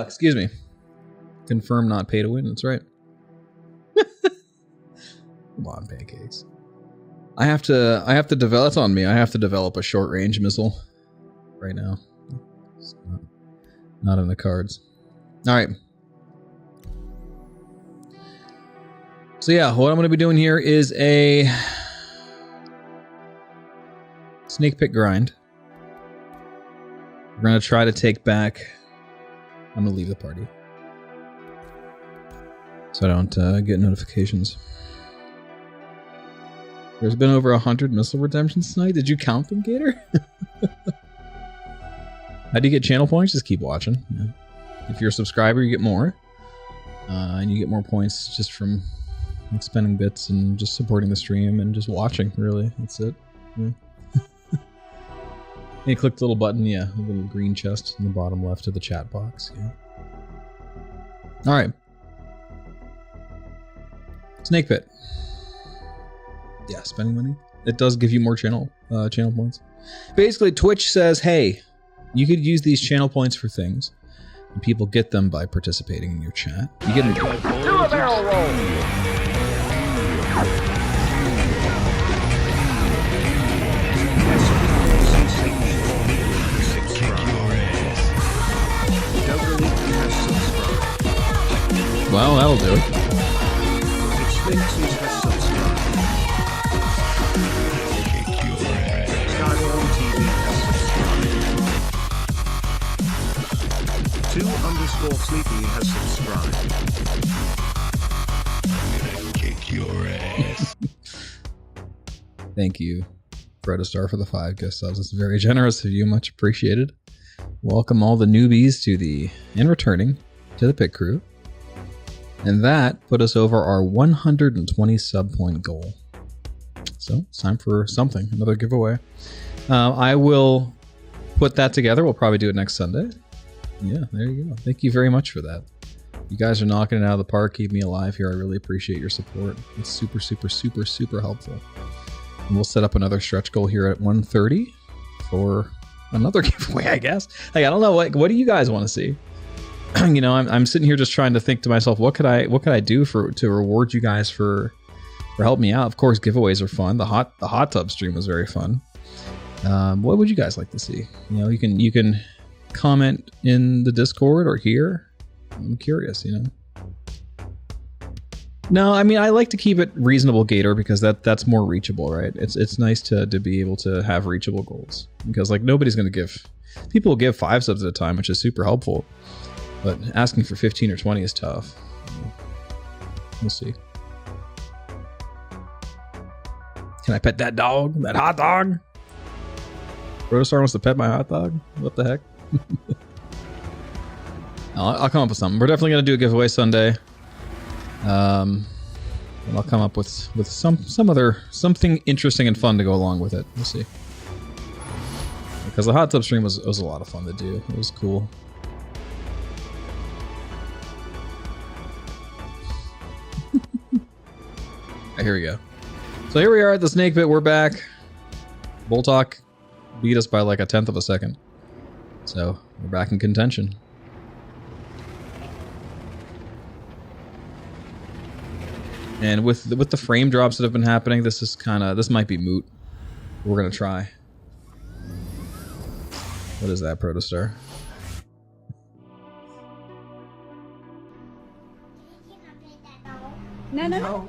Excuse me. Confirm not pay to win. That's right. Come on, pancakes. I have to develop. That's on me. I have to develop a short range missile right now. It's not in the cards. All right. So yeah, what I'm going to be doing here is a snake pit grind. We're going to try to take back. I'm going to leave the party so I don't get notifications. There's been over 100 missile redemptions tonight. Did you count them, Gator? How do you get channel points? Just keep watching. Yeah. If you're a subscriber, you get more. And you get more points just from spending bits and just supporting the stream and just watching, really. That's it. Yeah. You click the little button, yeah, the little green chest in the bottom left of the chat box. Yeah. All right. Snake pit. Yeah, spending money. It does give you more channel points. Basically, Twitch says, hey, you could use these channel points for things, and people get them by participating in your chat. You get them. Do a barrel roll. Well, that'll do it. _Sleepy has subscribed. Kick your ass. Thank you, Fredastar, for the 5 guest subs. It's very generous of you. Much appreciated. Welcome all the newbies to the and returning to the pit crew. And that put us over our 120 sub point goal. So it's time for something, another giveaway. I will put that together. We'll probably do it next Sunday. Yeah, there you go. Thank you very much for that. You guys are knocking it out of the park, keeping me alive here. I really appreciate your support. It's super, super, super, super helpful. And we'll set up another stretch goal here at 130 for another giveaway, I guess. Like, I don't know, what do you guys want to see? You know, I'm sitting here just trying to think to myself, what could I do to reward you guys for helping me out? Of course, giveaways are fun. The hot tub stream was very fun. What would you guys like to see? You know, you can comment in the Discord or here. I'm curious, you know. No, I mean, I like to keep it reasonable, Gator, because that's more reachable, right? It's nice to be able to have reachable goals, because like nobody's going to give, people will give 5 subs at a time, which is super helpful. But asking for 15 or 20 is tough. We'll see. Can I pet that dog? That hot dog? Protostar wants to pet my hot dog? What the heck? I'll come up with something. We're definitely going to do a giveaway Sunday. And I'll come up with something interesting and fun to go along with it. We'll see. Because the hot tub stream was a lot of fun to do. It was cool. Here we go. So here we are at the snake pit. We're back. Boltok beat us by like 1/10 of a second. So we're back in contention. And with the frame drops that have been happening, this might be moot. We're gonna try. What is that, Protostar? No. No.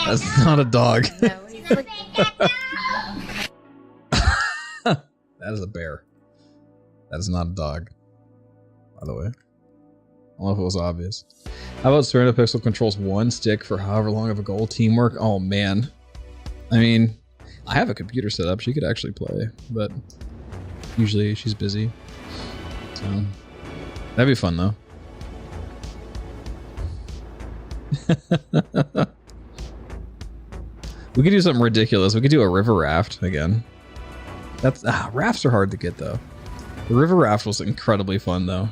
That's not a dog. No, he's like, That is a bear. That is not a dog, by the way. I don't know if it was obvious. How about Serena Pixel controls one stick for however long of a goal? Teamwork? Oh man. I mean, I have a computer set up. She could actually play, but usually she's busy. So that'd be fun though. We could do something ridiculous. We could do a river raft again. Rafts are hard to get though. The river raft was incredibly fun though.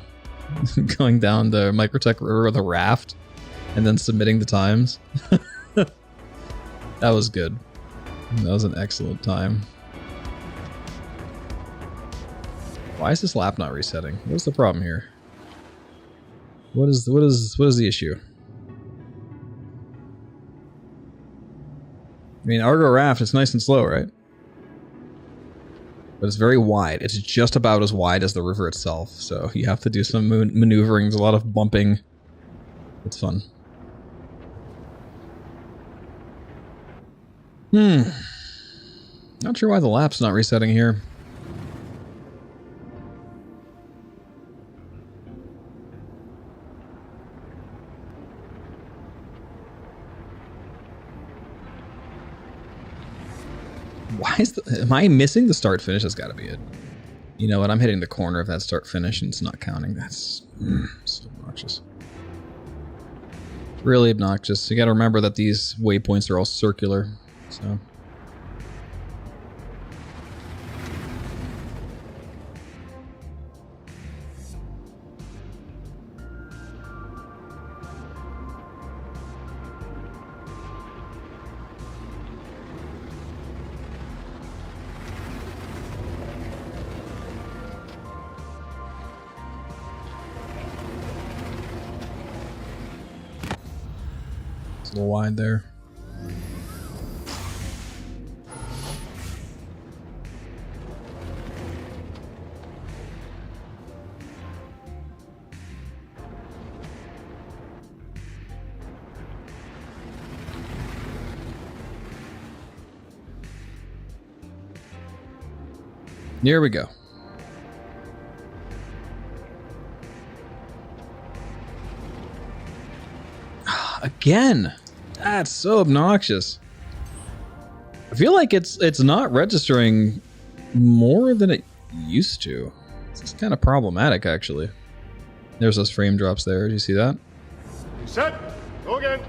Going down the Microtech River with a raft and then submitting the times. That was good. That was an excellent time. Why is this lap not resetting? What's the problem here? What is the issue? I mean, Argo Raft is nice and slow, right? But it's very wide. It's just about as wide as the river itself, so you have to do some maneuvering. There's a lot of bumping. It's fun. Not sure why the lap's not resetting here. Why is am I missing the start finish? That's got to be it. You know what? I'm hitting the corner of that start finish and it's not counting. That's so obnoxious. Really obnoxious. You got to remember that these waypoints are all circular. So. A little wide there. Here we go. Again. That's so obnoxious. I feel like it's not registering more than it used to. It's kind of problematic, actually. There's those frame drops there. Do you see that? Set. Go again.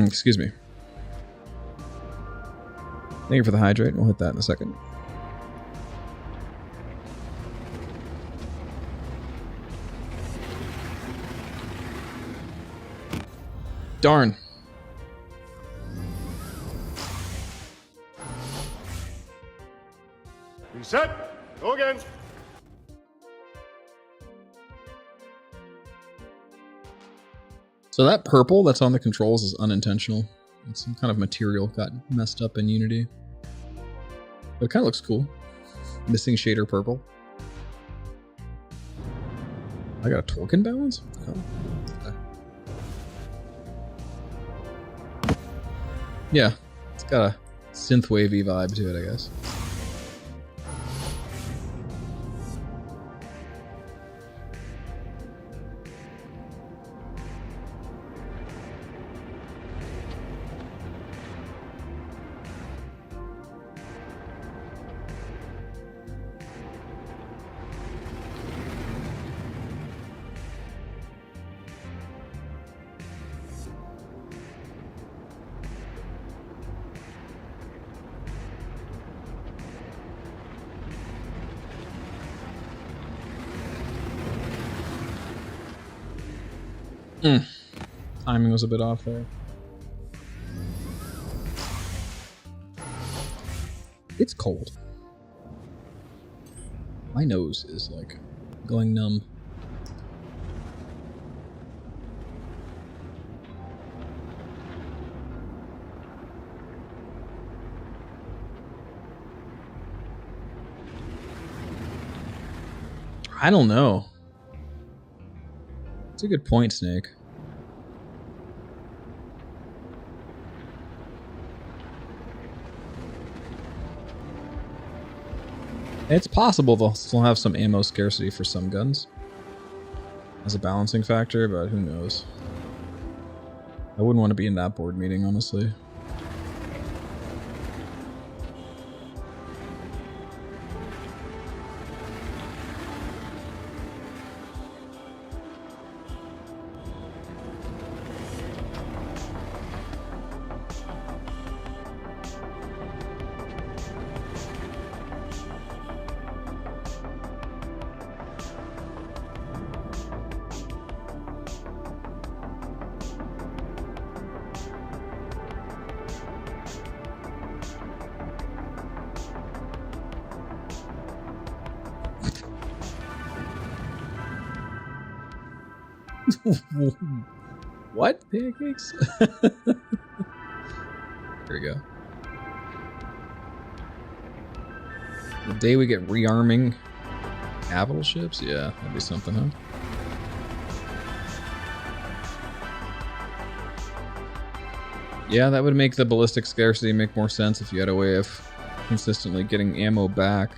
Excuse me. Thank you for the hydrate. We'll hit that in a second. Darn. Reset. Go again. So that purple that's on the controls is unintentional. It's some kind of material got messed up in Unity. But it kind of looks cool. Missing shader purple. I got a torque imbalance? What the hell? Okay. Yeah, it's got a synthwavey vibe to it, I guess. Timing was a bit off there. It's cold. My nose is like going numb. I don't know. It's a good point, Snake. It's possible they'll still have some ammo scarcity for some guns as a balancing factor, but who knows. I wouldn't want to be in that board meeting, honestly. What? Pancakes? Here we go. The day we get rearming capital ships? Yeah, that'd be something, huh? Yeah, that would make the ballistic scarcity make more sense if you had a way of consistently getting ammo back.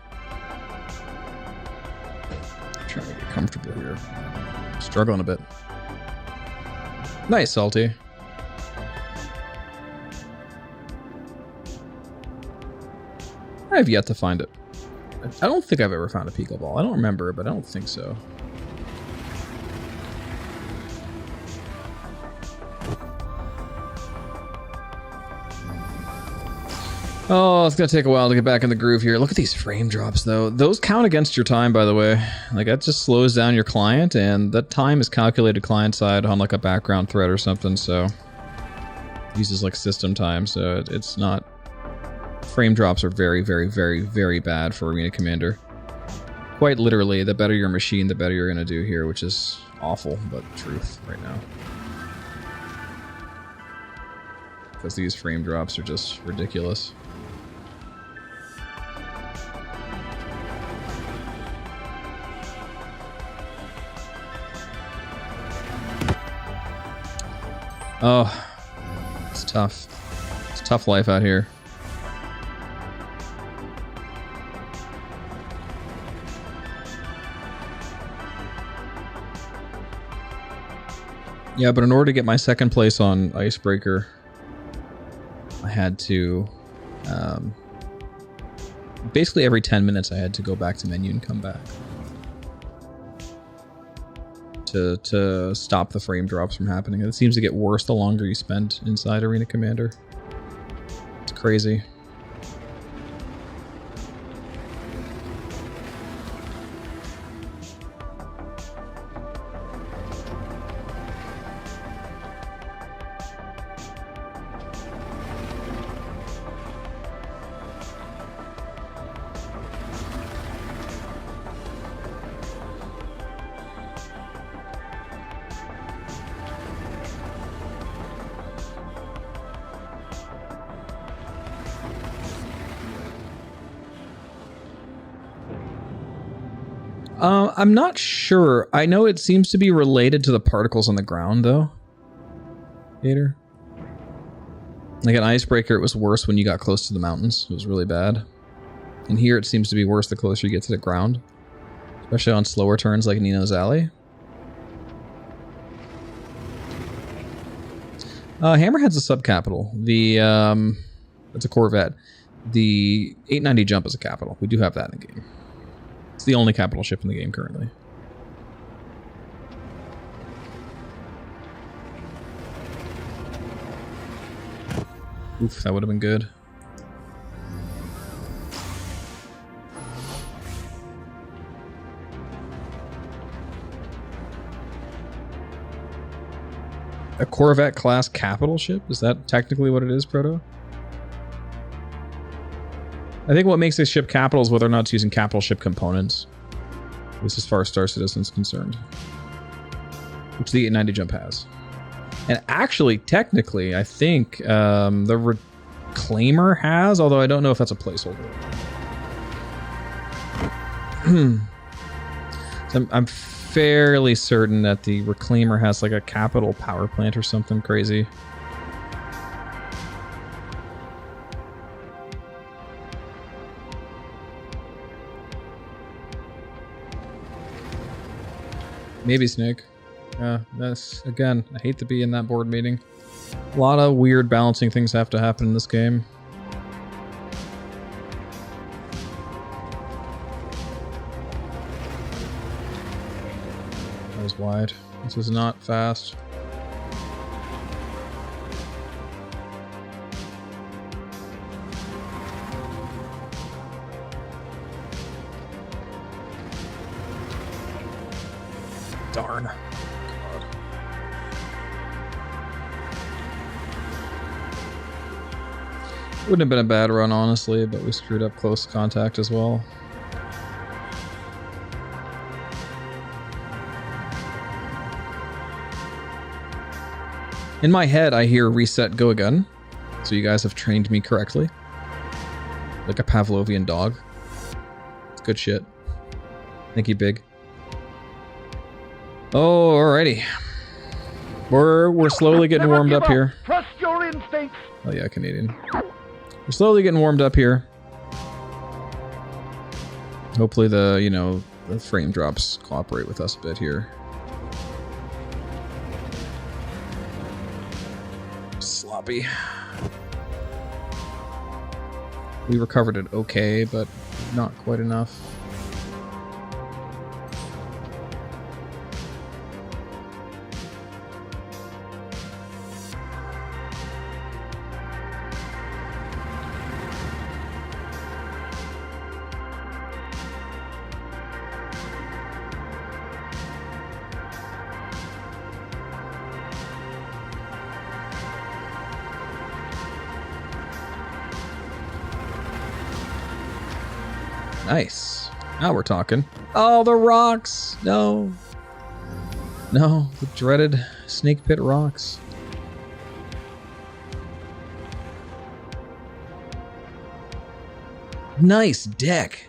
I'm trying to get comfortable here. Struggling a bit. Nice, Salty. I have yet to find it. I don't think I've ever found a Pico Ball. I don't remember, but I don't think so. Oh, it's gonna take a while to get back in the groove here. Look at these frame drops, though. Those count against your time, by the way. Like, that just slows down your client, and that time is calculated client side on like a background thread or something, so it uses like system time, so it's not. Frame drops are very, very, very, very bad for Arena Commander. Quite literally, the better your machine, the better you're gonna do here, which is awful, but truth right now. Because these frame drops are just ridiculous. Oh, it's tough. It's a tough life out here. Yeah, but in order to get my second place on Icebreaker, I had to... basically every 10 minutes I had to go back to menu and come back. To stop the frame drops from happening. It seems to get worse the longer you spend inside Arena Commander. It's crazy. I'm not sure. I know it seems to be related to the particles on the ground, though. Gator. Like an Icebreaker, it was worse when you got close to the mountains. It was really bad. And here it seems to be worse the closer you get to the ground. Especially on slower turns like Nino's Alley. Hammerhead's a subcapital. It's a Corvette. The 890 jump is a capital. We do have that in the game. It's the only capital ship in the game currently. Oof, that would have been good. A Corvette class capital ship? Is that technically what it is, Proto? I think what makes this ship capital is whether or not it's using capital ship components. At least as far as Star Citizen is concerned. Which the 890 jump has. And actually, technically, I think the Reclaimer has, although I don't know if that's a placeholder. So I'm fairly certain that the Reclaimer has like a capital power plant or something crazy. Maybe Snake. Yeah, that's, again, I hate to be in that board meeting. A lot of weird balancing things have to happen in this game. That was wide. This is not fast. Darn. God. Wouldn't have been a bad run, honestly, but we screwed up close contact as well. In my head, I hear reset, go again. So you guys have trained me correctly. Like a Pavlovian dog. It's good shit. Thank you, Big. Oh, alrighty. We're slowly getting warmed up here. Trust your instincts. Oh yeah, Canadian. We're slowly getting warmed up here. Hopefully the frame drops cooperate with us a bit here. Sloppy. We recovered it okay, but not quite enough. Nice. Now we're talking. Oh, the rocks! No. No, the dreaded snake pit rocks. Nice deck.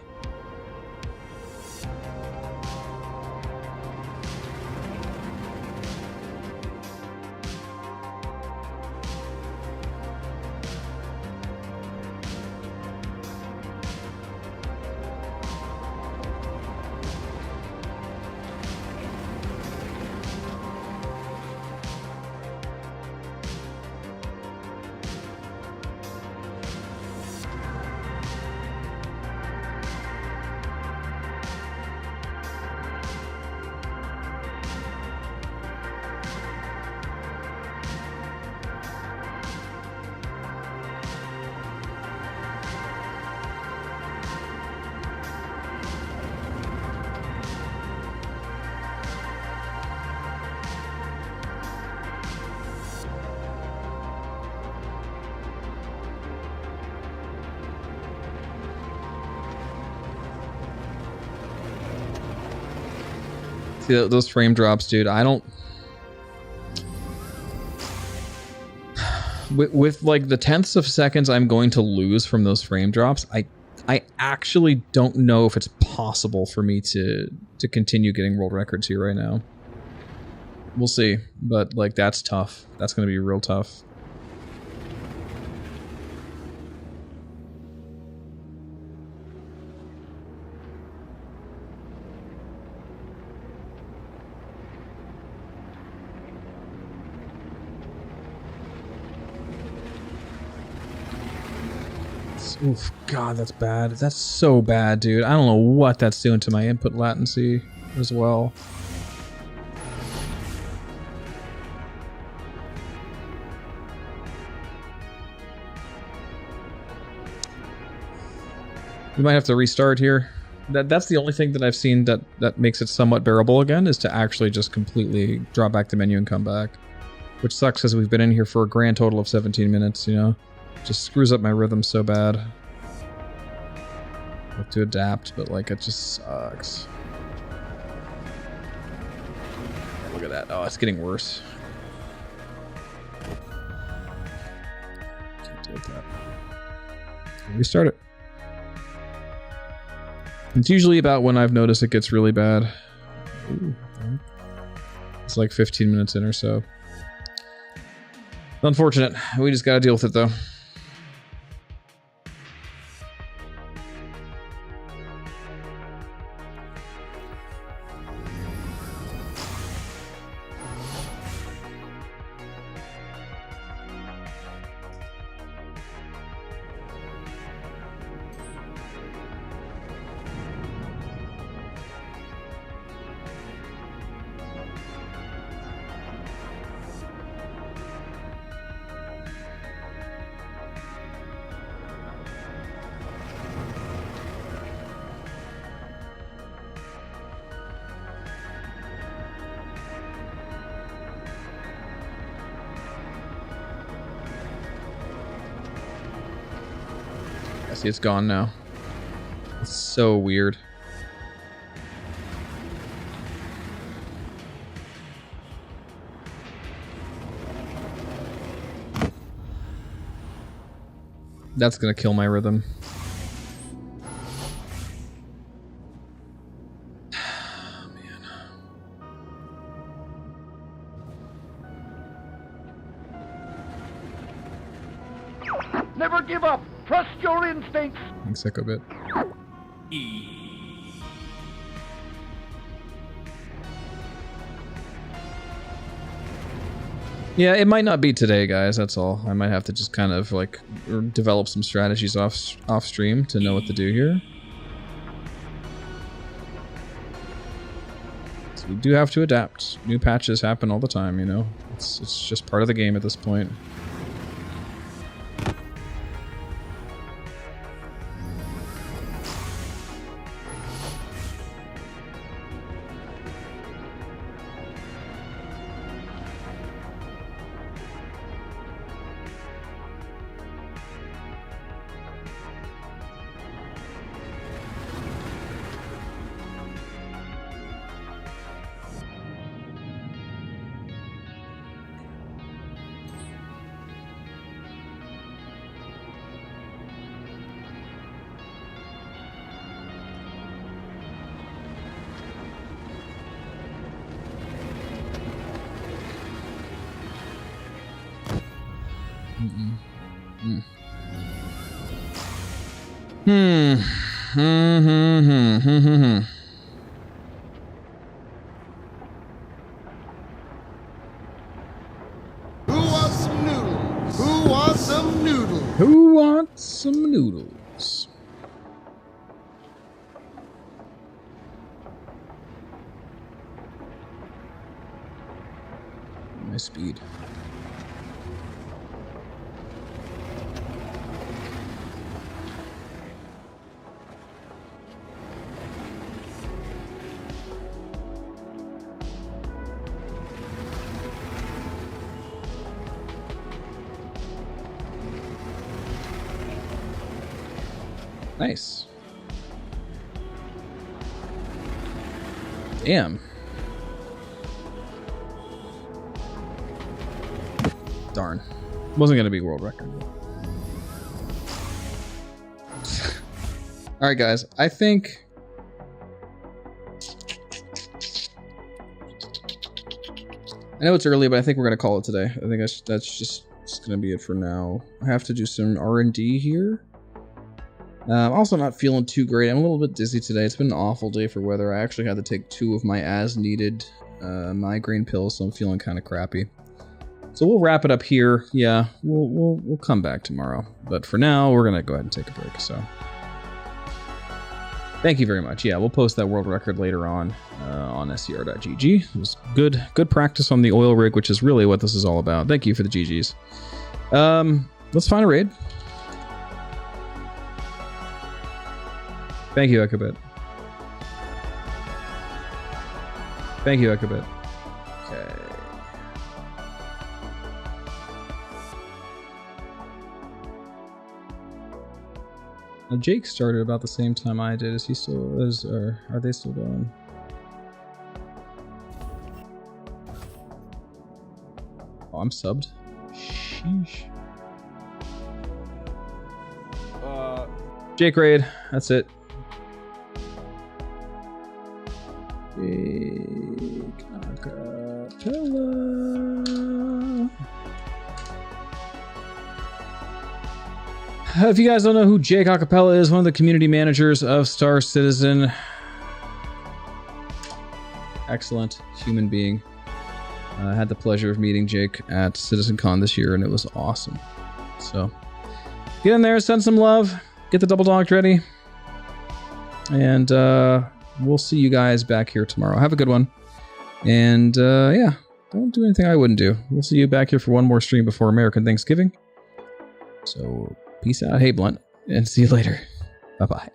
See those frame drops, dude. I don't. With like the tenths of seconds I'm going to lose from those frame drops, I actually don't know if it's possible for me to continue getting world records here right now. We'll see, but like that's tough. That's going to be real tough. Oof, God, that's bad. That's so bad, dude. I don't know what that's doing to my input latency as well. We might have to restart here. That's the only thing that I've seen that makes it somewhat bearable again, is to actually just completely drop back the menu and come back. Which sucks because we've been in here for a grand total of 17 minutes, you know? Just screws up my rhythm so bad. I have to adapt, but like it just sucks. Look at that. Oh, it's getting worse. Can't deal with that. Restart it. It's usually about when I've noticed it gets really bad. Ooh, it's like 15 minutes in or so. Unfortunate. We just gotta deal with it though. See, it's gone now. It's so weird. That's gonna kill my rhythm. Never give up. Trust your instincts. Thanks, Echo Bit. Yeah, it might not be today, guys. That's all. I might have to just kind of like develop some strategies off stream to know what to do here. So we do have to adapt. New patches happen all the time, you know. It's just part of the game at this point. Who wants some noodles? Who wants some noodles? Who wants some noodles? My speed. Nice. Damn. Darn. Wasn't gonna be world record. Alright guys, I think I know it's early, but I think we're gonna call it today. I think that's just gonna be it for now. I have to do some R&D here. I'm also not feeling too great. I'm a little bit dizzy today. It's been an awful day for weather. I actually had to take 2 of my as-needed migraine pills, so I'm feeling kind of crappy. So we'll wrap it up here. Yeah, we'll come back tomorrow. But for now, we're gonna go ahead and take a break. So thank you very much. Yeah, we'll post that world record later on scr.gg. It was good practice on the oil rig, which is really what this is all about. Thank you for the GGs. Let's find a raid. Thank you, Ekabit. Thank you, Ekabit. Okay. Now, Jake started about the same time I did. Is he still or are they still going? Oh, I'm subbed. Sheesh. Jake raid. That's it. Jake Acapella. If you guys don't know who Jake Acapella is, one of the community managers of Star Citizen. Excellent human being. I had the pleasure of meeting Jake at CitizenCon this year, and it was awesome. So get in there, send some love, get the double docked ready, and we'll see you guys back here tomorrow. Have a good one. And yeah, don't do anything I wouldn't do. We'll see you back here for one more stream before American Thanksgiving. So peace out. Hey, Blunt. And see you later. Bye-bye.